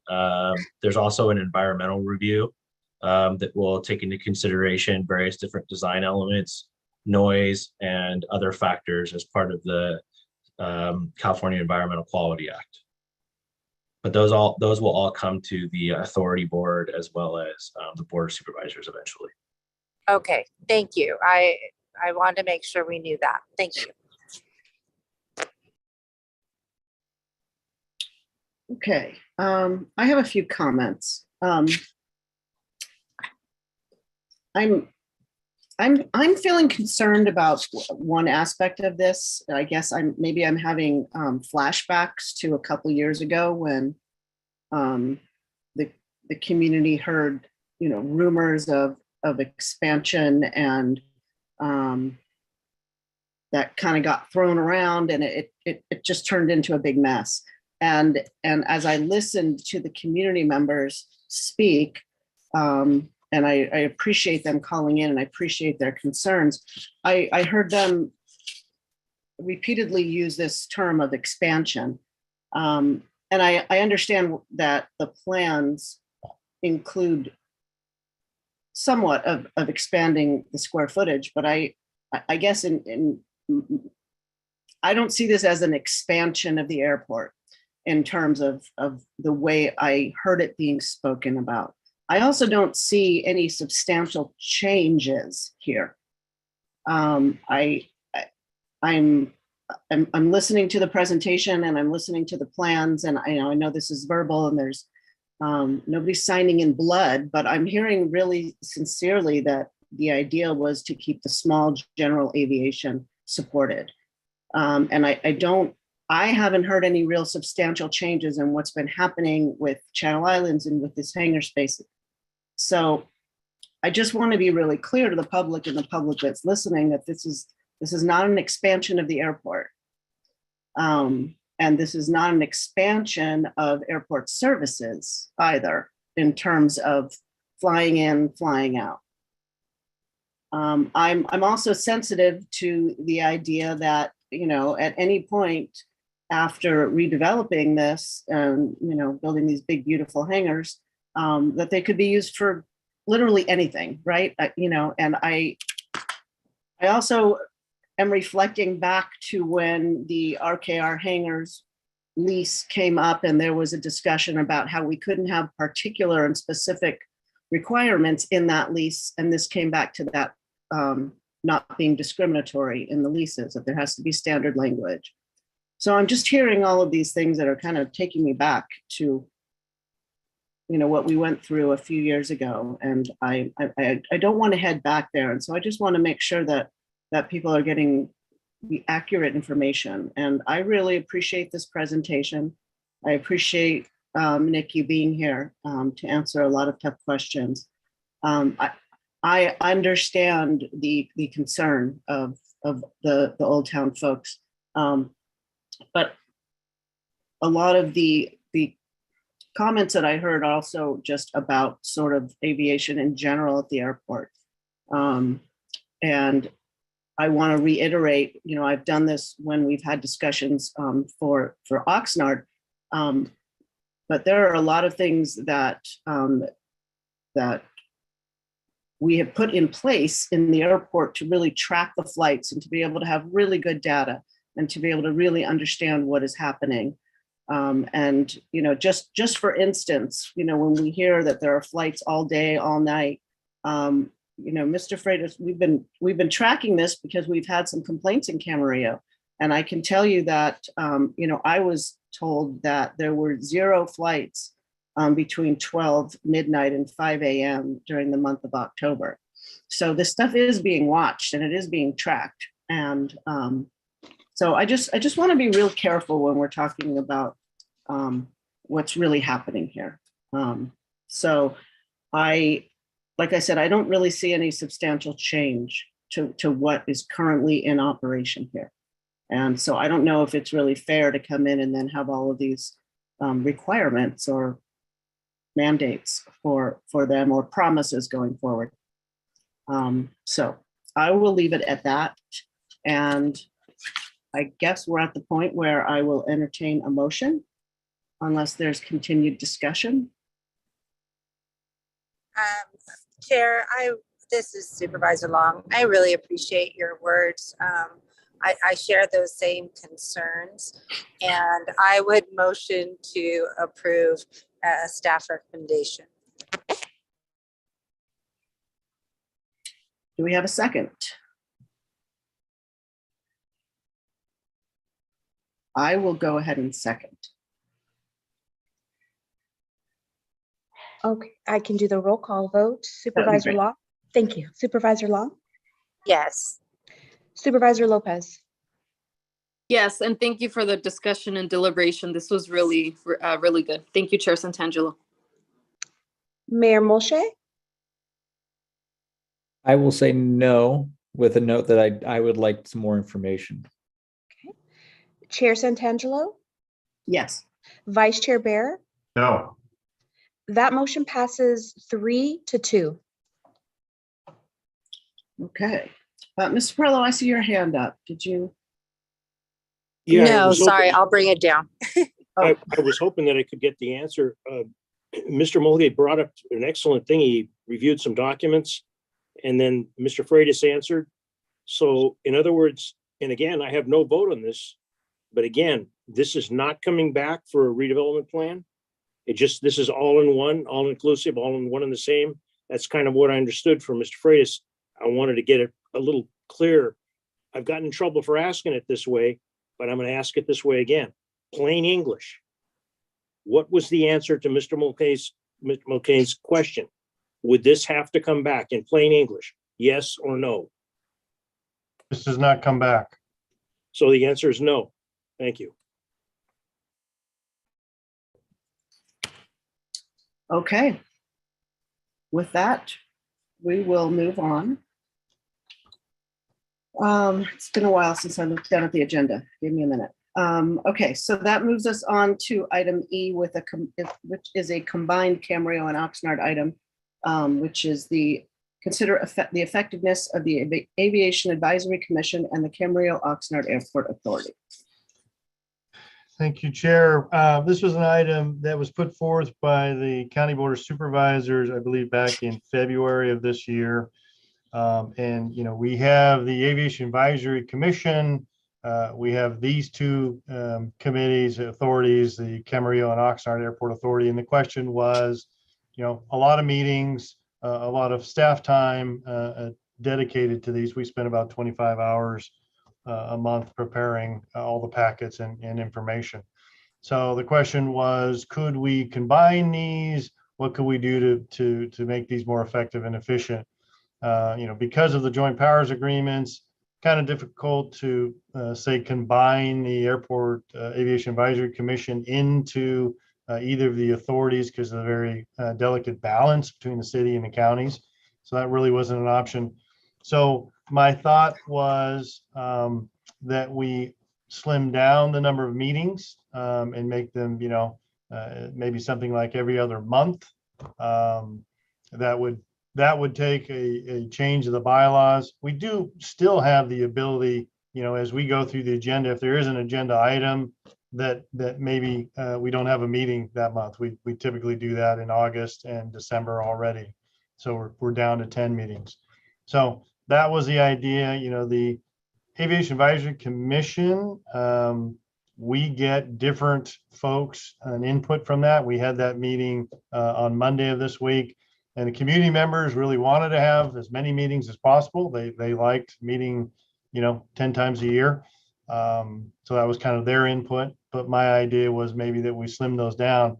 there's also an environmental review that will take into consideration various different design elements, noise, and other factors as part of the California Environmental Quality Act. But those will all come to the authority board as well as the Board of Supervisors eventually. Okay, thank you. I wanted to make sure we knew that. Thank you. Okay, I have a few comments. I'm feeling concerned about one aspect of this. I guess maybe I'm having flashbacks to a couple years ago when the community heard, rumors of expansion, and that kind of got thrown around, and it just turned into a big mess. And as I listened to the community members speak, and I appreciate them calling in, and I appreciate their concerns, I heard them repeatedly use this term of expansion. And I understand that the plans include somewhat of expanding the square footage, but I guess I don't see this as an expansion of the airport in terms of the way I heard it being spoken about. I also don't see any substantial changes here. I'm listening to the presentation, and I'm listening to the plans, and I know this is verbal, and there's nobody's signing in blood, but I'm hearing really sincerely that the idea was to keep the small general aviation supported. And I haven't heard any real substantial changes in what's been happening with Channel Islands and with this hangar space. So I just want to be really clear to the public and the public that's listening that this is not an expansion of the airport. And this is not an expansion of airport services either, in terms of flying in, flying out. I'm also sensitive to the idea that, at any point after redeveloping this and, building these big, beautiful hangars, that they could be used for literally anything, right? And I also am reflecting back to when the RKR hangars lease came up, and there was a discussion about how we couldn't have particular and specific requirements in that lease. And this came back to that not being discriminatory in the leases, that there has to be standard language. So I'm just hearing all of these things that are kind of taking me back to, what we went through a few years ago. And I don't want to head back there. And so I just want to make sure that people are getting the accurate information. And I really appreciate this presentation. I appreciate, Nick, you being here to answer a lot of tough questions. I understand the concern of the Old Town folks, but a lot of the comments that I heard also just about sort of aviation in general at the airport. And I want to reiterate, I've done this when we've had discussions for Oxnard, but there are a lot of things that we have put in place in the airport to really track the flights and to be able to have really good data and to be able to really understand what is happening. And, just for instance, when we hear that there are flights all day, all night, Mr. Freitas, we've been tracking this because we've had some complaints in Camarillo. And I can tell you that, I was told that there were 0 flights between 12 midnight and 5 a.m. during the month of October. So this stuff is being watched and it is being tracked. And so I just want to be real careful when we're talking about what's really happening here. So like I said, I don't really see any substantial change to what is currently in operation here. And so I don't know if it's really fair to come in and then have all of these requirements or mandates for them or promises going forward. So I will leave it at that. And I guess we're at the point where I will entertain a motion unless there's continued discussion. Chair, this is Supervisor Long. I really appreciate your words. I share those same concerns, and I would motion to approve a staff recommendation. Do we have a second? I will go ahead and second. Okay, I can do the roll call vote. Supervisor great. Locke, Thank you. Supervisor Long, Yes. Supervisor Lopez, Yes, and thank you for the discussion and deliberation. This was really, really good. Thank you, Chair Santangelo. Mayor Molche, I will say no with a note that I would like some more information. Chair Santangelo, Yes. Vice Chair Bear. No. That motion passes 3-2. Okay. Mr. Perillo, I see your hand up. Did you? Yeah, I No, was sorry, hoping- I'll bring it down. I was hoping that I could get the answer. Mr. Mulgate brought up an excellent thing. He reviewed some documents and then Mr. Freitas answered. So in other words, and again, I have no vote on this, but again, this is not coming back for a redevelopment plan. This is all in one, all inclusive, all in one and the same. That's kind of what I understood from Mr. Freitas. I wanted to get it a little clearer. I've gotten in trouble for asking it this way, but I'm going to ask it this way again. Plain English. What was the answer to Mr. Mulcahy's question? Would this have to come back in plain English? Yes or no? This does not come back. So the answer is no. Thank you. Okay. With that, we will move on. It's been a while since I looked down at the agenda. Give me a minute. Okay, so that moves us on to item E with which is a combined Camarillo and Oxnard item, which is the the effectiveness of the Aviation Advisory Commission and the Camarillo Oxnard Airport Authority. Thank you, Chair. This was an item that was put forth by the County Board of Supervisors, I believe, back in February of this year. And, we have the Aviation Advisory Commission. We have these two committees, authorities, the Camarillo and Oxnard Airport Authority. And the question was, a lot of meetings, a lot of staff time dedicated to these. We spent about 25 hours a month preparing all the packets and information. So the question was, could we combine these? What could we do to make these more effective and efficient? Because of the joint powers agreements, kind of difficult to say combine the Airport Aviation Advisory Commission into either of the authorities because of the very delicate balance between the city and the counties. So that really wasn't an option. So my thought was that we slim down the number of meetings and make them, maybe something like every other month. That would take a change of the bylaws. We do still have the ability, as we go through the agenda, if there is an agenda item that maybe we don't have a meeting that month. We typically do that in August and December already. So we're down to 10 meetings. So that was the idea. The Aviation Advisory Commission, we get different folks and input from that. We had that meeting on Monday of this week, and the community members really wanted to have as many meetings as possible. They liked meeting, 10 times a year. So that was kind of their input, but my idea was maybe that we slim those down.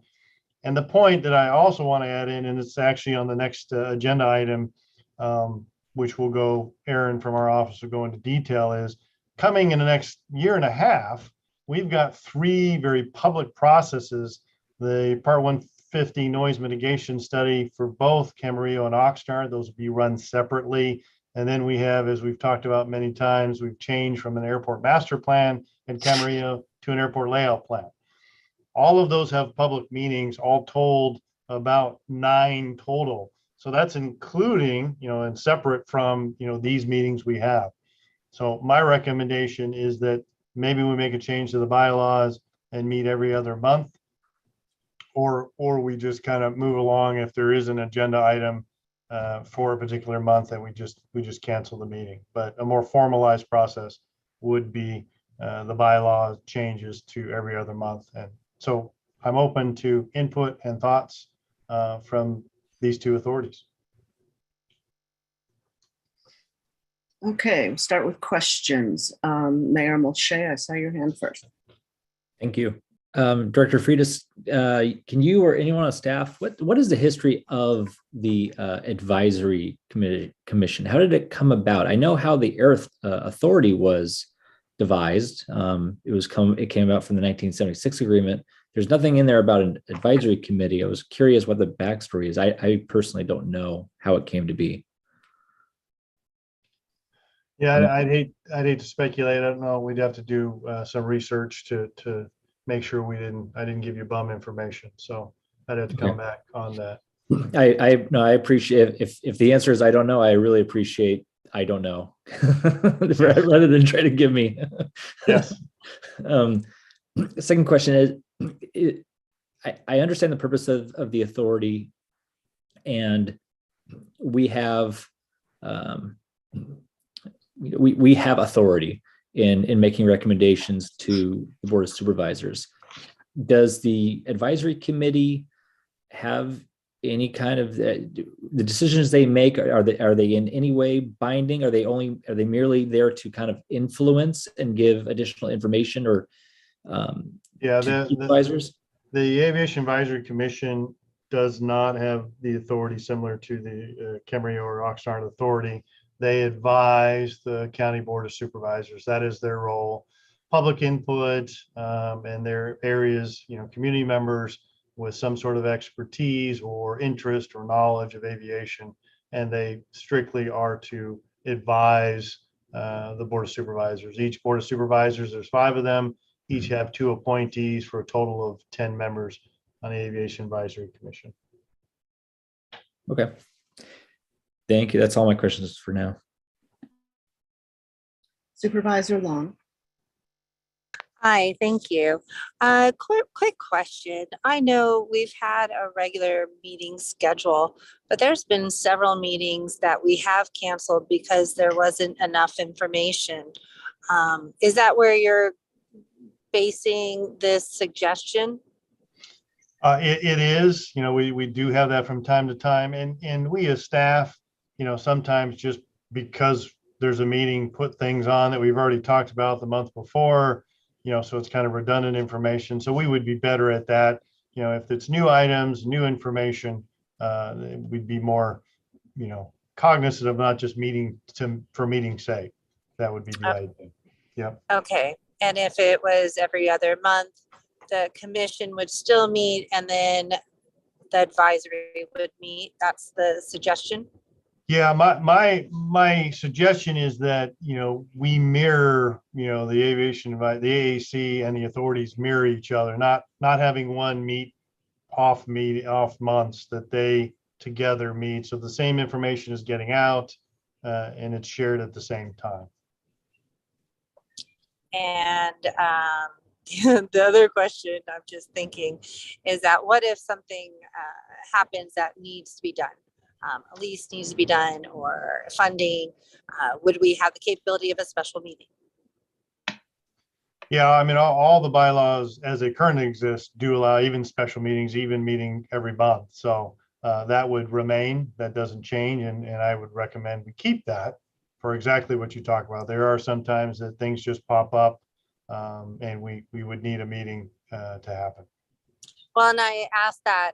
And the point that I also want to add in, and it's actually on the next agenda item, which will go, Aaron from our office will go into detail, is coming in the next year and a half, we've got 3 very public processes. The Part 150 noise mitigation study for both Camarillo and Oxnard, those will be run separately. And then we have, as we've talked about many times, we've changed from an airport master plan in Camarillo to an airport layout plan. All of those have public meetings, all told about 9 total. So that's including, and separate from, these meetings we have. So my recommendation is that maybe we make a change to the bylaws and meet every other month, or we just kind of move along if there is an agenda item for a particular month, and we just cancel the meeting. But a more formalized process would be the bylaw changes to every other month. And so I'm open to input and thoughts from these 2 authorities. Okay, we'll start with questions. Mayor Molche, I saw your hand first. Thank you. Director Freitas, can you or anyone on staff, what is the history of the advisory commission? How did it come about? I know how the Earth Authority was devised. It came about from the 1976 agreement. There's nothing in there about an advisory committee. I was curious what the backstory is. I personally don't know how it came to be. Yeah, I'd hate to speculate. I don't know. We'd have to do some research to make sure I didn't give you bum information. So I'd have to come back on that. I appreciate if the answer is I don't know, I really appreciate I don't know rather than try to give me. Yes. Second question is, I understand the purpose of the authority, and we have we have authority in making recommendations to the Board of Supervisors. Does the advisory committee have any kind of the decisions they make? Are they in any way binding? Are they merely there to kind of influence and give additional information or the supervisors? The Aviation Advisory Commission does not have the authority similar to the Camarillo or Oxnard Authority. They advise the County Board of Supervisors. That is their role. Public input and their areas, community members with some sort of expertise or interest or knowledge of aviation, and they strictly are to advise the Board of Supervisors. Each Board of Supervisors, there's 5 of them, each have 2 appointees for a total of 10 members on the Aviation Advisory Commission. Okay. Thank you. That's all my questions for now. Supervisor Long. Hi, thank you. Quick question. I know we've had a regular meeting schedule, but there's been several meetings that we have canceled because there wasn't enough information. Is that where you're basing this suggestion? It is, we do have that from time to time, and we as staff, sometimes just because there's a meeting, put things on that we've already talked about the month before, so it's kind of redundant information. So we would be better at that. If it's new items, new information, we'd be more, cognizant of not just meeting for meeting's sake. That would be the idea. Yeah. Okay. And if it was every other month, the commission would still meet and then the advisory would meet. That's the suggestion. Yeah, my suggestion is that, we mirror, the aviation, the AAC and the authorities mirror each other, not having one meet off months, that they together meet. So the same information is getting out and it's shared at the same time. And the other question I'm just thinking is that what if something happens that needs to be done? A lease needs to be done or funding, would we have the capability of a special meeting? Yeah, I mean, all the bylaws as they currently exist do allow even special meetings, even meeting every month. So that would remain, that doesn't change. And I would recommend we keep that for exactly what you talk about. There are some times that things just pop up and we would need a meeting to happen. Well, and I asked that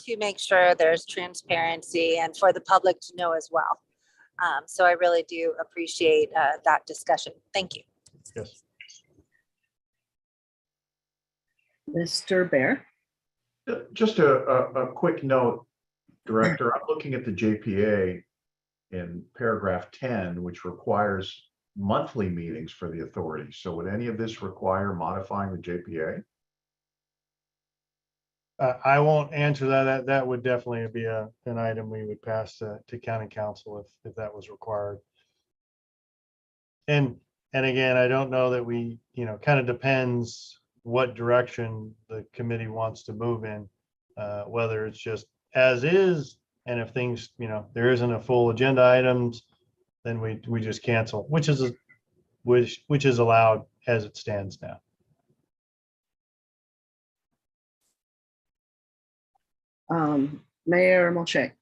to make sure there's transparency and for the public to know as well. So I really do appreciate that discussion. Thank you. Yes. Mr. Bear. Just a quick note, Director. I'm looking at the JPA in paragraph 10, which requires monthly meetings for the authority. So would any of this require modifying the JPA? I won't answer that. That would definitely be an item we would pass to County Council if that was required. And again, I don't know that we, kind of depends what direction the committee wants to move in, whether it's just as is, and if things, there isn't a full agenda items, then we just cancel, which is allowed as it stands now. Mayor Molche.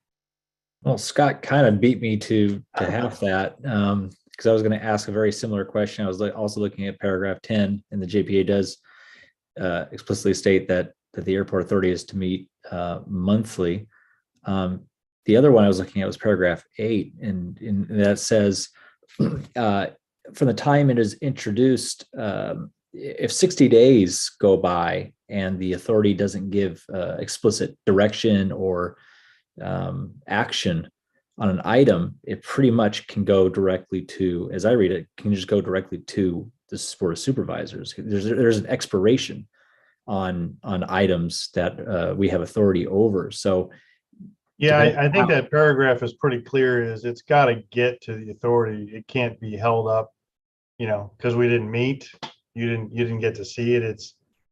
Well, Scott kind of beat me to half that because I was going to ask a very similar question. I was also looking at paragraph 10, and the JPA does explicitly state that the airport authority is to meet monthly. The other one I was looking at was paragraph 8, and that says from the time it is introduced, if 60 days go by and the authority doesn't give explicit direction or action on an item, it pretty much can go directly to, as I read it, can just go directly to the Board of Supervisors. There's an expiration on items that we have authority over. So yeah, I think that paragraph is pretty clear, is it's got to get to the authority. It can't be held up, because we didn't meet, you didn't get to see it.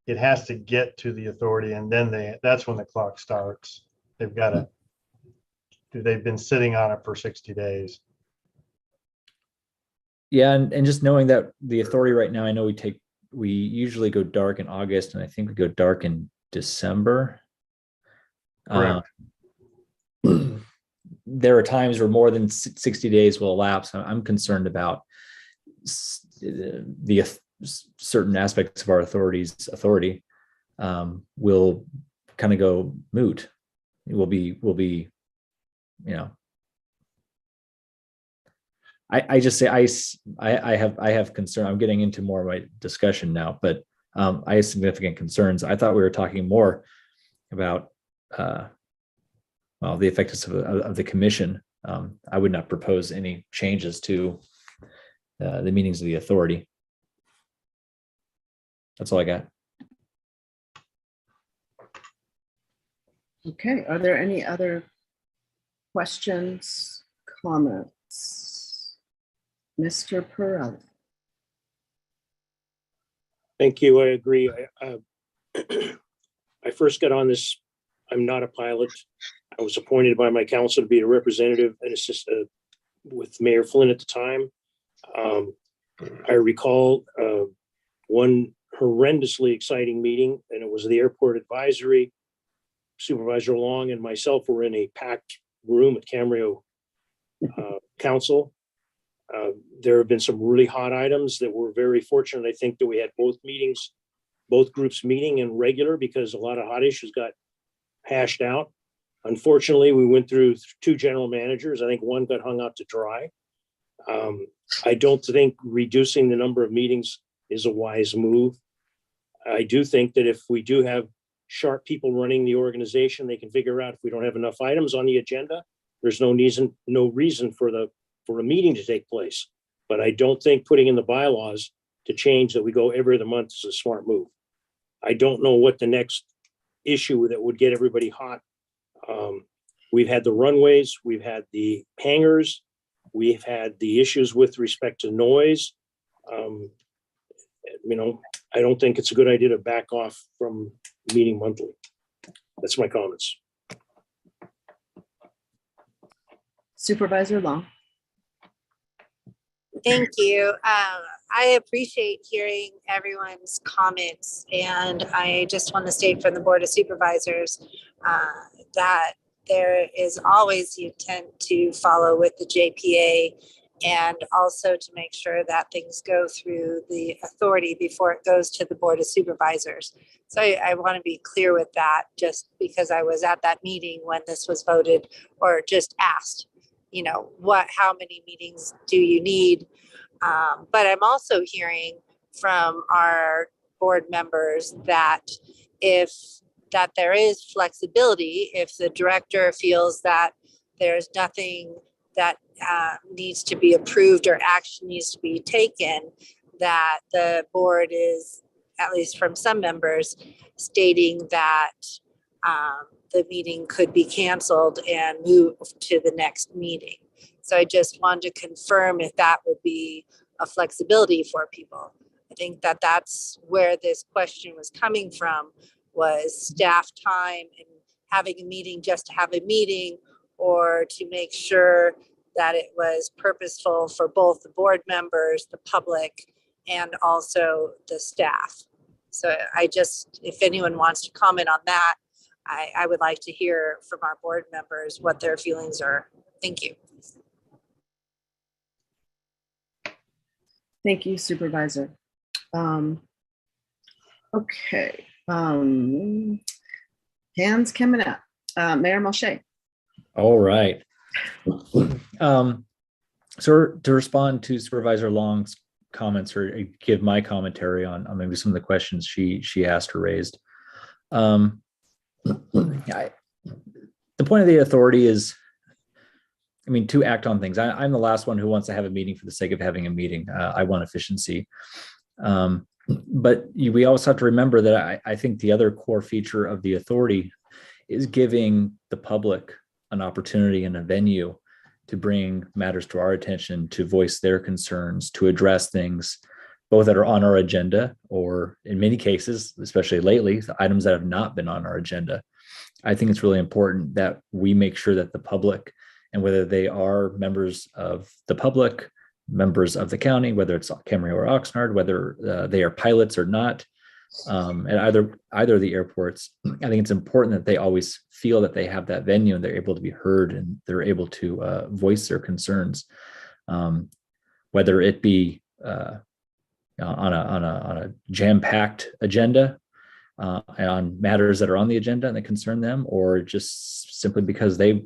It has to get to the authority, and then that's when the clock starts. They've been sitting on it for 60 days. Yeah, and just knowing that the authority right now, I know we usually go dark in August, and I think we go dark in December. Correct. There are times where more than 60 days will elapse. I'm concerned about the certain aspects of our authority will kind of go moot. It will be, I just say I have concern. I'm getting into more of my discussion now, but I have significant concerns. I thought we were talking more about the effectiveness of the commission. I would not propose any changes to the meetings of the authority. That's all I got. Okay, are there any other questions, comments? Mr. Perrella. Thank you. I agree. I first got on this. I'm not a pilot. I was appointed by my council to be a representative and assist with Mayor Flynn at the time. I recall one horrendously exciting meeting, and it was the airport advisory. Supervisor Long and myself were in a packed room at Camarillo Council. There have been some really hot items that were very fortunate. I think that we had both groups meeting and regular, because a lot of hot issues got hashed out. Unfortunately, we went through 2 general managers. I think one got hung out to dry. I don't think reducing the number of meetings is a wise move. I do think that if we do have sharp people running the organization, they can figure out if we don't have enough items on the agenda, there's no reason for a meeting to take place. But I don't think putting in the bylaws to change that we go every other month is a smart move. I don't know what the next issue that would get everybody hot. We've had the runways, we've had the hangars, we've had the issues with respect to noise. I don't think it's a good idea to back off from meeting monthly. That's my comments. Supervisor Long. Thank you. I appreciate hearing everyone's comments, and I just want to state from the Board of Supervisors that there is always the intent to follow with the JPA, and also to make sure that things go through the authority before it goes to the Board of Supervisors. So I want to be clear with that, just because I was at that meeting when this was voted or just asked, how many meetings do you need? But I'm also hearing from our board members that there is flexibility if the director feels that there's nothing that needs to be approved or action needs to be taken, that the board is, at least from some members, stating that the meeting could be canceled and move to the next meeting. So I just wanted to confirm if that would be a flexibility for people. I think that that's where this question was coming from, was staff time and having a meeting just to have a meeting, or to make sure that it was purposeful for both the board members, the public, and also the staff. So if anyone wants to comment on that, I would like to hear from our board members what their feelings are. Thank you. Thank you, Supervisor. Okay. Hands coming up. Mayor Moshe. All right. So to respond to Supervisor Long's comments or give my commentary on maybe some of the questions she asked or raised. The point of the authority is, to act on things. I'm the last one who wants to have a meeting for the sake of having a meeting. I want efficiency. But we also have to remember that I think the other core feature of the authority is giving the public an opportunity and a venue to bring matters to our attention, to voice their concerns, to address things, both that are on our agenda, or in many cases, especially lately, the items that have not been on our agenda. I think it's really important that we make sure that the public, and whether they are members of the public, members of the county, whether it's Camarillo or Oxnard, whether they are pilots or not, at either of the airports, I think it's important that they always feel that they have that venue and they're able to be heard and they're able to voice their concerns, whether it be on a jam-packed agenda, on matters that are on the agenda and that concern them, or just simply because they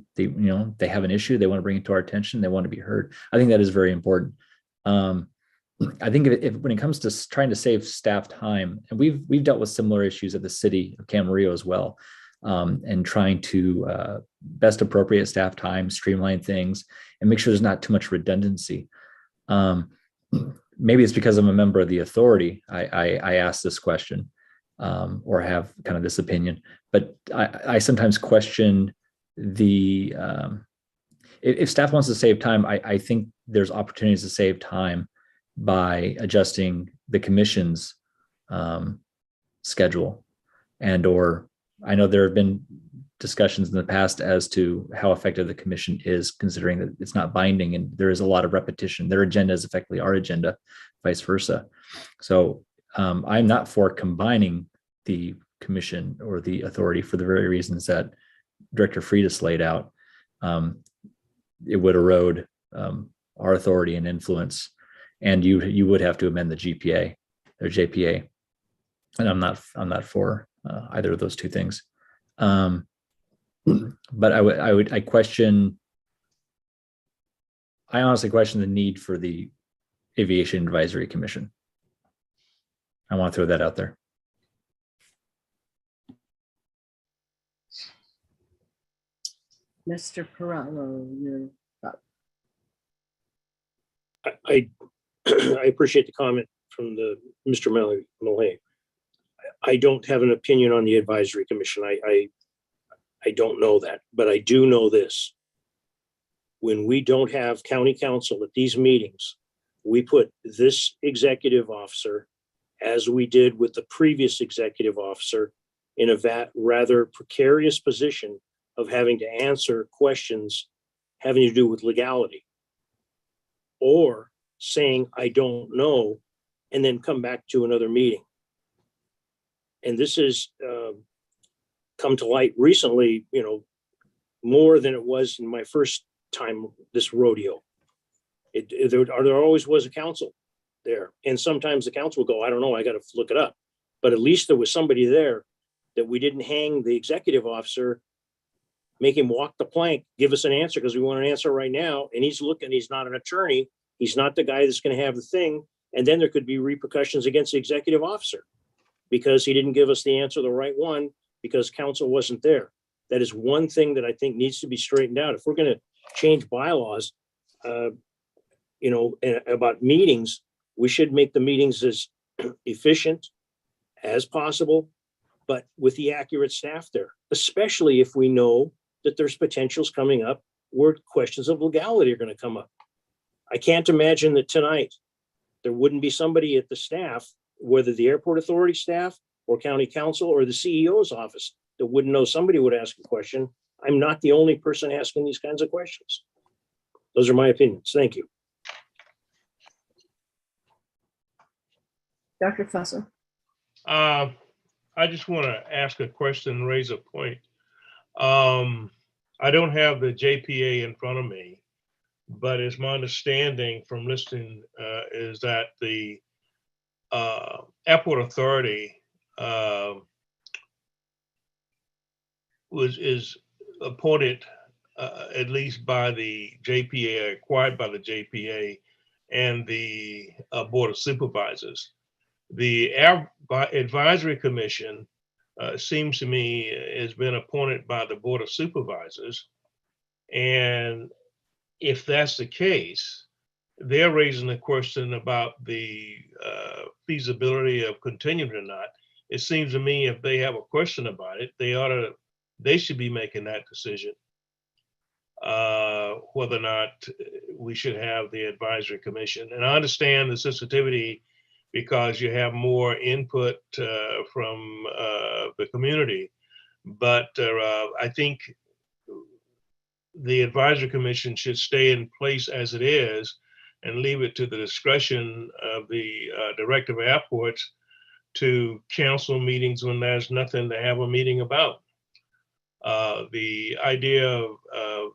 have an issue, they want to bring it to our attention, they want to be heard. I think that is very important. I think if when it comes to trying to save staff time, and we've dealt with similar issues at the city of Camarillo as well, and trying to best appropriate staff time, streamline things, and make sure there's not too much redundancy. Maybe it's because I'm a member of the authority. I ask this question, or have kind of this opinion, but I sometimes question the if staff wants to save time. I think there's opportunities to save time by adjusting the commission's schedule, or I know there have been discussions in the past as to how effective the commission is, considering that it's not binding and there is a lot of repetition. Their agenda is effectively our agenda, vice versa. So I'm not for combining the commission or the authority for the very reasons that Director Freitas laid out. It would erode our authority and influence, and you would have to amend the GPA or JPA, and I'm not for either of those two things. But I honestly question the need for the Aviation Advisory Commission. I want to throw that out there. Mr. Perallo, you're up. I appreciate the comment from Mr. Millay. I don't have an opinion on the advisory commission. I don't know that, but I do know this. When we don't have county council at these meetings, we put this executive officer, as we did with the previous executive officer, in a rather precarious position of having to answer questions having to do with legality, or saying, I don't know, and then come back to another meeting. And this has come to light recently, more than it was in my first time this rodeo. There always was a council there. And sometimes the council will go, I don't know, I got to look it up. But at least there was somebody there that we didn't hang the executive officer, make him walk the plank, give us an answer because we want an answer right now. And he's not an attorney. He's not the guy that's going to have the thing. And then there could be repercussions against the executive officer because he didn't give us the answer, the right one, because council wasn't there. That is one thing that I think needs to be straightened out. If we're going to change bylaws, about meetings, we should make the meetings as efficient as possible, but with the accurate staff there, especially if we know that there's potentials coming up where questions of legality are going to come up. I can't imagine that tonight there wouldn't be somebody at the staff, whether the airport authority staff or county council or the CEO's office, that wouldn't know. Somebody would ask a question. I'm not the only person asking these kinds of questions. Those are my opinions. Thank you. Dr. Fussell. I just want to ask a question and raise a point. I don't have the JPA in front of me, but it's my understanding from listening is that the airport authority is appointed at least by the JPA, acquired by the JPA and the Board of Supervisors. The Advisory Commission seems to me has been appointed by the Board of Supervisors. And if that's the case, they're raising the question about the feasibility of continuing or not. It seems to me if they have a question about it, they should be making that decision. Whether or not we should have the Advisory Commission. And I understand the sensitivity because you have more input from the community. But I think the Advisory Commission should stay in place as it is and leave it to the discretion of the Director of Airports to cancel meetings when there's nothing to have a meeting about. The idea of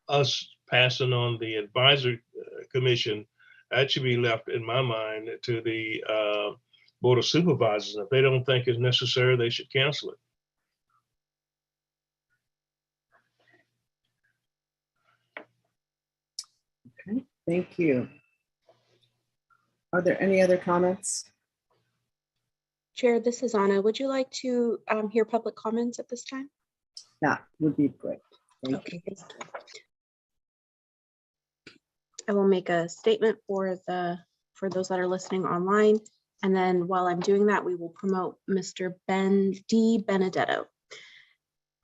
us passing on the Advisory Commission, that should be left, in my mind, to the Board of Supervisors. If they don't think it's necessary, they should cancel it. Okay, thank you. Are there any other comments? Chair, this is Anna. Would you like to hear public comments at this time? That would be great. Thank you. Thank you. I will make a statement for those that are listening online. And then while I'm doing that, we will promote Mr. Ben D. Benedetto.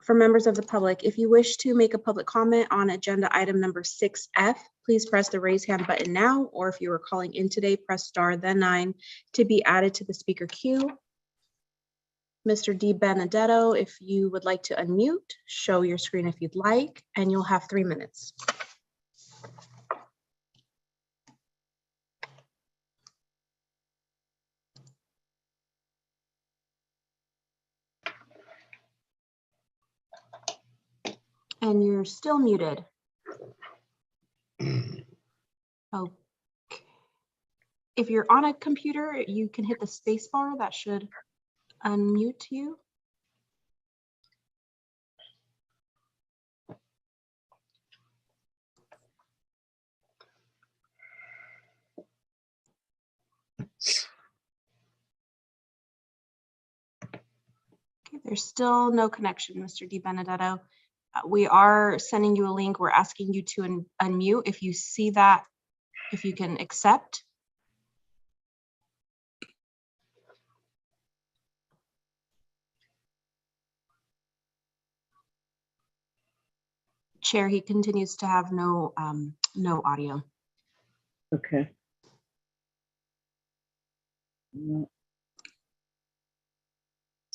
For members of the public, if you wish to make a public comment on agenda item number 6F, please press the raise hand button now, or if you are calling in today, press star then 9 to be added to the speaker queue. Mr. D. Benedetto, if you would like to unmute, show your screen if you'd like, and you'll have 3 minutes. And you're still muted. Okay. If you're on a computer, you can hit the space bar. That should unmute you. Okay, there's still no connection, Mr. Di Benedetto. We are sending you a link. We're asking you to unmute. If you see that, if you can accept. Chair, he continues to have no audio. Okay. Is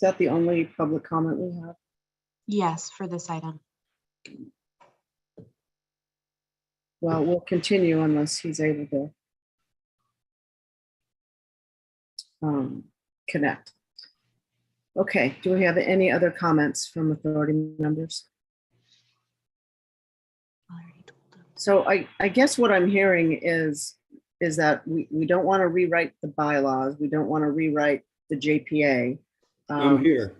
that the only public comment we have? Yes, for this item. Well, we'll continue unless he's able to connect. Okay, do we have any other comments from authority members? So I guess what I'm hearing is that we don't want to rewrite the bylaws. We don't want to rewrite the JPA. I'm here.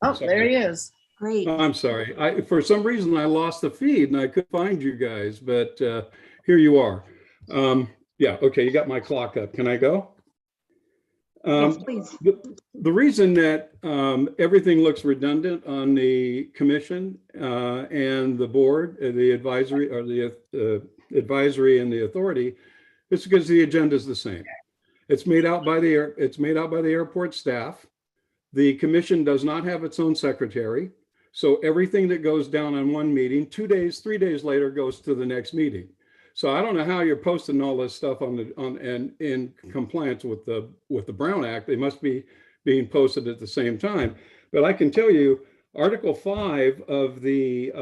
Oh, there he is. Great. I'm sorry. For some reason, I lost the feed and I couldn't find you guys, but here you are. Yeah, okay, you got my clock up. Can I go? Yes, please. The reason that everything looks redundant on the commission and the board, the advisory or the advisory and the authority, is because the agenda is the same. It's made out by the airport staff. The commission does not have its own secretary. So everything that goes down on one meeting, 2 days, 3 days later goes to the next meeting. So I don't know how you're posting all this stuff and in compliance with the Brown Act. They must be being posted at the same time. But I can tell you, Article 5 of the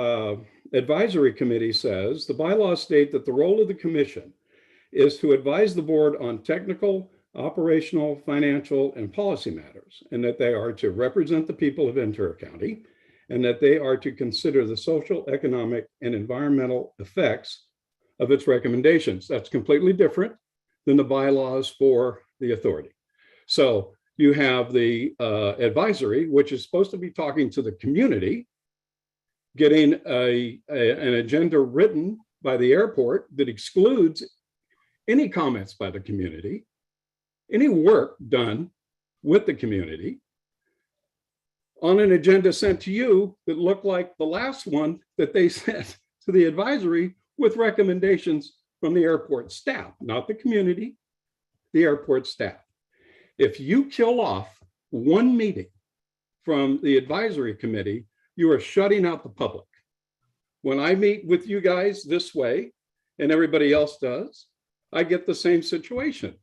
Advisory Committee says the bylaws state that the role of the commission is to advise the board on technical, operational, financial, and policy matters, and that they are to represent the people of Ventura County, and that they are to consider the social, economic, and environmental effects of its recommendations. That's completely different than the bylaws for the authority. So You have the advisory, which is supposed to be talking to the community, getting an agenda written by the airport that excludes any comments by the community, any work done with the community, on an agenda sent to you that looked like the last one that they sent to the advisory with recommendations from the airport staff, not the community, the airport staff. If you kill off one meeting from the advisory committee, you are shutting out the public. When I meet with you guys this way, and everybody else does, I get the same situation.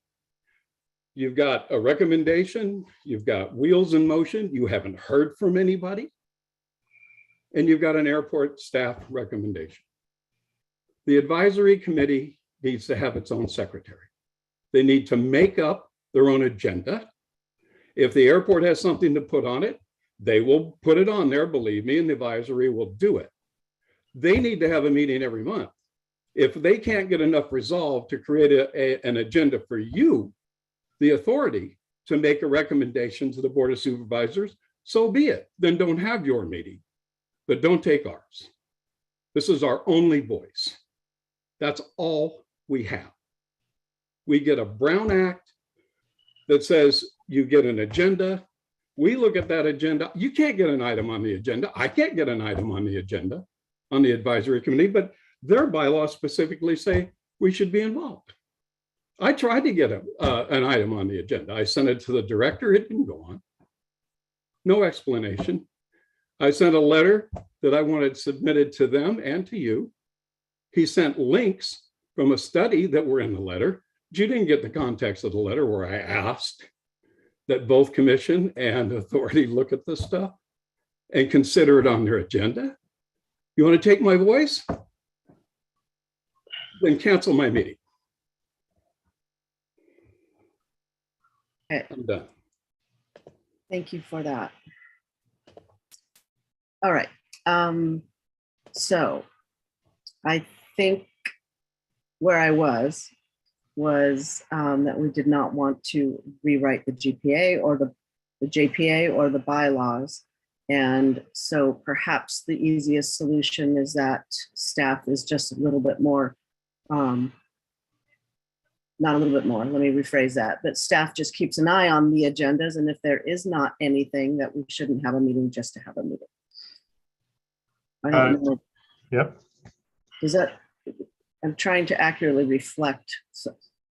You've got a recommendation, you've got wheels in motion, you haven't heard from anybody, and you've got an airport staff recommendation. The advisory committee needs to have its own secretary. They need to make up their own agenda. If the airport has something to put on it, they will put it on there, believe me, and the advisory will do it. They need to have a meeting every month. If they can't get enough resolve to create an agenda for you, the authority, to make a recommendation to the Board of Supervisors, so be it. Then don't have your meeting, but don't take ours. This is our only voice. That's all we have. We get a Brown Act that says you get an agenda. We look at that agenda. You can't get an item on the agenda. I can't get an item on the agenda on the advisory committee, but their bylaws specifically say we should be involved. I tried to get an item on the agenda. I sent it to the director. It didn't go on. No explanation. I sent a letter that I wanted submitted to them and to you. He sent links from a study that were in the letter. You didn't get the context of the letter where I asked that both commission and authority look at this stuff and consider it on their agenda. You want to take my voice? Then cancel my meeting. Okay. I'm done. Thank you for that. All right. So I think where I was that we did not want to rewrite the GPA or the JPA or the bylaws. And so perhaps the easiest solution is that staff is just a little bit more, not a little bit more, let me rephrase that, but staff just keeps an eye on the agendas. And if there is not anything, that we shouldn't have a meeting just to have a meeting. I don't know. Yep. Is that, I'm trying to accurately reflect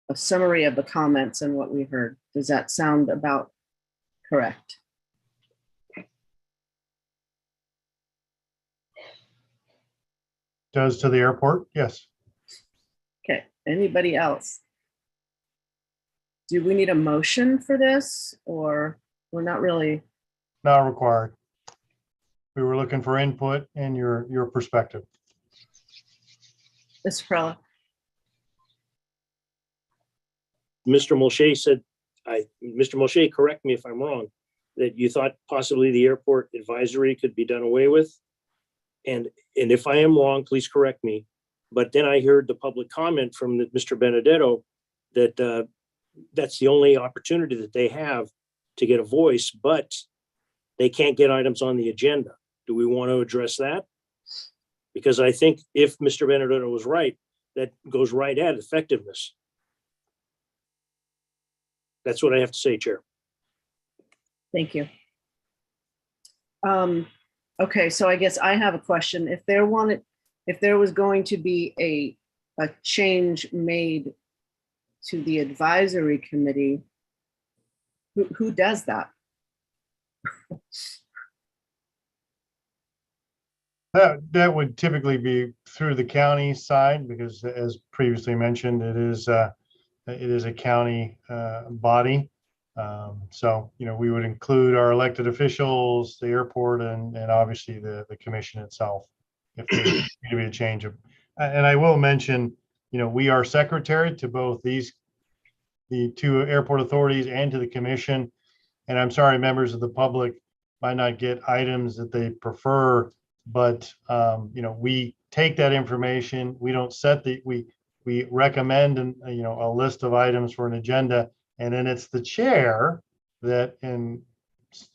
a summary of the comments and what we heard. Does that sound about correct? Does to the airport? Yes. Okay, anybody else? Do we need a motion for this, or we're not really? Not required. We were looking for input and your perspective. Ms. Prella. Mr. Mulchay said, Mr. Mulchay, correct me if I'm wrong, that you thought possibly the airport advisory could be done away with. And if I am wrong, please correct me. But then I heard the public comment from Mr. Benedetto that that's the only opportunity that they have to get a voice, but they can't get items on the agenda. Do we want to address that? Because I think if Mr. Benedetto was right, that goes right at effectiveness. That's what I have to say, Chair. Thank you. Okay, so I guess I have a question. If there was going to be a change made to the advisory committee, who does that? That would typically be through the county side, because as previously mentioned, it is a county body. So, we would include our elected officials, the airport, and obviously the commission itself, if there needs to be a change of. And I will mention, we are secretary to both the two airport authorities and to the commission. And I'm sorry, members of the public might not get items that they prefer, but we take that information. We don't set we recommend a list of items for an agenda, and then it's the chair that in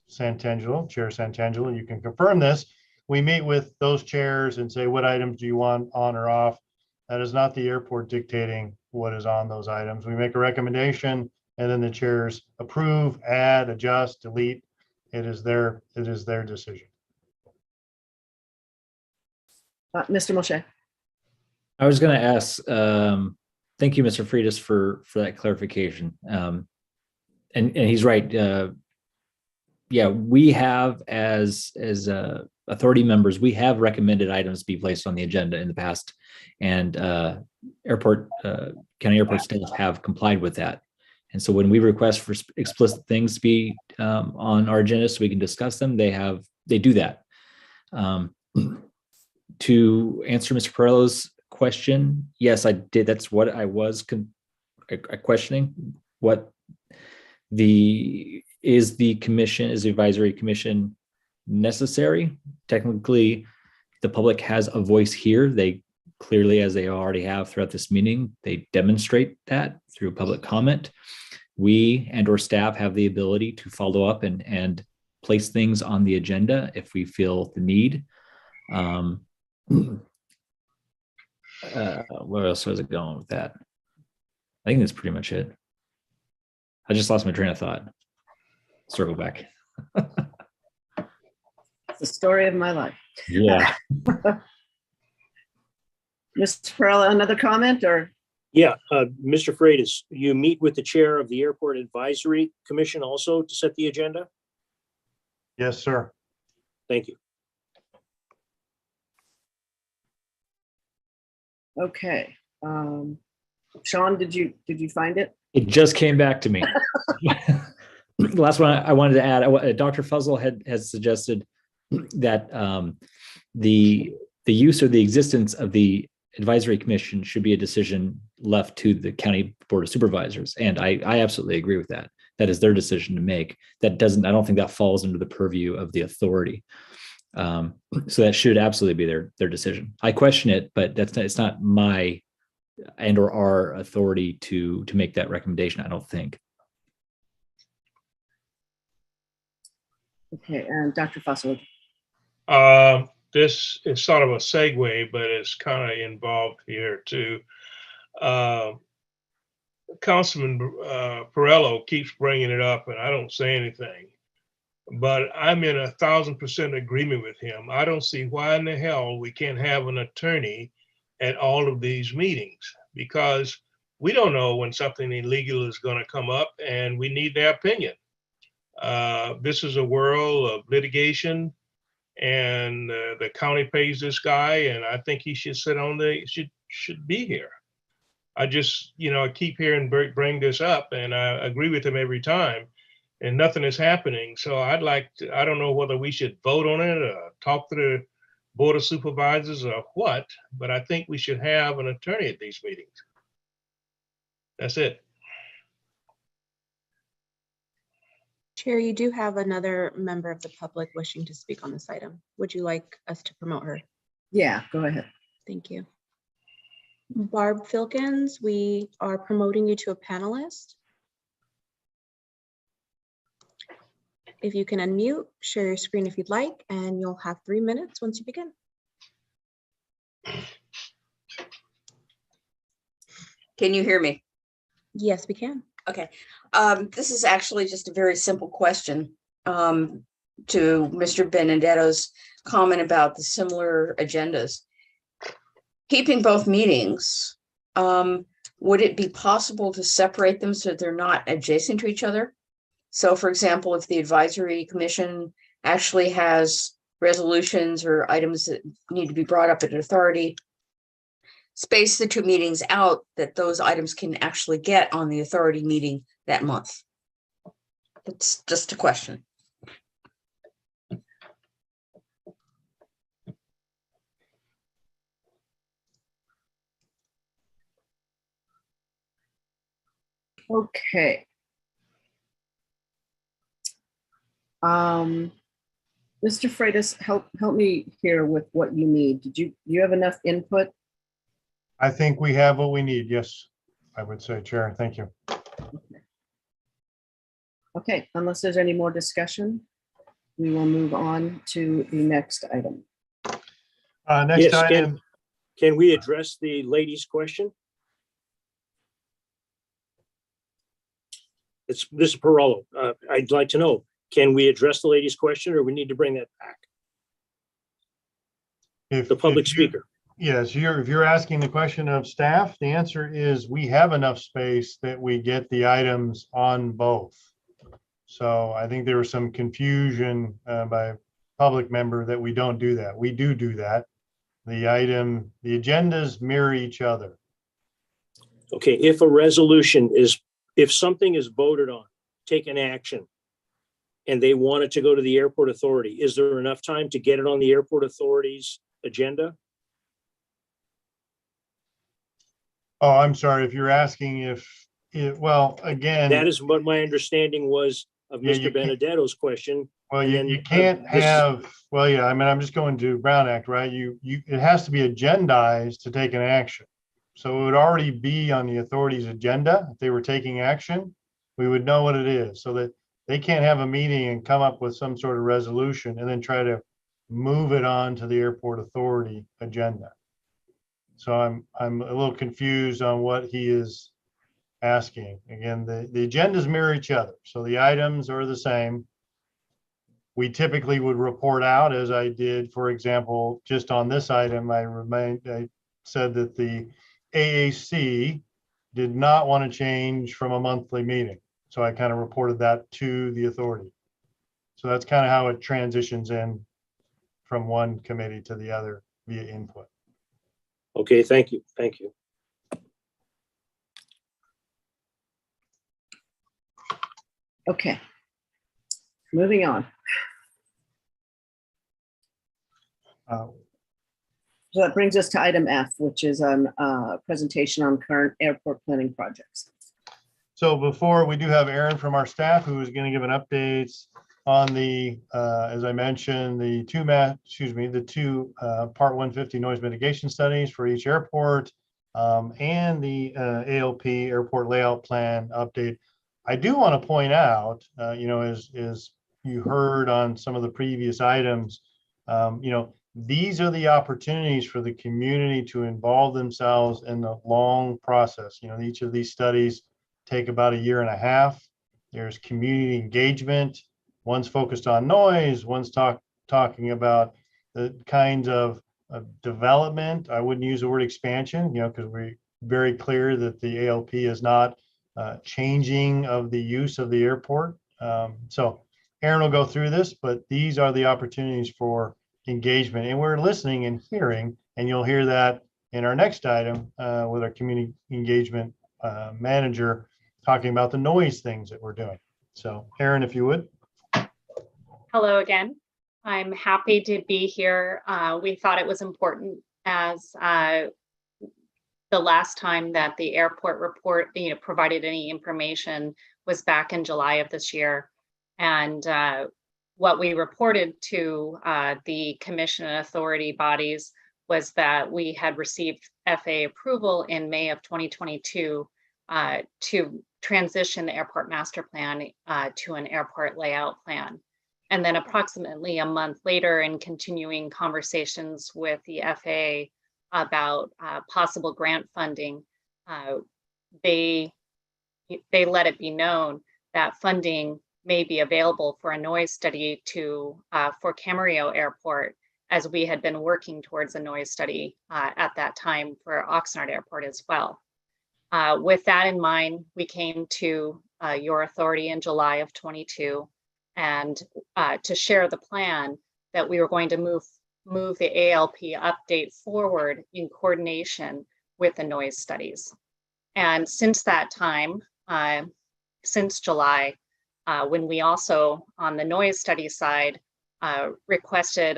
Santangelo, Chair Santangelo, you can confirm this. We meet with those chairs and say, what items do you want on or off? That is not the airport dictating what is on those items. We make a recommendation and then the chairs approve, add, adjust, delete. It is their decision. Mr. Moshe. I was going to ask, thank you, Mr. Freitas, for that clarification. And he's right. Yeah, we have as authority members, we have recommended items be placed on the agenda in the past, and county airport staff have complied with that. And so when we request for explicit things to be on our agenda so we can discuss them, they do that. To answer Mr. Perillo's question, yes, I did. That's what I was questioning. What is the advisory commission necessary? Technically, the public has a voice here. They clearly, as they already have throughout this meeting, they demonstrate that through public comment. We and or staff have the ability to follow up and place things on the agenda if we feel the need. Where else was it going with that? I think that's pretty much it. I just lost my train of thought. Circle back. It's the story of my life. Yeah. Mr. Perillo, another comment or? Yeah, Mr. Freitas, you meet with the chair of the Airport Advisory Commission also to set the agenda? Yes, sir. Thank you. Okay. Sean, did you find it? It just came back to me. The last one I wanted to add, Dr. Fuzzle has suggested that the use or the existence of the advisory commission should be a decision left to the county board of supervisors. And I absolutely agree with that. That is their decision to make. I don't think that falls into the purview of the authority. So that should absolutely be their decision. I question it, but it's not my and or our authority to make that recommendation, I don't think. Okay, and Dr. Fussell. This is sort of a segue, but it's kind of involved here too. Councilman Perillo keeps bringing it up and I don't say anything, but I'm in 1,000% agreement with him. I don't see why in the hell we can't have an attorney at all of these meetings, because we don't know when something illegal is going to come up and we need their opinion. This is a world of litigation, and the county pays this guy, and I think he should should be here. I just, I keep hearing Bert bring this up, and I agree with him every time, and nothing is happening. So I don't know whether we should vote on it or talk to the Board of Supervisors or what, but I think we should have an attorney at these meetings. That's it. Chair, you do have another member of the public wishing to speak on this item. Would you like us to promote her? Yeah, go ahead. Thank you. Barb Filkins, we are promoting you to a panelist. If you can unmute, share your screen if you'd like, and you'll have 3 minutes once you begin. Can you hear me? Yes, we can. Okay. This is actually just a very simple question to Mr. Benedetto's comment about the similar agendas. Keeping both meetings, would it be possible to separate them so they're not adjacent to each other? So for example, if the advisory commission actually has resolutions or items that need to be brought up at authority, space the 2 meetings out that those items can actually get on the authority meeting that month. It's just a question. Okay. Mr. Freitas, help me here with what you need. You have enough input? I think we have what we need. Yes, I would say, Chair. Thank you. Okay, unless there's any more discussion, we will move on to the next item. Next Yes, item. can we address the lady's question? This is Perello. I'd like to know, can we address the lady's question or we need to bring that back? If The public if you- speaker. Yes, if you're asking the question of staff, the answer is we have enough space that we get the items on both. So I think there was some confusion by public member that we don't do that. We do that. The agendas mirror each other. Okay, if something is voted on, taken action, and they want it to go to the airport authority, is there enough time to get it on the airport authority's agenda? Oh, I'm sorry. If you're asking well, again. That is what my understanding was of Yeah, Mr. you can't- Benedetto's question. Well, And you then, can't this- have, well, yeah, I mean, I'm just going to Brown Act, right? It has to be agendized to take an action. So it would already be on the authority's agenda. If they were taking action, we would know what it is, so that they can't have a meeting and come up with some sort of resolution and then try to move it on to the airport authority agenda. So I'm a little confused on what he is asking. Again, the agendas mirror each other. So the items are the same. We typically would report out, as I did, for example, just on this item, I said that the AAC did not want to change from a monthly meeting. So I kind of reported that to the authority. So that's kind of how it transitions in from one committee to the other via input. Okay, thank you. Thank you. Okay. Moving on. So that brings us to item F, which is a presentation on current airport planning projects. So before, we do have Aaron from our staff who is going to give an update on the, as I mentioned, the two Part 150 noise mitigation studies for each airport, and the ALP airport layout plan update. I do want to point out, as you heard on some of the previous items, these are the opportunities for the community to involve themselves in the long process. Each of these studies take about 1.5 years. There's community engagement. One's focused on noise. One's talking about the kinds of development. I wouldn't use the word expansion, because we're very clear that the ALP is not changing of the use of the airport. So Aaron will go through this, but these are the opportunities for engagement, and we're listening and hearing, and you'll hear that in our next item with our community engagement manager talking about the noise things that we're doing. So Aaron, if you would. Hello again. I'm happy to be here. We thought it was important, as the last time that the airport report provided any information was back in July of this year. And what we reported to the commission and authority bodies was that we had received FAA approval in May of 2022 to transition the airport master plan to an airport layout plan. And then approximately a month later, in continuing conversations with the FAA about possible grant funding, they let it be known that funding may be available for a noise study for Camarillo Airport, as we had been working towards a noise study at that time for Oxnard Airport as well. With that in mind, we came to your authority in July of 22 and to share the plan that we were going to move the ALP update forward in coordination with the noise studies. And since that time, since July, when we also on the noise study side requested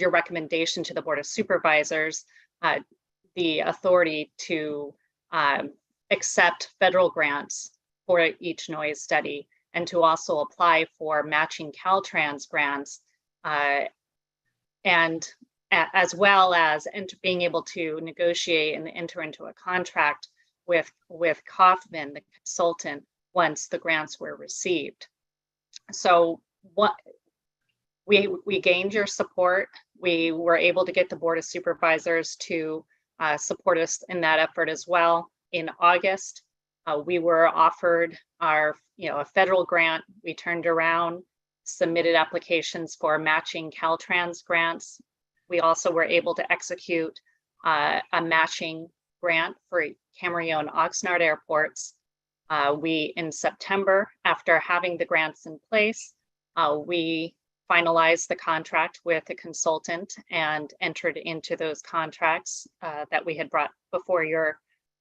your recommendation to the Board of Supervisors, the authority to accept federal grants for each noise study, and to also apply for matching Caltrans grants, and as well as being able to negotiate and enter into a contract with Kaufman, the consultant, once the grants were received. So what we gained your support. We were able to get the Board of Supervisors to support us in that effort as well. In August, we were offered a federal grant. We turned around, submitted applications for matching Caltrans grants. We also were able to execute a matching grant for Camarillo and Oxnard airports. In September, after having the grants in place, we finalized the contract with a consultant and entered into those contracts that we had brought before your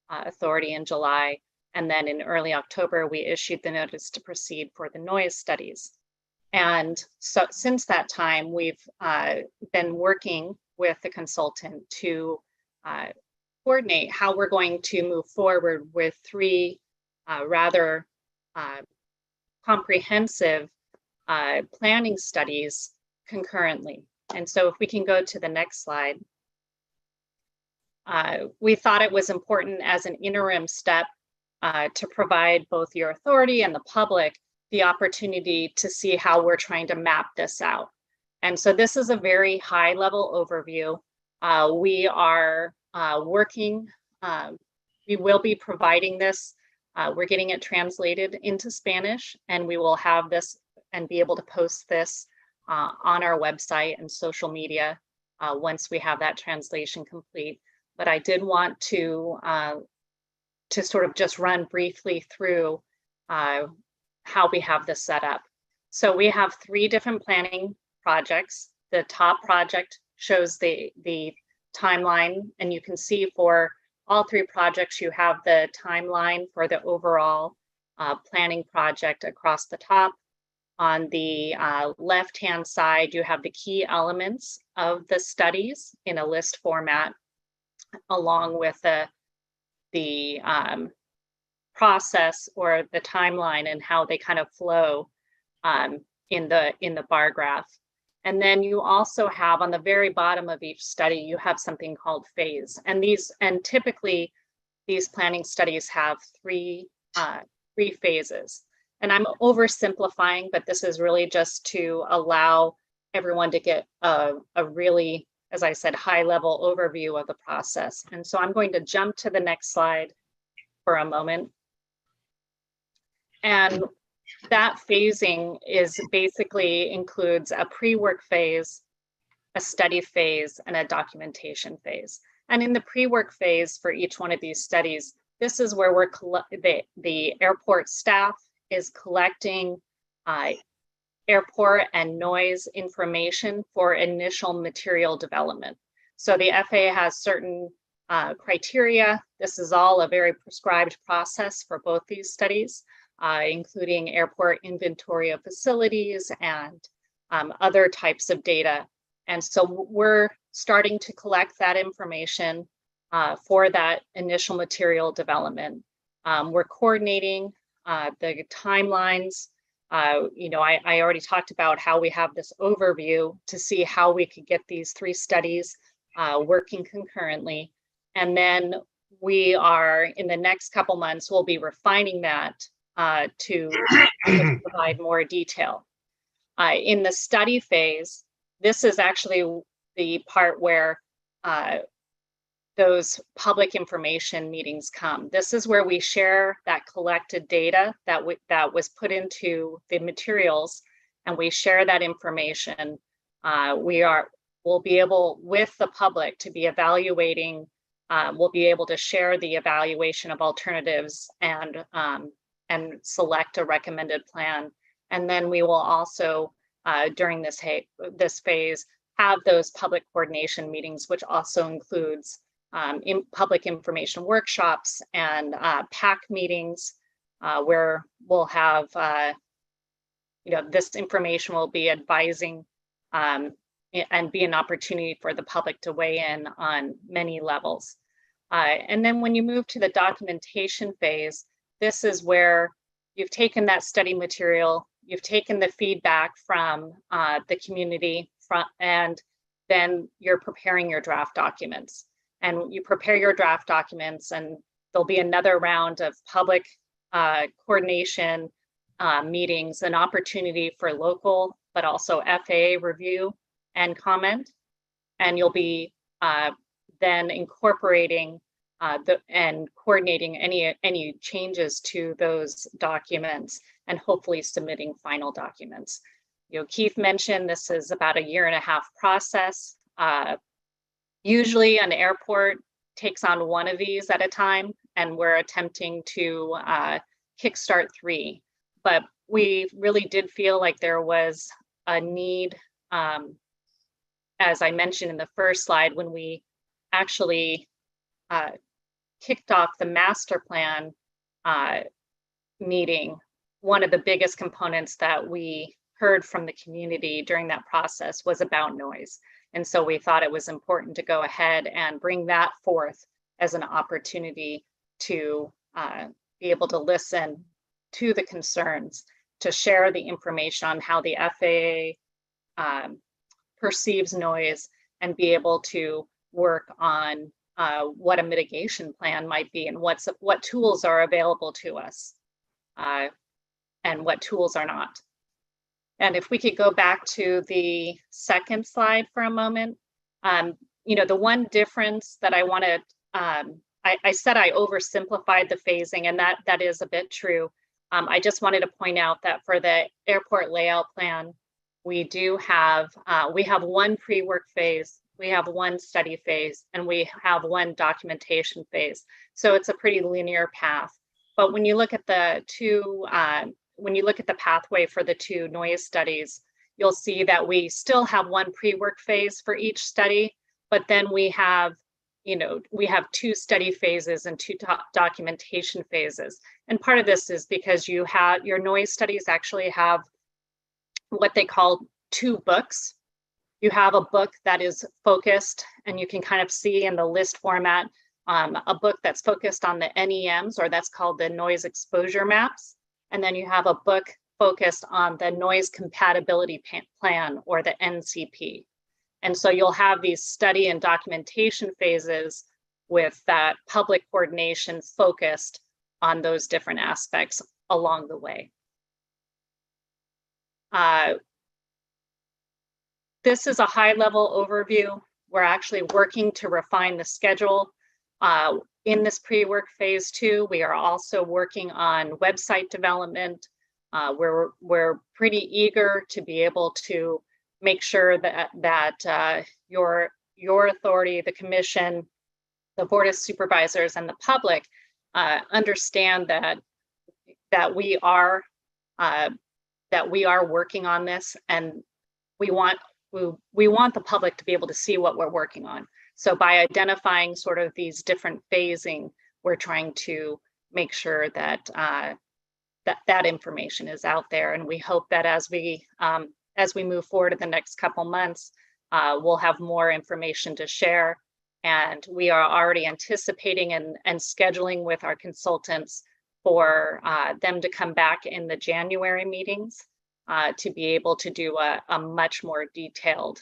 authority in July. And then in early October, we issued the notice to proceed for the noise studies. And so since that time, we've been working with the consultant to coordinate how we're going to move forward with three rather comprehensive planning studies concurrently. And so if we can go to the next slide. We thought it was important as an interim step to provide both your authority and the public the opportunity to see how we're trying to map this out. And so this is a very high level overview. We are working, we will be providing this. We're getting it translated into Spanish, and we will have this and be able to post this on our website and social media once we have that translation complete. But I did want to sort of just run briefly through how we have this set up. So we have three different planning projects. The top project shows the timeline, and you can see for all three projects, you have the timeline for the overall planning project across the top. On the left-hand side, you have the key elements of the studies in a list format, along with the process or the timeline and how they kind of flow in the bar graph. And then you also have on the very bottom of each study, you have something called phase. And typically these planning studies have three phases. And I'm oversimplifying, but this is really just to allow everyone to get a really, as I said, high level overview of the process. And so I'm going to jump to the next slide for a moment. And that phasing is basically includes a pre-work phase, a study phase, and a documentation phase. And in the pre-work phase for each one of these studies, this is where the airport staff is collecting airport and noise information for initial material development. So the FAA has certain criteria. This is all a very prescribed process for both these studies, including airport inventory of facilities and other types of data. And so we're starting to collect that information for that initial material development. We're coordinating the timelines. I already talked about how we have this overview to see how we could get these three studies working concurrently. And then we are, in the next couple months, we'll be refining that to provide more detail. In the study phase, this is actually the part where those public information meetings come. This is where we share that collected data that was put into the materials, and we share that information. We'll be able, with the public, to be evaluating. We'll be able to share the evaluation of alternatives and select a recommended plan. And then we will also, during this phase, have those public coordination meetings, which also includes public information workshops and PAC meetings, where we'll have, this information will be advising and be an opportunity for the public to weigh in on many levels. And then when you move to the documentation phase, this is where you've taken that study material, you've taken the feedback from the community, and then you're preparing your draft documents. And you prepare your draft documents, and there'll be another round of public coordination meetings an opportunity for local, but also FAA review and comment. And you'll be then incorporating and coordinating any changes to those documents and hopefully submitting final documents. You know, Keith mentioned this is about a 1.5-year process. Usually an airport takes on one of these at a time, and we're attempting to kickstart 3. But we really did feel like there was a need, as I mentioned in the first slide, when we actually kicked off the master plan meeting, one of the biggest components that we heard from the community during that process was about noise. And so we thought it was important to go ahead and bring that forth as an opportunity to be able to listen to the concerns, to share the information on how the FAA perceives noise, and be able to work on what a mitigation plan might be and what tools are available to us and what tools are not. And if we could go back to the second slide for a moment, you know, the one difference that I want to, I said I oversimplified the phasing, and that is a bit true. I just wanted to point out that for the airport layout plan, we do have, we have one pre-work phase, we have one study phase, and we have one documentation phase. So it's a pretty linear path. But when you look at the two, when you look at the pathway for the 2 noise studies, you'll see that we still have one pre-work phase for each study, but then we have, you know, we have 2 study phases and 2 documentation phases. And part of this is because you have, your noise studies actually have what they call 2 books. You have a book that is focused, and you can kind of see in the list format, a book that's focused on the NEMs, or that's called the noise exposure maps. And then you have a book focused on the noise compatibility plan, or the NCP. And so you'll have these study and documentation phases with that public coordination focused on those different aspects along the way. This is a high-level overview. We're actually working to refine the schedule. In this pre-work phase 2, we are also working on website development. We're pretty eager to be able to make sure that your authority, the commission, the board of supervisors, and the public understand that we are working on this, and we want the public to be able to see what we're working on. So by identifying sort of these different phasing, we're trying to make sure that that information is out there. And we hope that as we move forward in the next couple months, we'll have more information to share. And we are already anticipating and scheduling with our consultants for them to come back in the January meetings to be able to do a much more detailed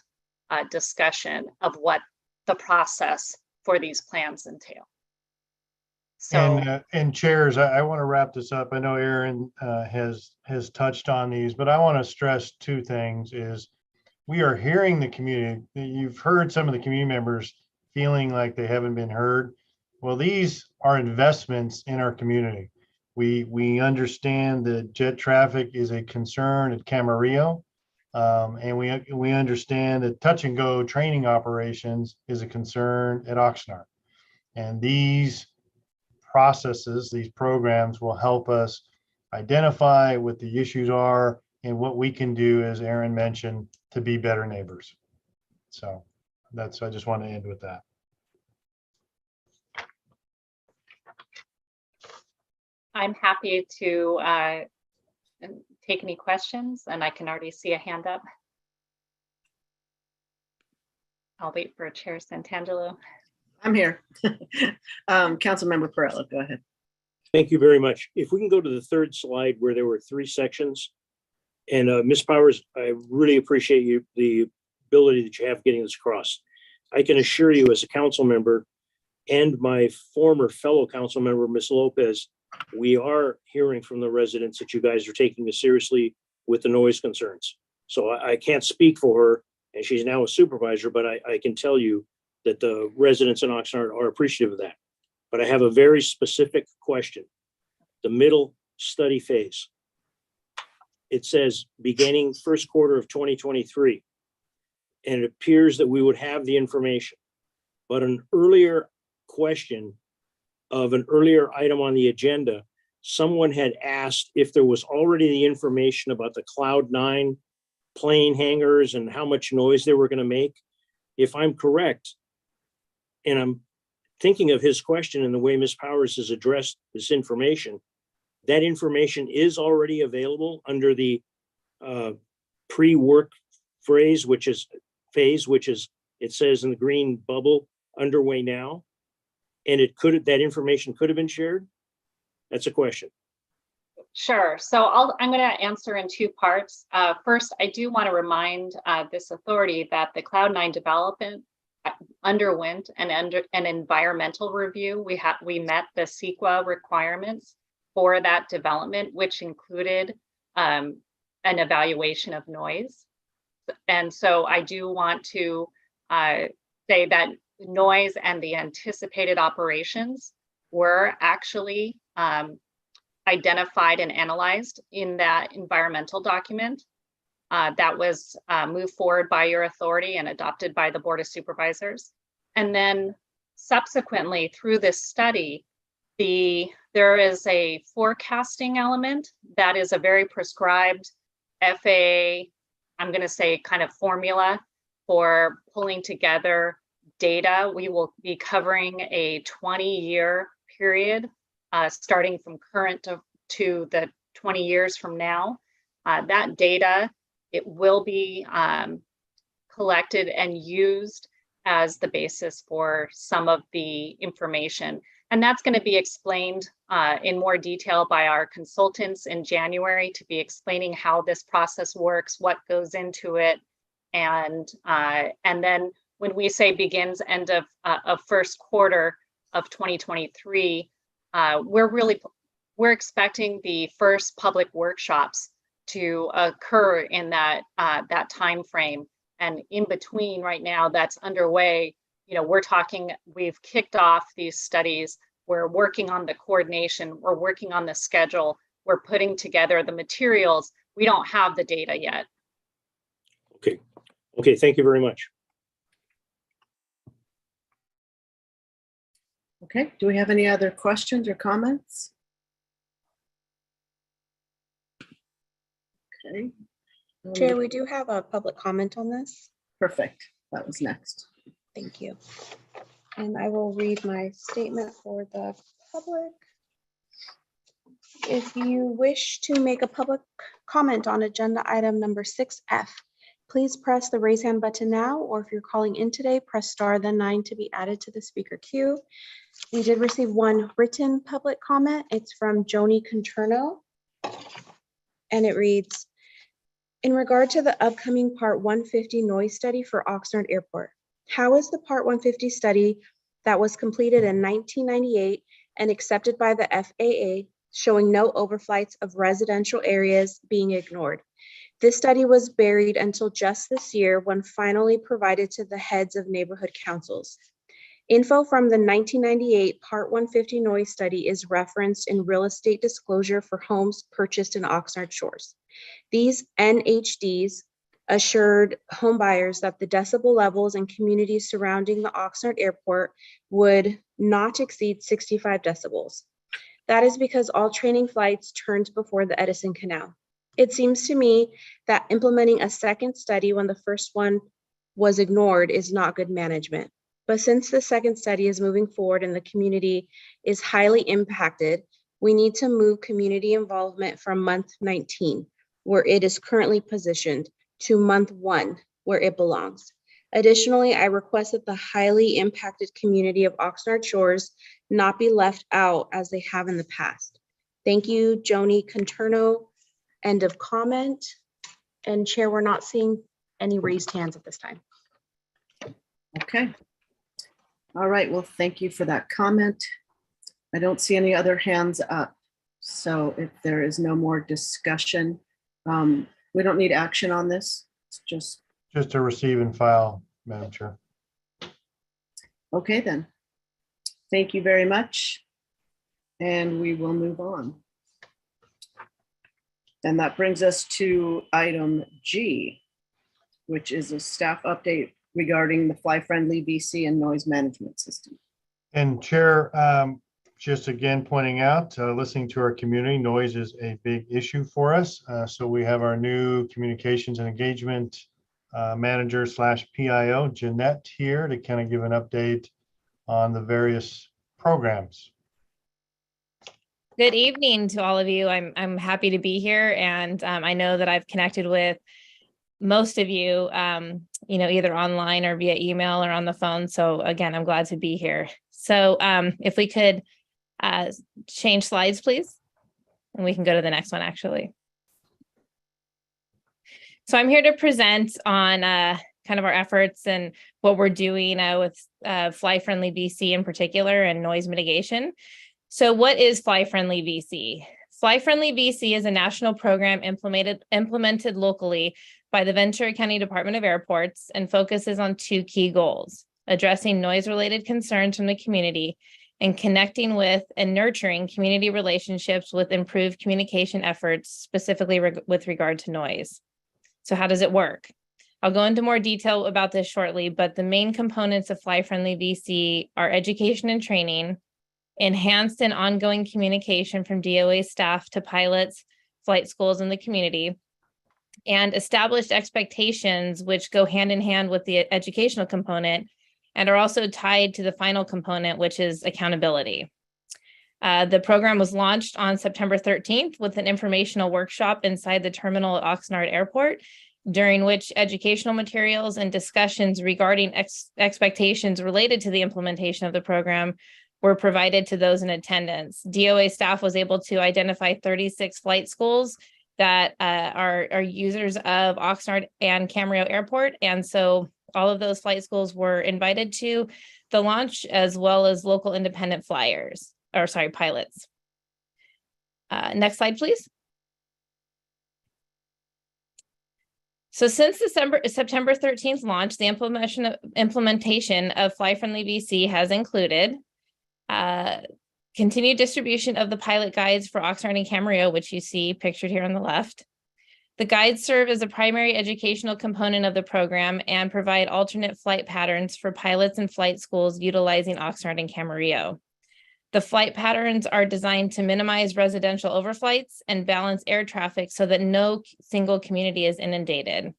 discussion of what the process for these plans entail. So, and chairs, I want to wrap this up. I know Aaron has touched on these, but I want to stress 2 things. Is we are hearing the community. You've heard some of the community members feeling like they haven't been heard. Well, these are investments in our community. We understand that jet traffic is a concern at Camarillo. And we understand that touch and go training operations is a concern at Oxnard. And these processes, these programs will help us identify what the issues are and what we can do, as Aaron mentioned, to be better neighbors. So I just want to end with that. I'm happy to take any questions, and I can already see a hand up. I'll wait for Chair Santangelo. I'm here. Councilmember Perrella, go ahead. Thank you very much. If we can go to the 3rd slide where there were 3 sections. And Ms. Powers, I really appreciate the ability that you have getting this across. I can assure you as a council member and my former fellow council member, Ms. Lopez, we are hearing from the residents that you guys are taking this seriously with the noise concerns. So I can't speak for her, and she's now a supervisor, but I can tell you that the residents in Oxnard are appreciative of that. But I have a very specific question. The middle study phase. It says beginning first quarter of 2023. And it appears that we would have the information. But an earlier question of an earlier item on the agenda, someone had asked if there was already the information about the Cloud9 plane hangars and how much noise they were going to make. If I'm correct, and I'm thinking of his question and the way Ms. Powers has addressed this information, that information is already available under the pre-work phase, which is, it says in the green bubble, underway now. And that information could have been shared? That's a question. Sure. So I'm going to answer in two parts. First, I do want to remind this authority that the Cloud9 development underwent an environmental review. We met the CEQA requirements for that development, which included an evaluation of noise. And so I do want to say that noise and the anticipated operations were actually identified and analyzed in that environmental document that was moved forward by your authority and adopted by the Board of Supervisors. And then subsequently through this study, there is a forecasting element that is a very prescribed FAA, I'm going to say kind of formula for pulling together data. We will be covering a 20-year period, starting from current to the 20 years from now. That data, it will be collected and used as the basis for some of the information. And that's going to be explained in more detail by our consultants in January, to be explaining how this process works, what goes into it. And then when we say begins end of first quarter of 2023, we're expecting the first public workshops to occur in that time frame. And in between right now, that's underway. We've kicked off these studies. We're working on the coordination. We're working on the schedule. We're putting together the materials. We don't have the data yet. Okay, thank you very much. Okay, do we have any other questions or comments? Okay. Chair, we do have a public comment on this. Perfect. That was next. Thank you. And I will read my statement for the public. If you wish to make a public comment on agenda item number 6F, please press the raise hand button now, or if you're calling in today, press star then 9 to be added to the speaker queue. We did receive one written public comment. It's from Joni Conterno, and it reads, in regard to the upcoming Part 150 noise study for Oxnard Airport, how is the Part 150 study that was completed in 1998 and accepted by the FAA showing no overflights of residential areas being ignored? This study was buried until just this year when finally provided to the heads of neighborhood councils. Info from the 1998 Part 150 noise study is referenced in real estate disclosure for homes purchased in Oxnard Shores. These NHDs assured homebuyers that the decibel levels in communities surrounding the Oxnard Airport would not exceed 65 decibels. That is because all training flights turned before the Edison Canal. It seems to me that implementing a second study when the first one was ignored is not good management. But since the second study is moving forward and the community is highly impacted, we need to move community involvement from month 19, where it is currently positioned, to month 1, where it belongs. Additionally, I request that the highly impacted community of Oxnard Shores not be left out as they have in the past. Thank you, Joni Conterno. End of comment. And Chair, we're not seeing any raised hands at this time. Okay. All right, well, thank you for that comment. I don't see any other hands up. So if there is no more discussion, we don't need action on this. It's just, Just to receive and file, Madam Chair. okay then. Thank you very much. And we will move on. And that brings us to item G, which is a staff update regarding the fly-friendly VC and noise management system. And Chair, just again pointing out, listening to our community, noise is a big issue for us. So we have our new communications and engagement manager / PIO, Jeanette, here to kind of give an update on the various programs. Good evening to all of you. I'm happy to be here, and I know that I've connected with most of you, either online or via email or on the phone. So again, I'm glad to be here. So if we could change slides, please, and we can go to the next one, actually. So I'm here to present on kind of our efforts and what we're doing with fly-friendly VC in particular and noise mitigation. So what is fly-friendly VC? Fly-friendly VC is a national program implemented locally by the Ventura County Department of Airports and focuses on two key goals: addressing noise-related concerns from the community and connecting with and nurturing community relationships with improved communication efforts, specifically with regard to noise. So how does it work? I'll go into more detail about this shortly, but the main components of fly-friendly VC are education and training, enhanced and ongoing communication from DOA staff to pilots, flight schools, and the community, and established expectations which go hand in hand with the educational component and are also tied to the final component, which is accountability. The program was launched on September 13th with an informational workshop inside the terminal at Oxnard Airport, during which educational materials and discussions regarding expectations related to the implementation of the program were provided to those in attendance. DOA staff was able to identify 36 flight schools that are users of Oxnard and Camarillo Airport. And so all of those flight schools were invited to the launch, as well as local independent pilots. Next slide, please. So since September 13th launch, the implementation of fly-friendly VC has included continued distribution of the pilot guides for Oxnard and Camarillo, which you see pictured here on the left. The guides serve as a primary educational component of the program and provide alternate flight patterns for pilots and flight schools utilizing Oxnard and Camarillo. The flight patterns are designed to minimize residential overflights and balance air traffic so that no single community is inundated.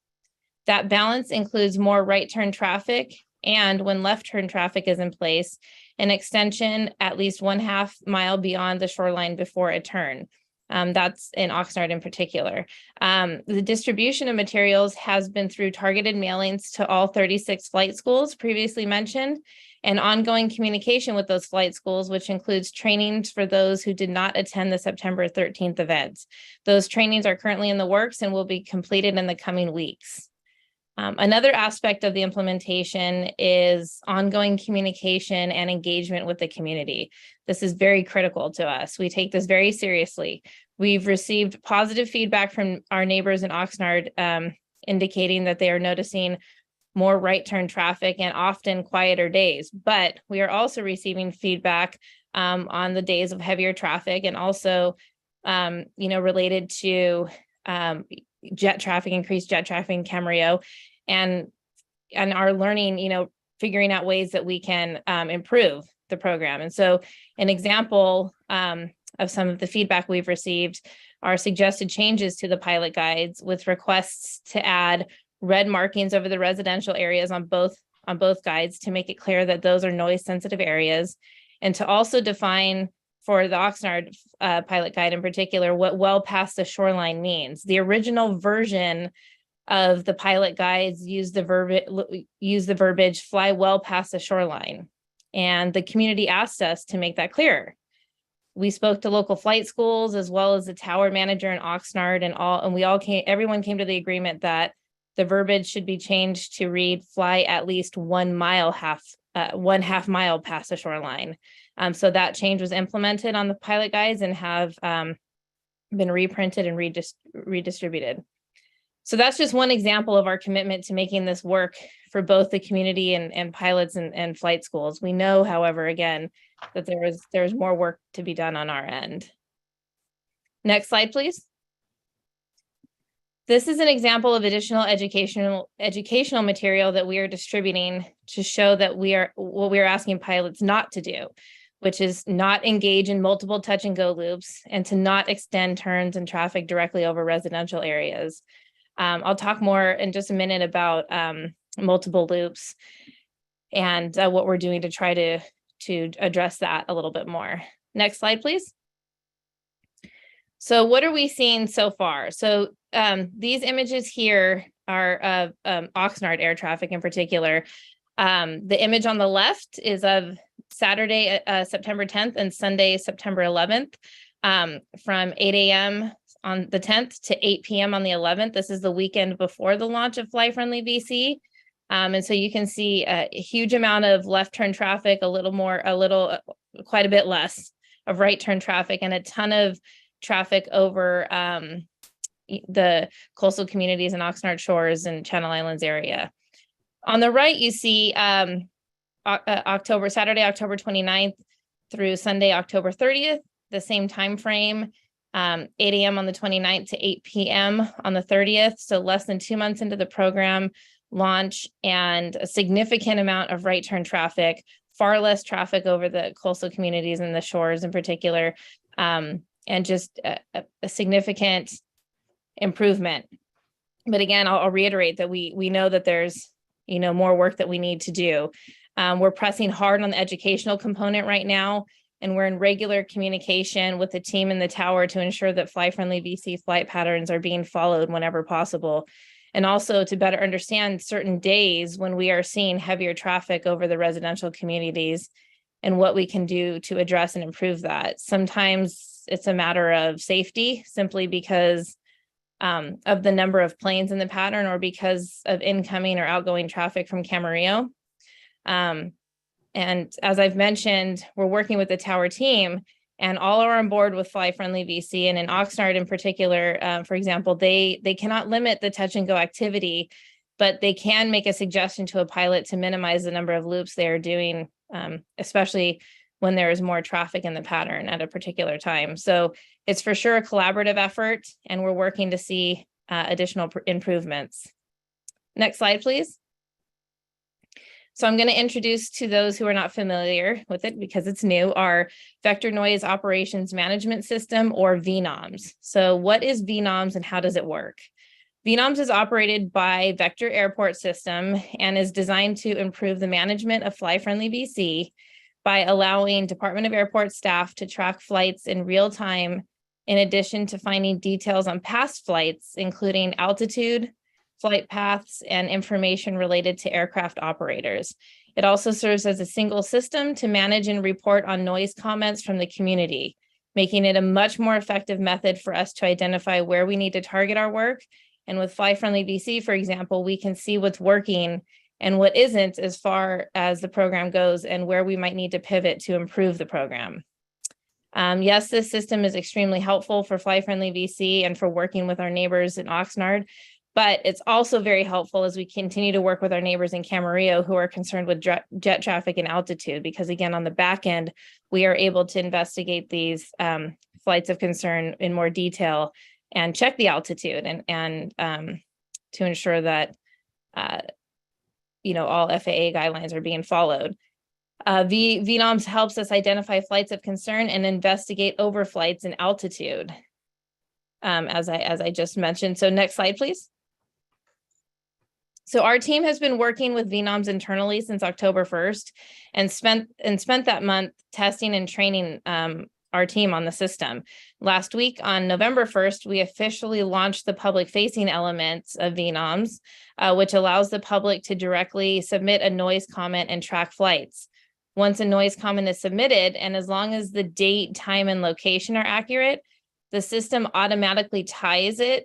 That balance includes more right turn traffic, and when left turn traffic is in place, an extension at least 1/2 mile beyond the shoreline before a turn. That's in Oxnard in particular. The distribution of materials has been through targeted mailings to all 36 flight schools previously mentioned, and ongoing communication with those flight schools, which includes trainings for those who did not attend the September 13th event. Those trainings are currently in the works and will be completed in the coming weeks. Another aspect of the implementation is ongoing communication and engagement with the community. This is very critical to us. We take this very seriously. We've received positive feedback from our neighbors in Oxnard, indicating that they are noticing more right turn traffic and often quieter days. But we are also receiving feedback on the days of heavier traffic, and also, related to jet traffic, increased jet traffic in Camarillo, and are learning, figuring out ways that we can improve the program. And so an example of some of the feedback we've received are suggested changes to the pilot guides, with requests to add red markings over the residential areas on both guides to make it clear that those are noise sensitive areas, and to also define for the Oxnard pilot guide in particular what well past the shoreline means. The original version of the pilot guides use the verbiage "fly well past the shoreline," and the community asked us to make that clearer. We spoke to local flight schools as well as the tower manager in Oxnard, and everyone came to the agreement that the verbiage should be changed to read "fly at least 1 mile 1/2 mile past the shoreline. So that change was implemented on the pilot guides and have been reprinted and redistributed. So that's just one example of our commitment to making this work for both the community and pilots and flight schools. We know, however, again, that there's more work to be done on our end. Next slide, please. This is an example of additional educational material that we are distributing to show that what we are asking pilots not to do, which is not engage in multiple touch and go loops and to not extend turns and traffic directly over residential areas. I'll talk more in just a minute about multiple loops and what we're doing to try to address that a little bit more. Next slide, please. So what are we seeing so far? So these images here are of Oxnard air traffic in particular. The image on the left is of Saturday, September 10th and Sunday, September 11th, from 8 a.m. on the 10th to 8 p.m. on the 11th. This is the weekend before the launch of Fly Friendly VC. And so you can see a huge amount of left turn traffic, quite a bit less of right turn traffic, and a ton of traffic over the coastal communities in Oxnard Shores and Channel Islands area. On the right, you see Saturday, October 29th through Sunday, October 30th, the same time frame, 8 a.m. on the 29th to 8 p.m. on the 30th. So less than 2 months into the program launch, and a significant amount of right turn traffic, far less traffic over the coastal communities and the shores in particular, and just a significant improvement. But again, I'll reiterate that we know that there's more work that we need to do. We're pressing hard on the educational component right now, and we're in regular communication with the team in the tower to ensure that Fly Friendly VC flight patterns are being followed whenever possible. And also to better understand certain days when we are seeing heavier traffic over the residential communities and what we can do to address and improve that. Sometimes it's a matter of safety, simply because of the number of planes in the pattern or because of incoming or outgoing traffic from Camarillo. And as I've mentioned, we're working with the tower team, and all are on board with Fly Friendly VC. And in Oxnard in particular, for example, they cannot limit the touch and go activity, but they can make a suggestion to a pilot to minimize the number of loops they are doing, especially when there is more traffic in the pattern at a particular time. So it's for sure a collaborative effort, and we're working to see additional improvements. Next slide, please. So I'm going to introduce to those who are not familiar with it, because it's new, our Vector Noise Operations Management System, or VNOMS. So what is VNOMS and how does it work? VNOMS is operated by Vector Airport System and is designed to improve the management of Fly Friendly VC by allowing Department of Airport staff to track flights in real time, in addition to finding details on past flights, including altitude, flight paths, and information related to aircraft operators. It also serves as a single system to manage and report on noise comments from the community, making it a much more effective method for us to identify where we need to target our work. And with Fly Friendly VC, for example, we can see what's working and what isn't as far as the program goes, and where we might need to pivot to improve the program. Yes, this system is extremely helpful for Fly Friendly VC and for working with our neighbors in Oxnard, but it's also very helpful as we continue to work with our neighbors in Camarillo who are concerned with jet traffic and altitude, because again, on the back end, we are able to investigate these flights of concern in more detail and check the altitude and to ensure that all FAA guidelines are being followed. VNOMS helps us identify flights of concern and investigate overflights and altitude, as I just mentioned. So next slide, please. So our team has been working with VNOMS internally since October 1st and spent that month testing and training our team on the system. Last week on November 1st, we officially launched the public-facing elements of VNOMS, which allows the public to directly submit a noise comment and track flights. Once a noise comment is submitted, and as long as the date, time, and location are accurate, the system automatically ties that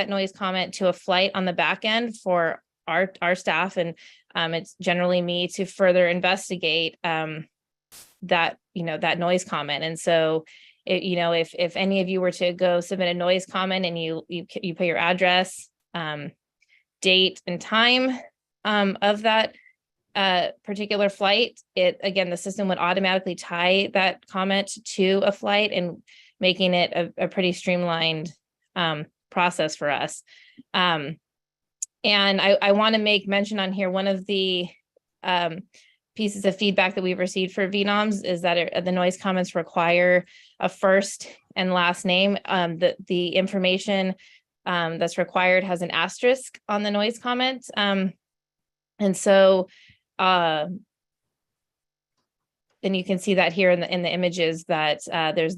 noise comment to a flight on the back end for our staff, and it's generally me, to further investigate that noise comment. And so if any of you were to go submit a noise comment and you put your address, date and time of that particular flight, again, the system would automatically tie that comment to a flight, and making it a pretty streamlined process for us. And I want to make mention on here, one of the pieces of feedback that we've received for VNOMs is that the noise comments require a first and last name. The information that's required has an asterisk on the noise comment. And so, and you can see that here in the images, that there's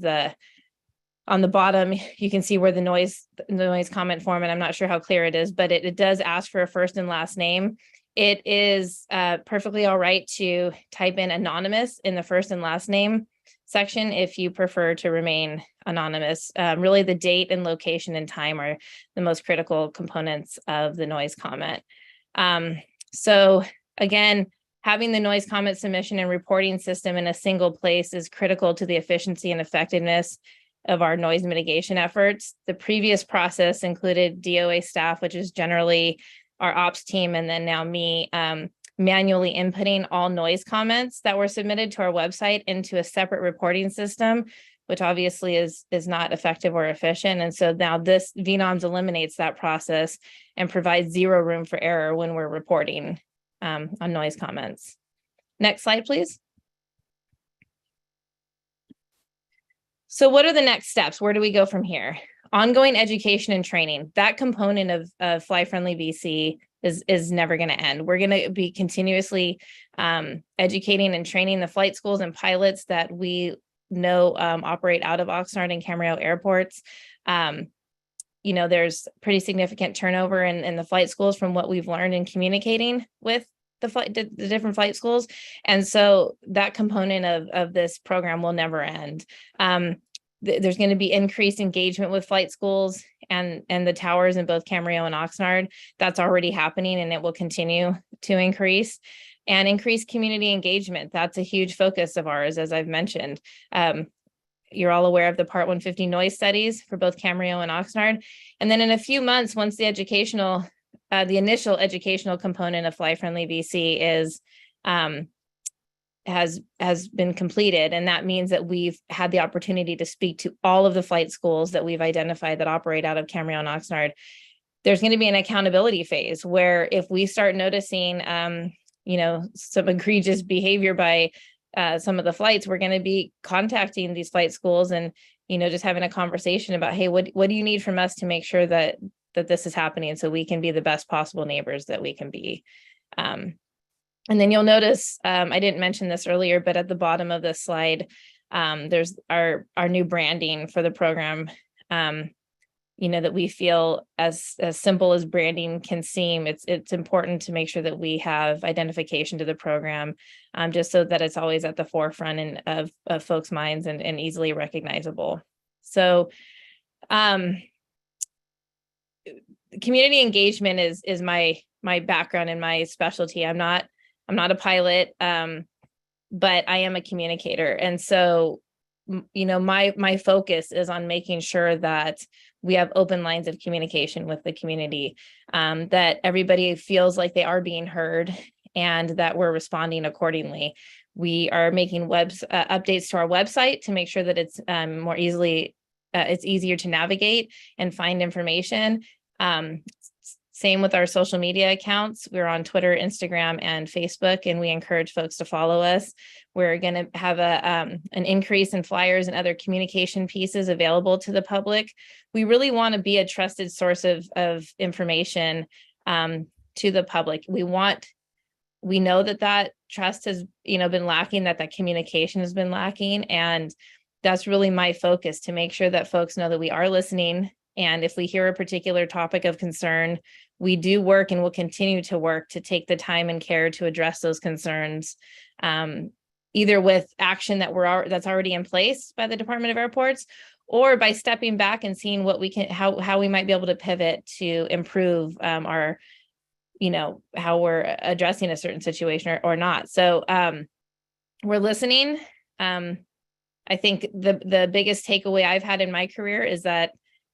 on the bottom, you can see where the noise comment form, and I'm not sure how clear it is, but it does ask for a first and last name. It is perfectly all right to type in anonymous in the first and last name section if you prefer to remain anonymous. Really, the date and location and time are the most critical components of the noise comment. So again, having the noise comment submission and reporting system in a single place is critical to the efficiency and effectiveness of our noise mitigation efforts. The previous process included DOA staff, which is generally our ops team, and then now me, manually inputting all noise comments that were submitted to our website into a separate reporting system, which obviously is not effective or efficient. And so now this VNOMs eliminates that process and provides zero room for error when we're reporting on noise comments. Next slide, please. So what are the next steps? Where do we go from here? Ongoing education and training. That component of Fly Friendly BC is never going to end. We're going to be continuously educating and training the flight schools and pilots that we know operate out of Oxnard and Camarillo airports. There's pretty significant turnover in the flight schools from what we've learned in communicating with the different flight schools. And so that component of this program will never end. There's going to be increased engagement with flight schools and the towers in both Camarillo and Oxnard. That's already happening, and it will continue to increase. And increased community engagement. That's a huge focus of ours, as I've mentioned. You're all aware of the Part 150 noise studies for both Camarillo and Oxnard. And then in a few months, once the initial educational component of Fly Friendly BC has been completed, and that means that we've had the opportunity to speak to all of the flight schools that we've identified that operate out of Camarillo and Oxnard. There's going to be an accountability phase where if we start noticing some egregious behavior by some of the flights, we're going to be contacting these flight schools and just having a conversation about, hey, what do you need from us to make sure that this is happening, so we can be the best possible neighbors that we can be. And then you'll notice, I didn't mention this earlier, but at the bottom of this slide, there's our new branding for the program. That we feel as simple as branding can seem, it's important to make sure that we have identification to the program, just so that it's always at the forefront of folks' minds and easily recognizable. So community engagement is my background and my specialty. I'm not a pilot, but I am a communicator. And so, my focus is on making sure that we have open lines of communication with the community, that everybody feels like they are being heard and that we're responding accordingly. We are making updates to our website to make sure that it's it's easier to navigate and find information. Same with our social media accounts. We're on Twitter, Instagram, and Facebook, and we encourage folks to follow us. We're going to have an increase in flyers and other communication pieces available to the public. We really want to be a trusted source of information to the public. We know that trust has been lacking, that communication has been lacking, and that's really my focus, to make sure that folks know that we are listening. And if we hear a particular topic of concern, we do work and will continue to work to take the time and care to address those concerns, either with action that's already in place by the Department of Airports, or by stepping back and seeing what we can, how we might be able to pivot to improve our how we're addressing a certain situation or not. So we're listening. I think the biggest takeaway I've had in my career is that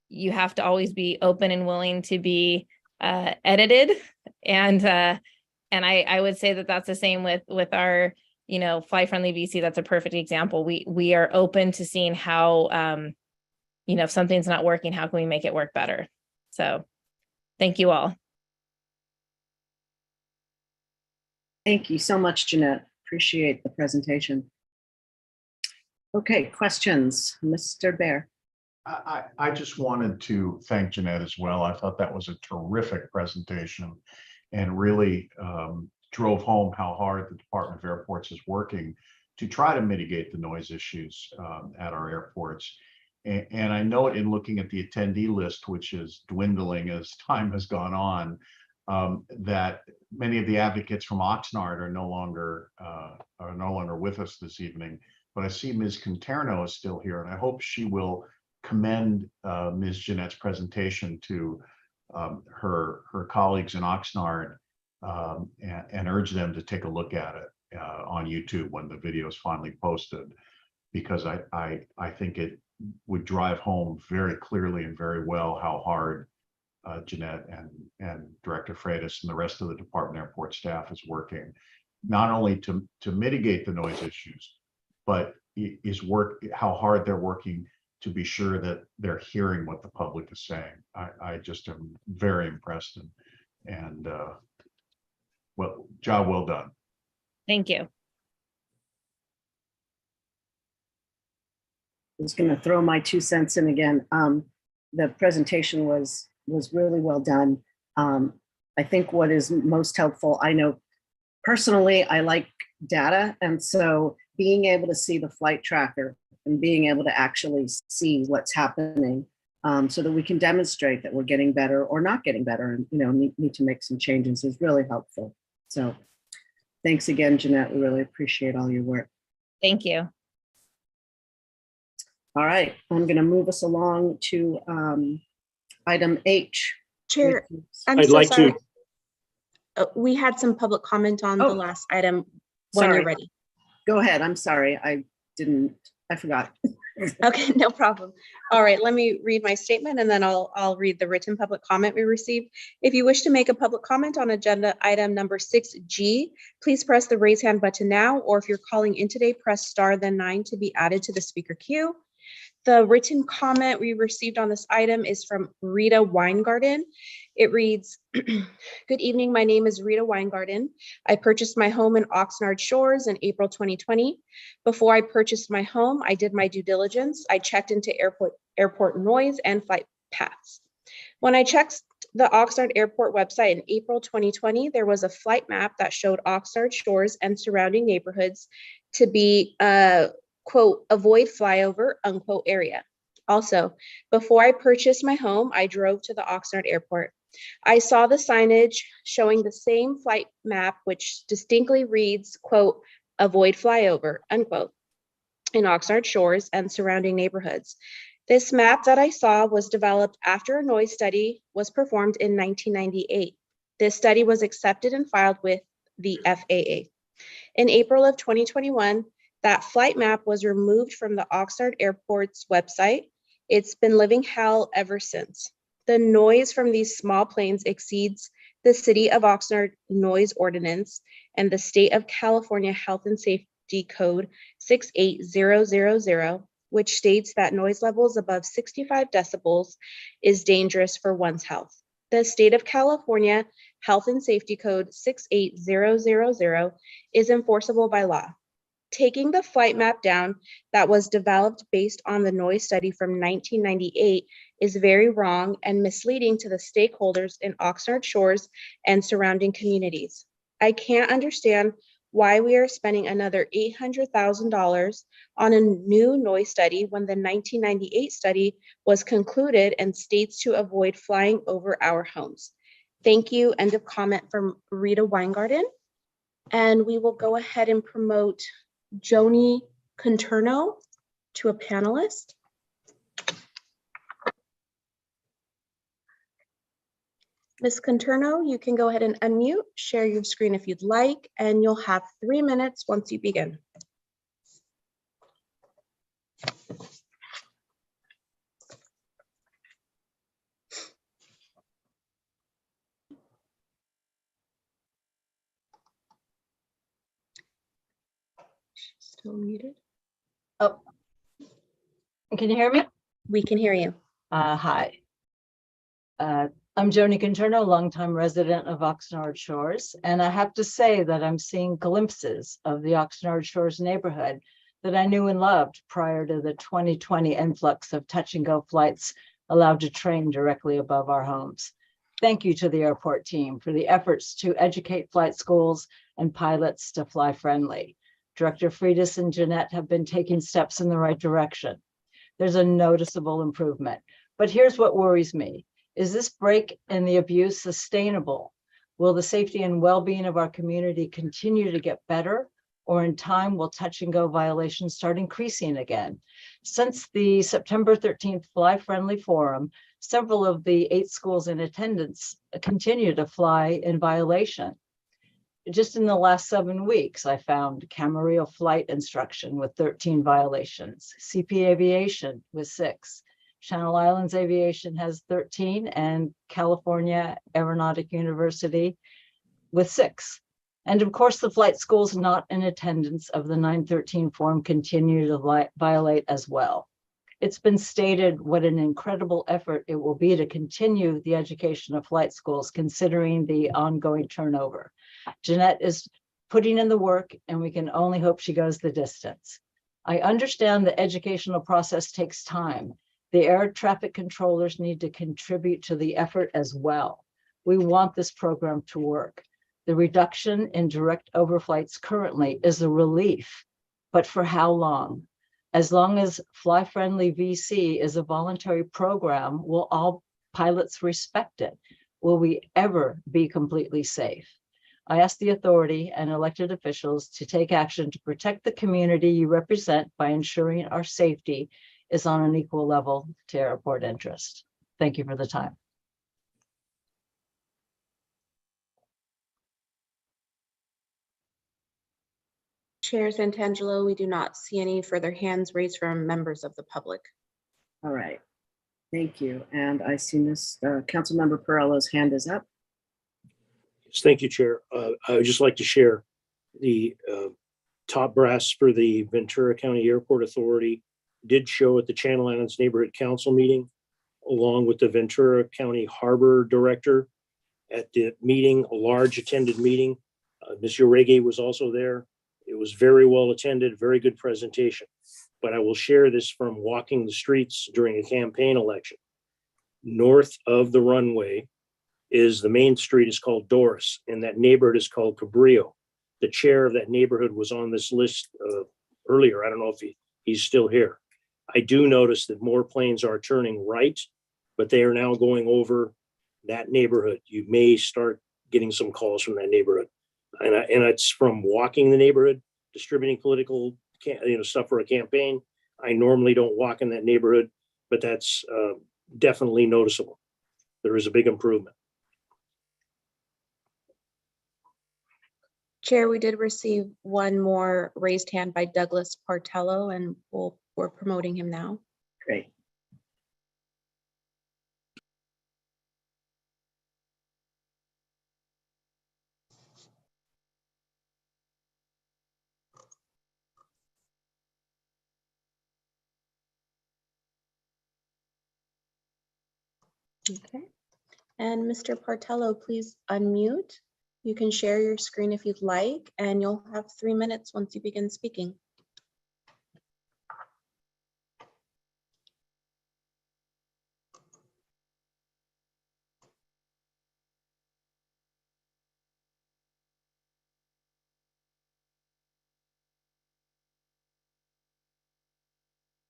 you have to always be open and willing to be edited. And I would say that that's the same with our, Fly Friendly VC. That's a perfect example. We are open to seeing how, if something's not working, how can we make it work better? So thank you all. Thank you so much, Jeanette. Appreciate the presentation. Okay, questions, Mr. Bear. I just wanted to thank Jeanette as well. I thought that was a terrific presentation and really drove home how hard the Department of Airports is working to try to mitigate the noise issues at our airports. And I know in looking at the attendee list, which is dwindling as time has gone on, that many of the advocates from Oxnard are no longer with us this evening. But I see Ms. Conterno is still here, and I hope she will commend Ms. Jeanette's presentation to her colleagues in Oxnard and urge them to take a look at it on YouTube when the video is finally posted, because I think it would drive home very clearly and very well how hard Jeanette and Director Freitas and the rest of the Department of Airport staff is working, not only to mitigate the noise issues, but how hard they're working to be sure that they're hearing what the public is saying. I just am very impressed and well, job well done. Thank you. I was going to throw my 2 cents in again. The presentation was really well done. I think what is most helpful, I know personally, I like data. And so being able to see the flight tracker and being able to actually see what's happening so that we can demonstrate that we're getting better or not getting better and need to make some changes is really helpful. So thanks again, Jeanette. We really appreciate all your work. Thank you. All right, I'm going to move us along to item H. Chair, I'm I'd so like sorry. to. We had some public comment on the last item when Sorry. you're ready. Go ahead. I'm sorry. I forgot. Okay, no problem. All right, let me read my statement and then I'll read the written public comment we received. If you wish to make a public comment on agenda item number 6G, please press the raise hand button now, or if you're calling in today, press star then 9 to be added to the speaker queue. The written comment we received on this item is from Rita Weingarten. It reads, good evening, my name is Rita Weingarten. I purchased my home in Oxnard Shores in April 2020. Before I purchased my home, I did my due diligence. I checked into airport noise and flight paths. When I checked the Oxnard Airport website in April 2020, there was a flight map that showed Oxnard Shores and surrounding neighborhoods to be quote, avoid flyover, unquote, area. Also, before I purchased my home, I drove to the Oxnard Airport. I saw the signage showing the same flight map, which distinctly reads, quote, avoid flyover, unquote, in Oxnard Shores and surrounding neighborhoods. This map that I saw was developed after a noise study was performed in 1998. This study was accepted and filed with the FAA. In April of 2021, that flight map was removed from the Oxnard Airport's website. It's been living hell ever since. The noise from these small planes exceeds the City of Oxnard noise ordinance and the State of California Health and Safety Code 68000, which states that noise levels above 65 decibels is dangerous for one's health. The State of California Health and Safety Code 68000 is enforceable by law. Taking the flight map down that was developed based on the noise study from 1998 is very wrong and misleading to the stakeholders in Oxnard Shores and surrounding communities. I can't understand why we are spending another $800,000 on a new noise study when the 1998 study was concluded and states to avoid flying over our homes. Thank you. End of comment from Rita Weingarten. And we will go ahead and promote Joni Conterno to a panelist. Ms. Conterno, you can go ahead and unmute, share your screen if you'd like, and you'll have 3 minutes once you begin. Still muted. Oh, can you hear me? We can hear you. Hi. I'm Joni Conterno, longtime resident of Oxnard Shores, and I have to say that I'm seeing glimpses of the Oxnard Shores neighborhood that I knew and loved prior to the 2020 influx of touch-and-go flights allowed to train directly above our homes. Thank you to the airport team for the efforts to educate flight schools and pilots to fly friendly. Director Freitas and Jeanette have been taking steps in the right direction. There's a noticeable improvement, but here's what worries me. Is this break in the abuse sustainable? Will the safety and well-being of our community continue to get better, or in time will touch and go violations start increasing again? Since the September 13th Fly Friendly Forum, several of the 8 schools in attendance continue to fly in violation. Just in the last 7 weeks, I found Camarillo flight instruction with 13 violations, CP Aviation with 6, Channel Islands Aviation has 13, and California Aeronautic University with 6. And of course, the flight schools not in attendance of the 913 form continue to violate as well. It's been stated what an incredible effort it will be to continue the education of flight schools, considering the ongoing turnover. Jeanette is putting in the work, and we can only hope she goes the distance. I understand the educational process takes time. The air traffic controllers need to contribute to the effort as well. We want this program to work. The reduction in direct overflights currently is a relief, but for how long? As long as Fly Friendly VC is a voluntary program, will all pilots respect it? Will we ever be completely safe? I ask the authority and elected officials to take action to protect the community you represent by ensuring our safety is on an equal level to airport interest. Thank you for the time. Chair Santangelo, we do not see any further hands raised from members of the public. All right. Thank you. And I see Ms. Councilmember Perello's hand is up. Yes, thank you, Chair. I would just like to share the top brass for the Ventura County Airport Authority did show at the Channel Islands Neighborhood Council meeting, along with the Ventura County Harbor Director at the meeting, a large attended meeting. Ms. Urege was also there. It was very well attended, very good presentation. But I will share this from walking the streets during a campaign election. North of the runway is the main street is called Doris, and that neighborhood is called Camarillo. The chair of that neighborhood was on this list earlier. I don't know if he's still here. I do notice that more planes are turning right, but they are now going over that neighborhood. You may start getting some calls from that neighborhood. And it's from walking the neighborhood, distributing political stuff for a campaign. I normally don't walk in that neighborhood, but that's definitely noticeable. There is a big improvement. Chair, we did receive one more raised hand by Douglas Partello, and we're promoting him now. Great. Okay. And Mr. Partello, please unmute. You can share your screen if you'd like, and you'll have 3 minutes once you begin speaking.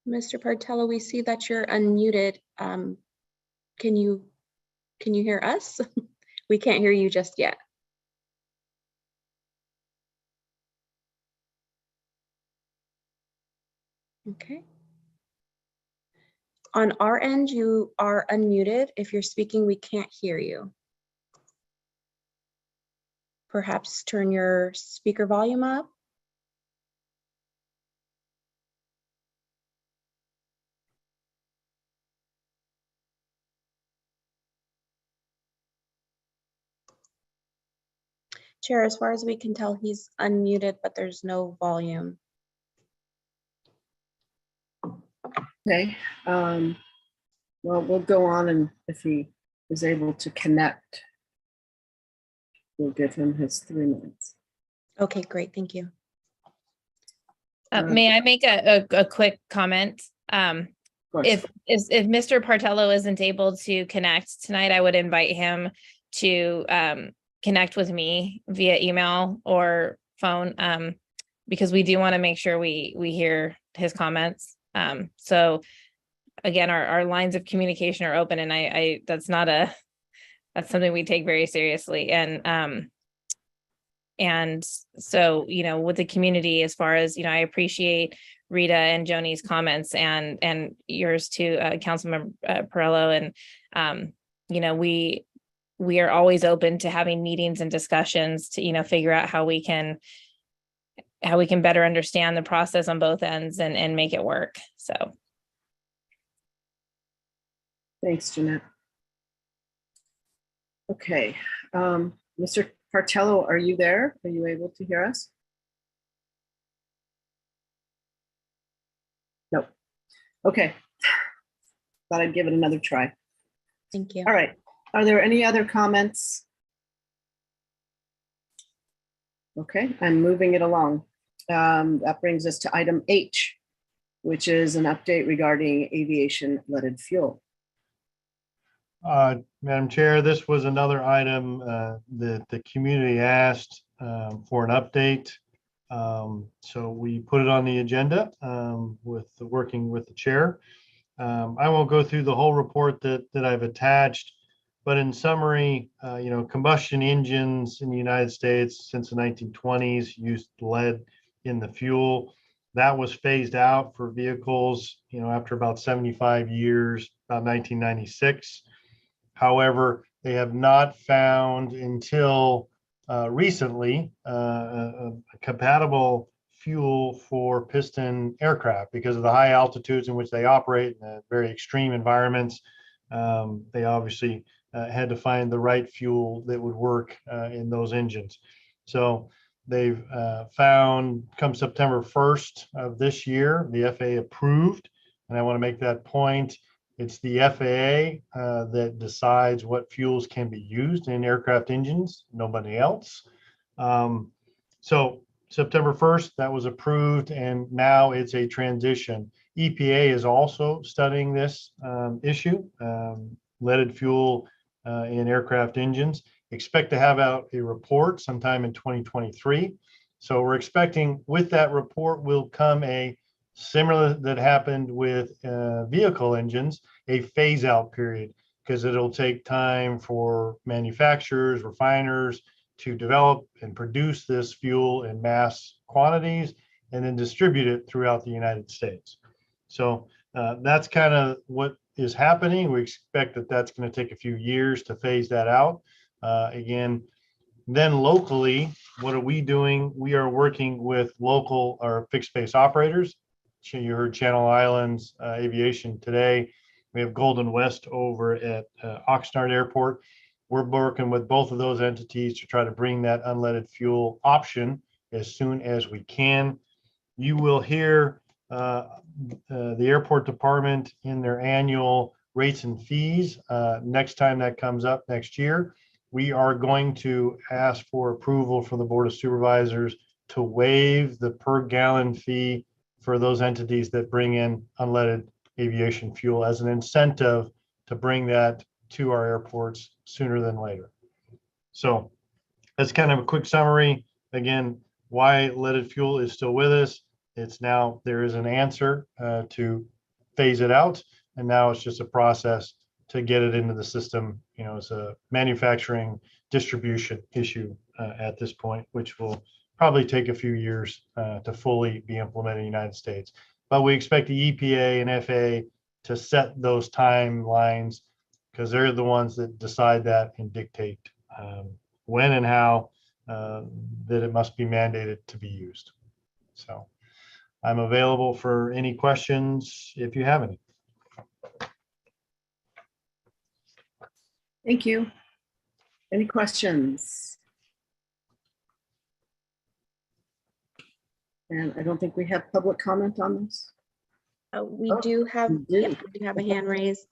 Mr. Partello, we see that you're unmuted. Can you hear us? We can't hear you just yet. Okay. On our end, you are unmuted. If you're speaking, we can't hear you. perhaps turn your speaker volume up. Chair, as far as we can tell, he's unmuted, but there's no volume. Okay, well, we'll go on, and if he is able to connect, we'll give him his 3 minutes. Okay, great, thank you. May I make a quick comment? If Mr. Partello isn't able to connect tonight, I would invite him to connect with me via email or phone, because we do want to make sure we hear his comments. So again, our lines of communication are open, and that's something we take very seriously. And so, with the community, as far as, I appreciate Rita and Joni's comments and yours too, Councilmember Perillo. And, we are always open to having meetings and discussions to, figure out how we can better understand the process on both ends and make it work. So. Thanks, Jeanette. Okay, Mr. Partello, are you there? Are you able to hear us? Nope. Okay. Thought I'd give it another try. Thank you. All right. Are there any other comments? Okay, I'm moving it along. That brings us to item H, which is an update regarding aviation leaded fuel. Madam Chair, this was another item that the community asked for an update. So we put it on the agenda working with the chair. I won't go through the whole report that I've attached, but in summary, combustion engines in the United States since the 1920s used lead in the fuel. That was phased out for vehicles, after about 75 years, about 1996. However, they have not found until recently a compatible fuel for piston aircraft because of the high altitudes in which they operate in very extreme environments. They obviously had to find the right fuel that would work in those engines. So they've found, come September 1st of this year, the FAA approved, and I want to make that point. It's the FAA that decides what fuels can be used in aircraft engines, nobody else. So September 1st, that was approved, and now it's a transition. EPA is also studying this issue, leaded fuel in aircraft engines. Expect to have out a report sometime in 2023. So we're expecting with that report will come a similar that happened with vehicle engines, a phase out period, because it'll take time for manufacturers, refiners to develop and produce this fuel in mass quantities and then distribute it throughout the United States. So that's kind of what is happening. We expect that that's going to take a few years to phase that out. Again, then locally, what are we doing? We are working with local or fixed base operators. You heard Channel Islands Aviation today. We have Golden West over at Oxnard Airport. We're working with both of those entities to try to bring that unleaded fuel option as soon as we can. You will hear the airport department in their annual rates and fees next time that comes up next year. We are going to ask for approval from the Board of Supervisors to waive the per gallon fee for those entities that bring in unleaded aviation fuel as an incentive to bring that to our airports sooner than later. So that's kind of a quick summary. Again, why leaded fuel is still with us. It's now, there is an answer to phase it out. And now it's just a process to get it into the system. It's a manufacturing distribution issue at this point, which will probably take a few years to fully be implemented in the United States. But we expect the EPA and FAA to set those timelines because they're the ones that decide that and dictate when and how that it must be mandated to be used. So I'm available for any questions if you have any. Thank you. Any questions? And I don't think we have public comment on this. We do have a hand raised.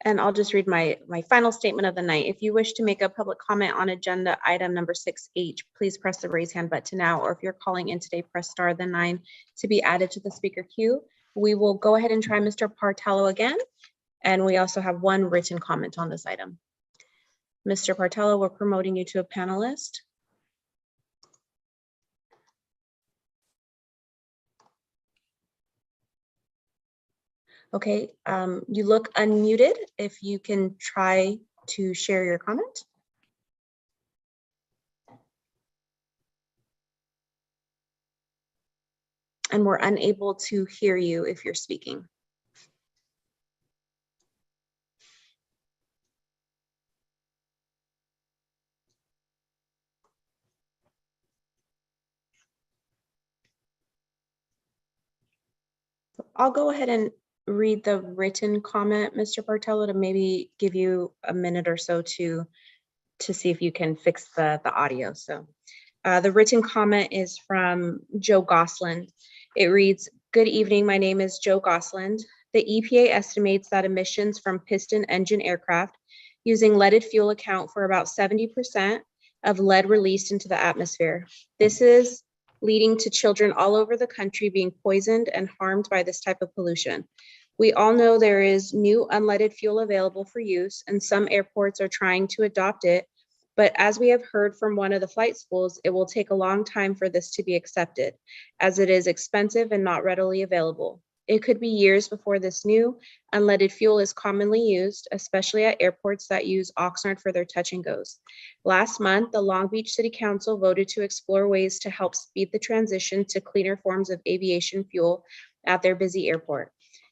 And I'll just read my final statement of the night. If you wish to make a public comment on agenda item number 6H, please press the raise hand button now, or if you're calling in today, press star then 9 to be added to the speaker queue. We will go ahead and try Mr. Partello again. And we also have one written comment on this item. Mr. Partello, we're promoting you to a panelist. Okay, you look unmuted. If you can try to share your comment. And we're unable to hear you if you're speaking. I'll go ahead and read the written comment, Mr. Partello, to maybe give you a minute or so to see if you can fix the audio. So the written comment is from Joe Gosland. It reads, "Good evening, my name is Joe Gosland. The EPA estimates that emissions from piston engine aircraft using leaded fuel account for about 70% of lead released into the atmosphere. This is leading to children all over the country being poisoned and harmed by this type of pollution. We all know there is new unleaded fuel available for use, and some airports are trying to adopt it. But as we have heard from one of the flight schools, it will take a long time for this to be accepted, as it is expensive and not readily available. It could be years before this new unleaded fuel is commonly used, especially at airports that use Oxnard for their touch and goes. Last month, the Long Beach City Council voted to explore ways to help speed the transition to cleaner forms of aviation fuel at their busy airport.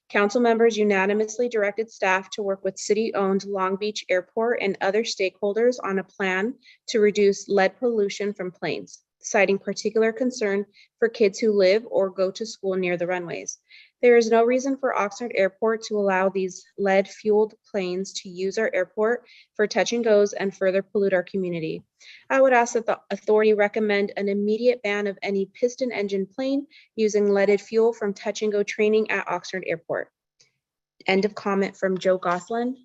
Council members unanimously directed staff to work with city-owned Long Beach Airport and other stakeholders on a plan to reduce lead pollution from planes, citing particular concern for kids who live or go to school near the runways. There is no reason for Oxnard Airport to allow these lead-fueled planes to use our airport for touch and goes and further pollute our community. I would ask that the authority recommend an immediate ban of any piston engine plane using leaded fuel from touch and go training at Oxnard Airport." End of comment from Joe Gosland.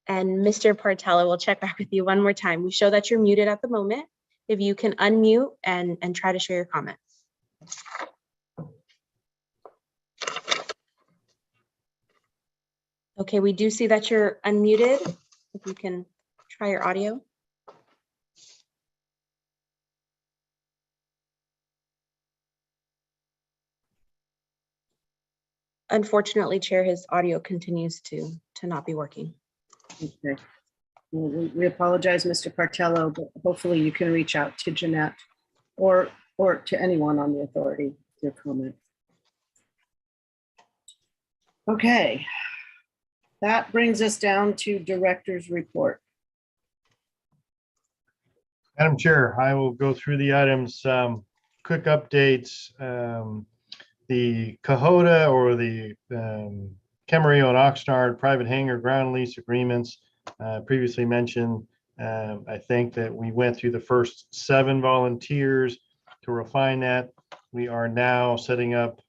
And Mr. Partello, we'll check back with you one more time. We show that you're muted at the moment. If you can unmute and try to share your comments. Okay, we do see that you're unmuted. If you can try your audio. Unfortunately, Chair, his audio continues to not be working. Okay. Well, we apologize, Mr. Partello, but hopefully you can reach out to Jeanette or to anyone on the authority with your comment. Okay. That brings us down to director's report. Madam Chair, I will go through the items. Quick updates. The Cahota or the Camarillo and Oxnard private hangar ground lease agreements previously mentioned. I think that we went through the first 7 volunteers to refine that. We are now setting up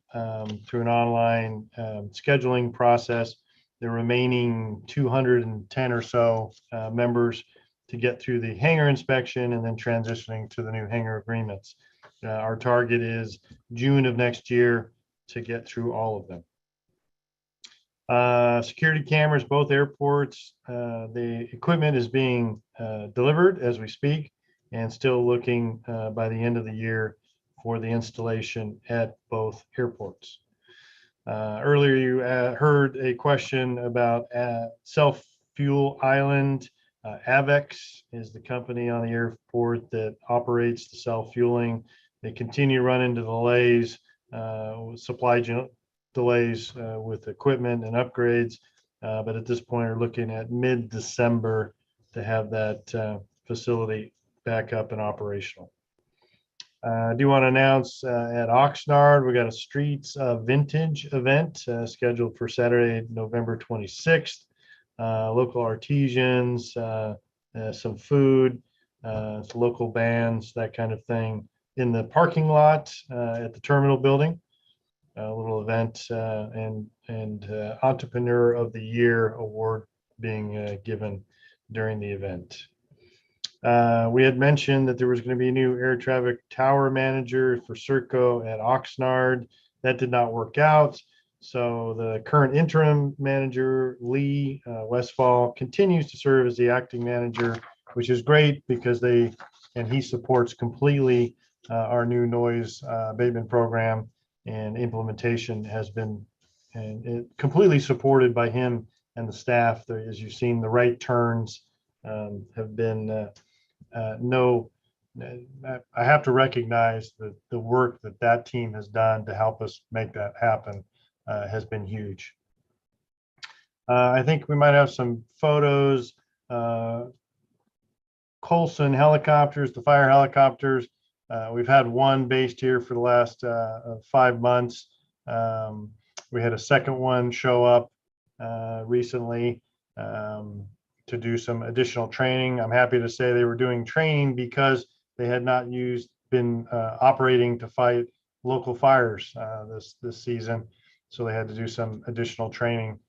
through an online scheduling process the remaining 210 or so members to get through the hangar inspection and then transitioning to the new hangar agreements. Our target is June of next year to get through all of them. Security cameras, both airports, the equipment is being delivered as we speak and still looking by the end of the year for the installation at both airports. Earlier you heard a question about self-fuel island. Avex is the company on the airport that operates the self-fueling. They continue to run into delays, supply delays with equipment and upgrades, but at this point are looking at mid-December to have that facility back up and operational. I do want to announce at Oxnard, we got a Streets Vintage event scheduled for Saturday, November 26th. Local artisans, some food, some local bands, that kind of thing in the parking lot at the terminal building. A little event and Entrepreneur of the Year award being given during the event. We had mentioned that there was going to be a new air traffic tower manager for Serco at Oxnard. That did not work out. So the current interim manager, Lee Westfall, continues to serve as the acting manager, which is great because he supports completely our new noise abatement program, and implementation has been completely supported by him and the staff. As you've seen, the right turns have been I have to recognize that the work that team has done to help us make that happen has been huge. I think we might have some photos. Colson helicopters, the fire helicopters. We've had one based here for the last 5 months. We had a second one show up recently to do some additional training. I'm happy to say they were doing training because they had not been operating to fight local fires this season. So they had to do some additional training.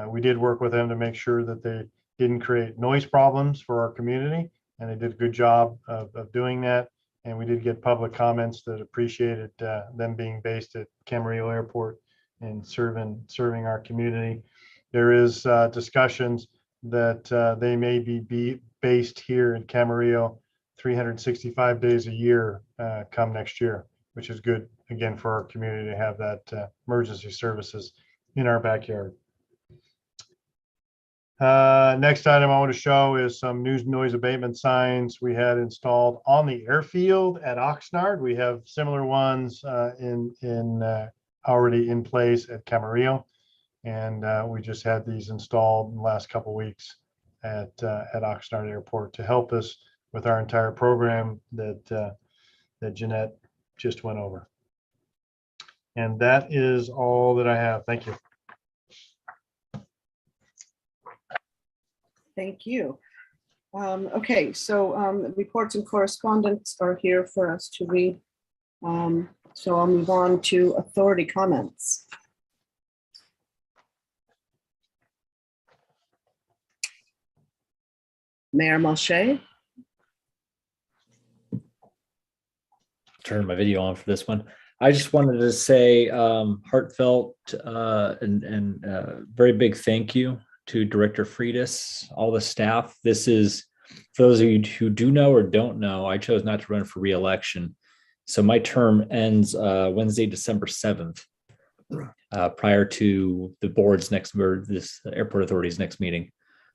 We did work with them to make sure that they didn't create noise problems for our community, and they did a good job of doing that. And we did get public comments that appreciated them being based at Camarillo Airport and serving our community. There is discussions that they may be based here in Camarillo 365 days a year come next year, which is good, again, for our community to have that emergency services in our backyard. Next item I want to show is some new noise abatement signs we had installed on the airfield at Oxnard. We have similar ones already in place at Camarillo, and we just had these installed in the last couple of weeks at Oxnard Airport to help us with our entire program that Jeanette just went over. And that is all that I have. Thank you. Thank you. Okay, so reports and correspondence are here for us to read. So I'll move on to authority comments. Mayor Malche. Turn my video on for this one. I just wanted to say heartfelt and very big thank you to Director Freitas, all the staff. This is, for those of you who do know or don't know, I chose not to run for re-election. So my term ends Wednesday, December 7th, prior to the board's this airport authority's next meeting.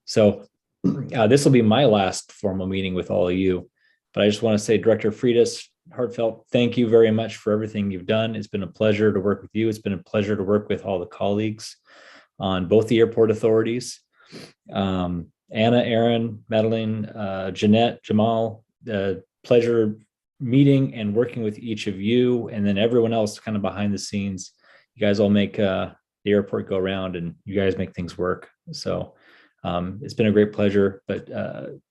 So this will be my last formal meeting with all of you. But I just want to say, Director Freitas, heartfelt thank you very much for everything you've done. It's been a pleasure to work with you. It's been a pleasure to work with all the colleagues on both the airport authorities. Anna, Aaron, Madeline, Jeanette, Jamal, pleasure meeting and working with each of you, and then everyone else kind of behind the scenes. You guys all make the airport go around, and you guys make things work. So it's been a great pleasure. But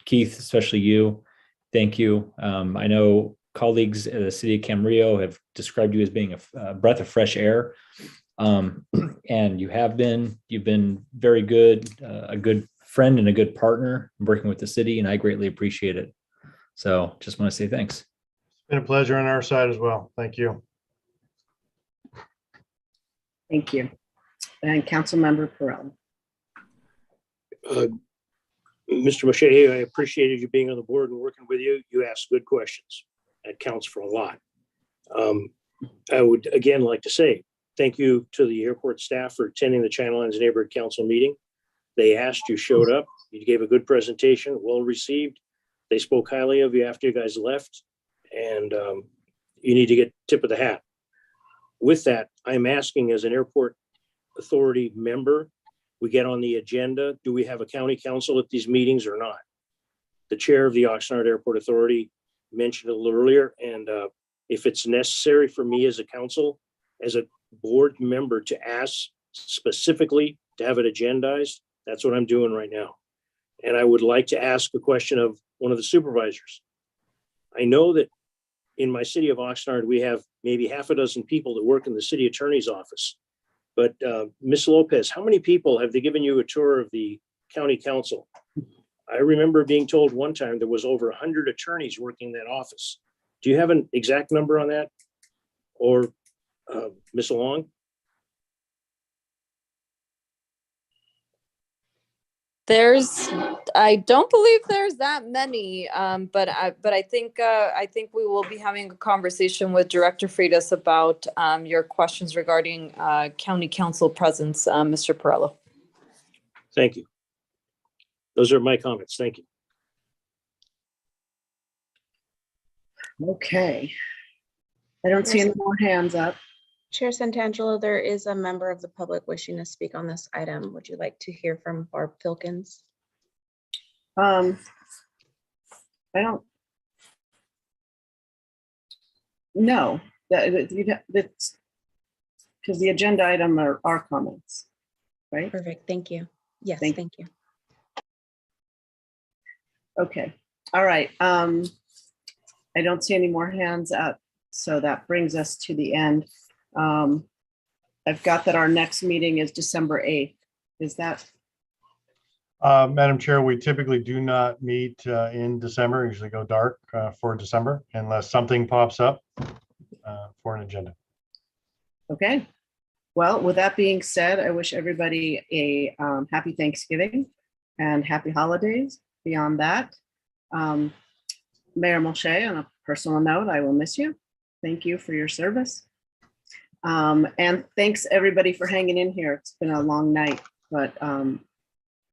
Keith, especially you, thank you. I know colleagues at the city of Camarillo have described you as being a breath of fresh air. And you've been very good, a good friend and a good partner working with the city, and I greatly appreciate it. So just want to say thanks. It's been a pleasure on our side as well. Thank you. Thank you. And Councilmember Perrell. Mr. Moshe, I appreciated you being on the board and working with you. You asked good questions. That counts for a lot. I would again like to say thank you to the airport staff for attending the Channel Islands Neighborhood Council meeting. They asked, you showed up, you gave a good presentation, well received. They spoke highly of you after you guys left, and you need to get tip of the hat. With that, I'm asking, as an airport authority member, we get on the agenda. Do we have a county council at these meetings or not? The chair of the Oxnard Airport Authority mentioned a little earlier, and if it's necessary for me as a council, as a board member to ask specifically to have it agendized, that's what I'm doing right now. And I would like to ask a question of one of the supervisors. I know that in my city of Oxnard, we have maybe half a dozen people that work in the city attorney's office. But Ms. Lopez, how many people have they given you a tour of the county council? I remember being told one time there was over 100 attorneys working in that office. Do you have an exact number on that? Or Ms. Long? I don't believe there's that many, but I think we will be having a conversation with Director Freitas about your questions regarding county council presence, Mr. Perello. Thank you. Those are my comments. Thank you. Okay. I don't see any more hands up. Chair Santangelo, there is a member of the public wishing to speak on this item. Would you like to hear from Barb Filkins? I don't. No, that's because the agenda item are our comments, right? Perfect, thank you. Yes, thank you. Okay, all right. I don't see any more hands up, so that brings us to the end. I've got that our next meeting is December 8th. Is that? Madam Chair, we typically do not meet in December, usually go dark for December unless something pops up for an agenda. Okay. Well, with that being said, I wish everybody a happy Thanksgiving and happy holidays. Beyond that, Mayor Molche, on a personal note, I will miss you. Thank you for your service. And thanks everybody for hanging in here. It's been a long night, but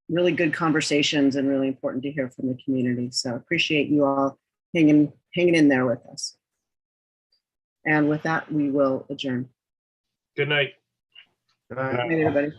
really good conversations and really important to hear from the community. So appreciate you all hanging in there with us. And with that, we will adjourn. Good night. Good night, everybody.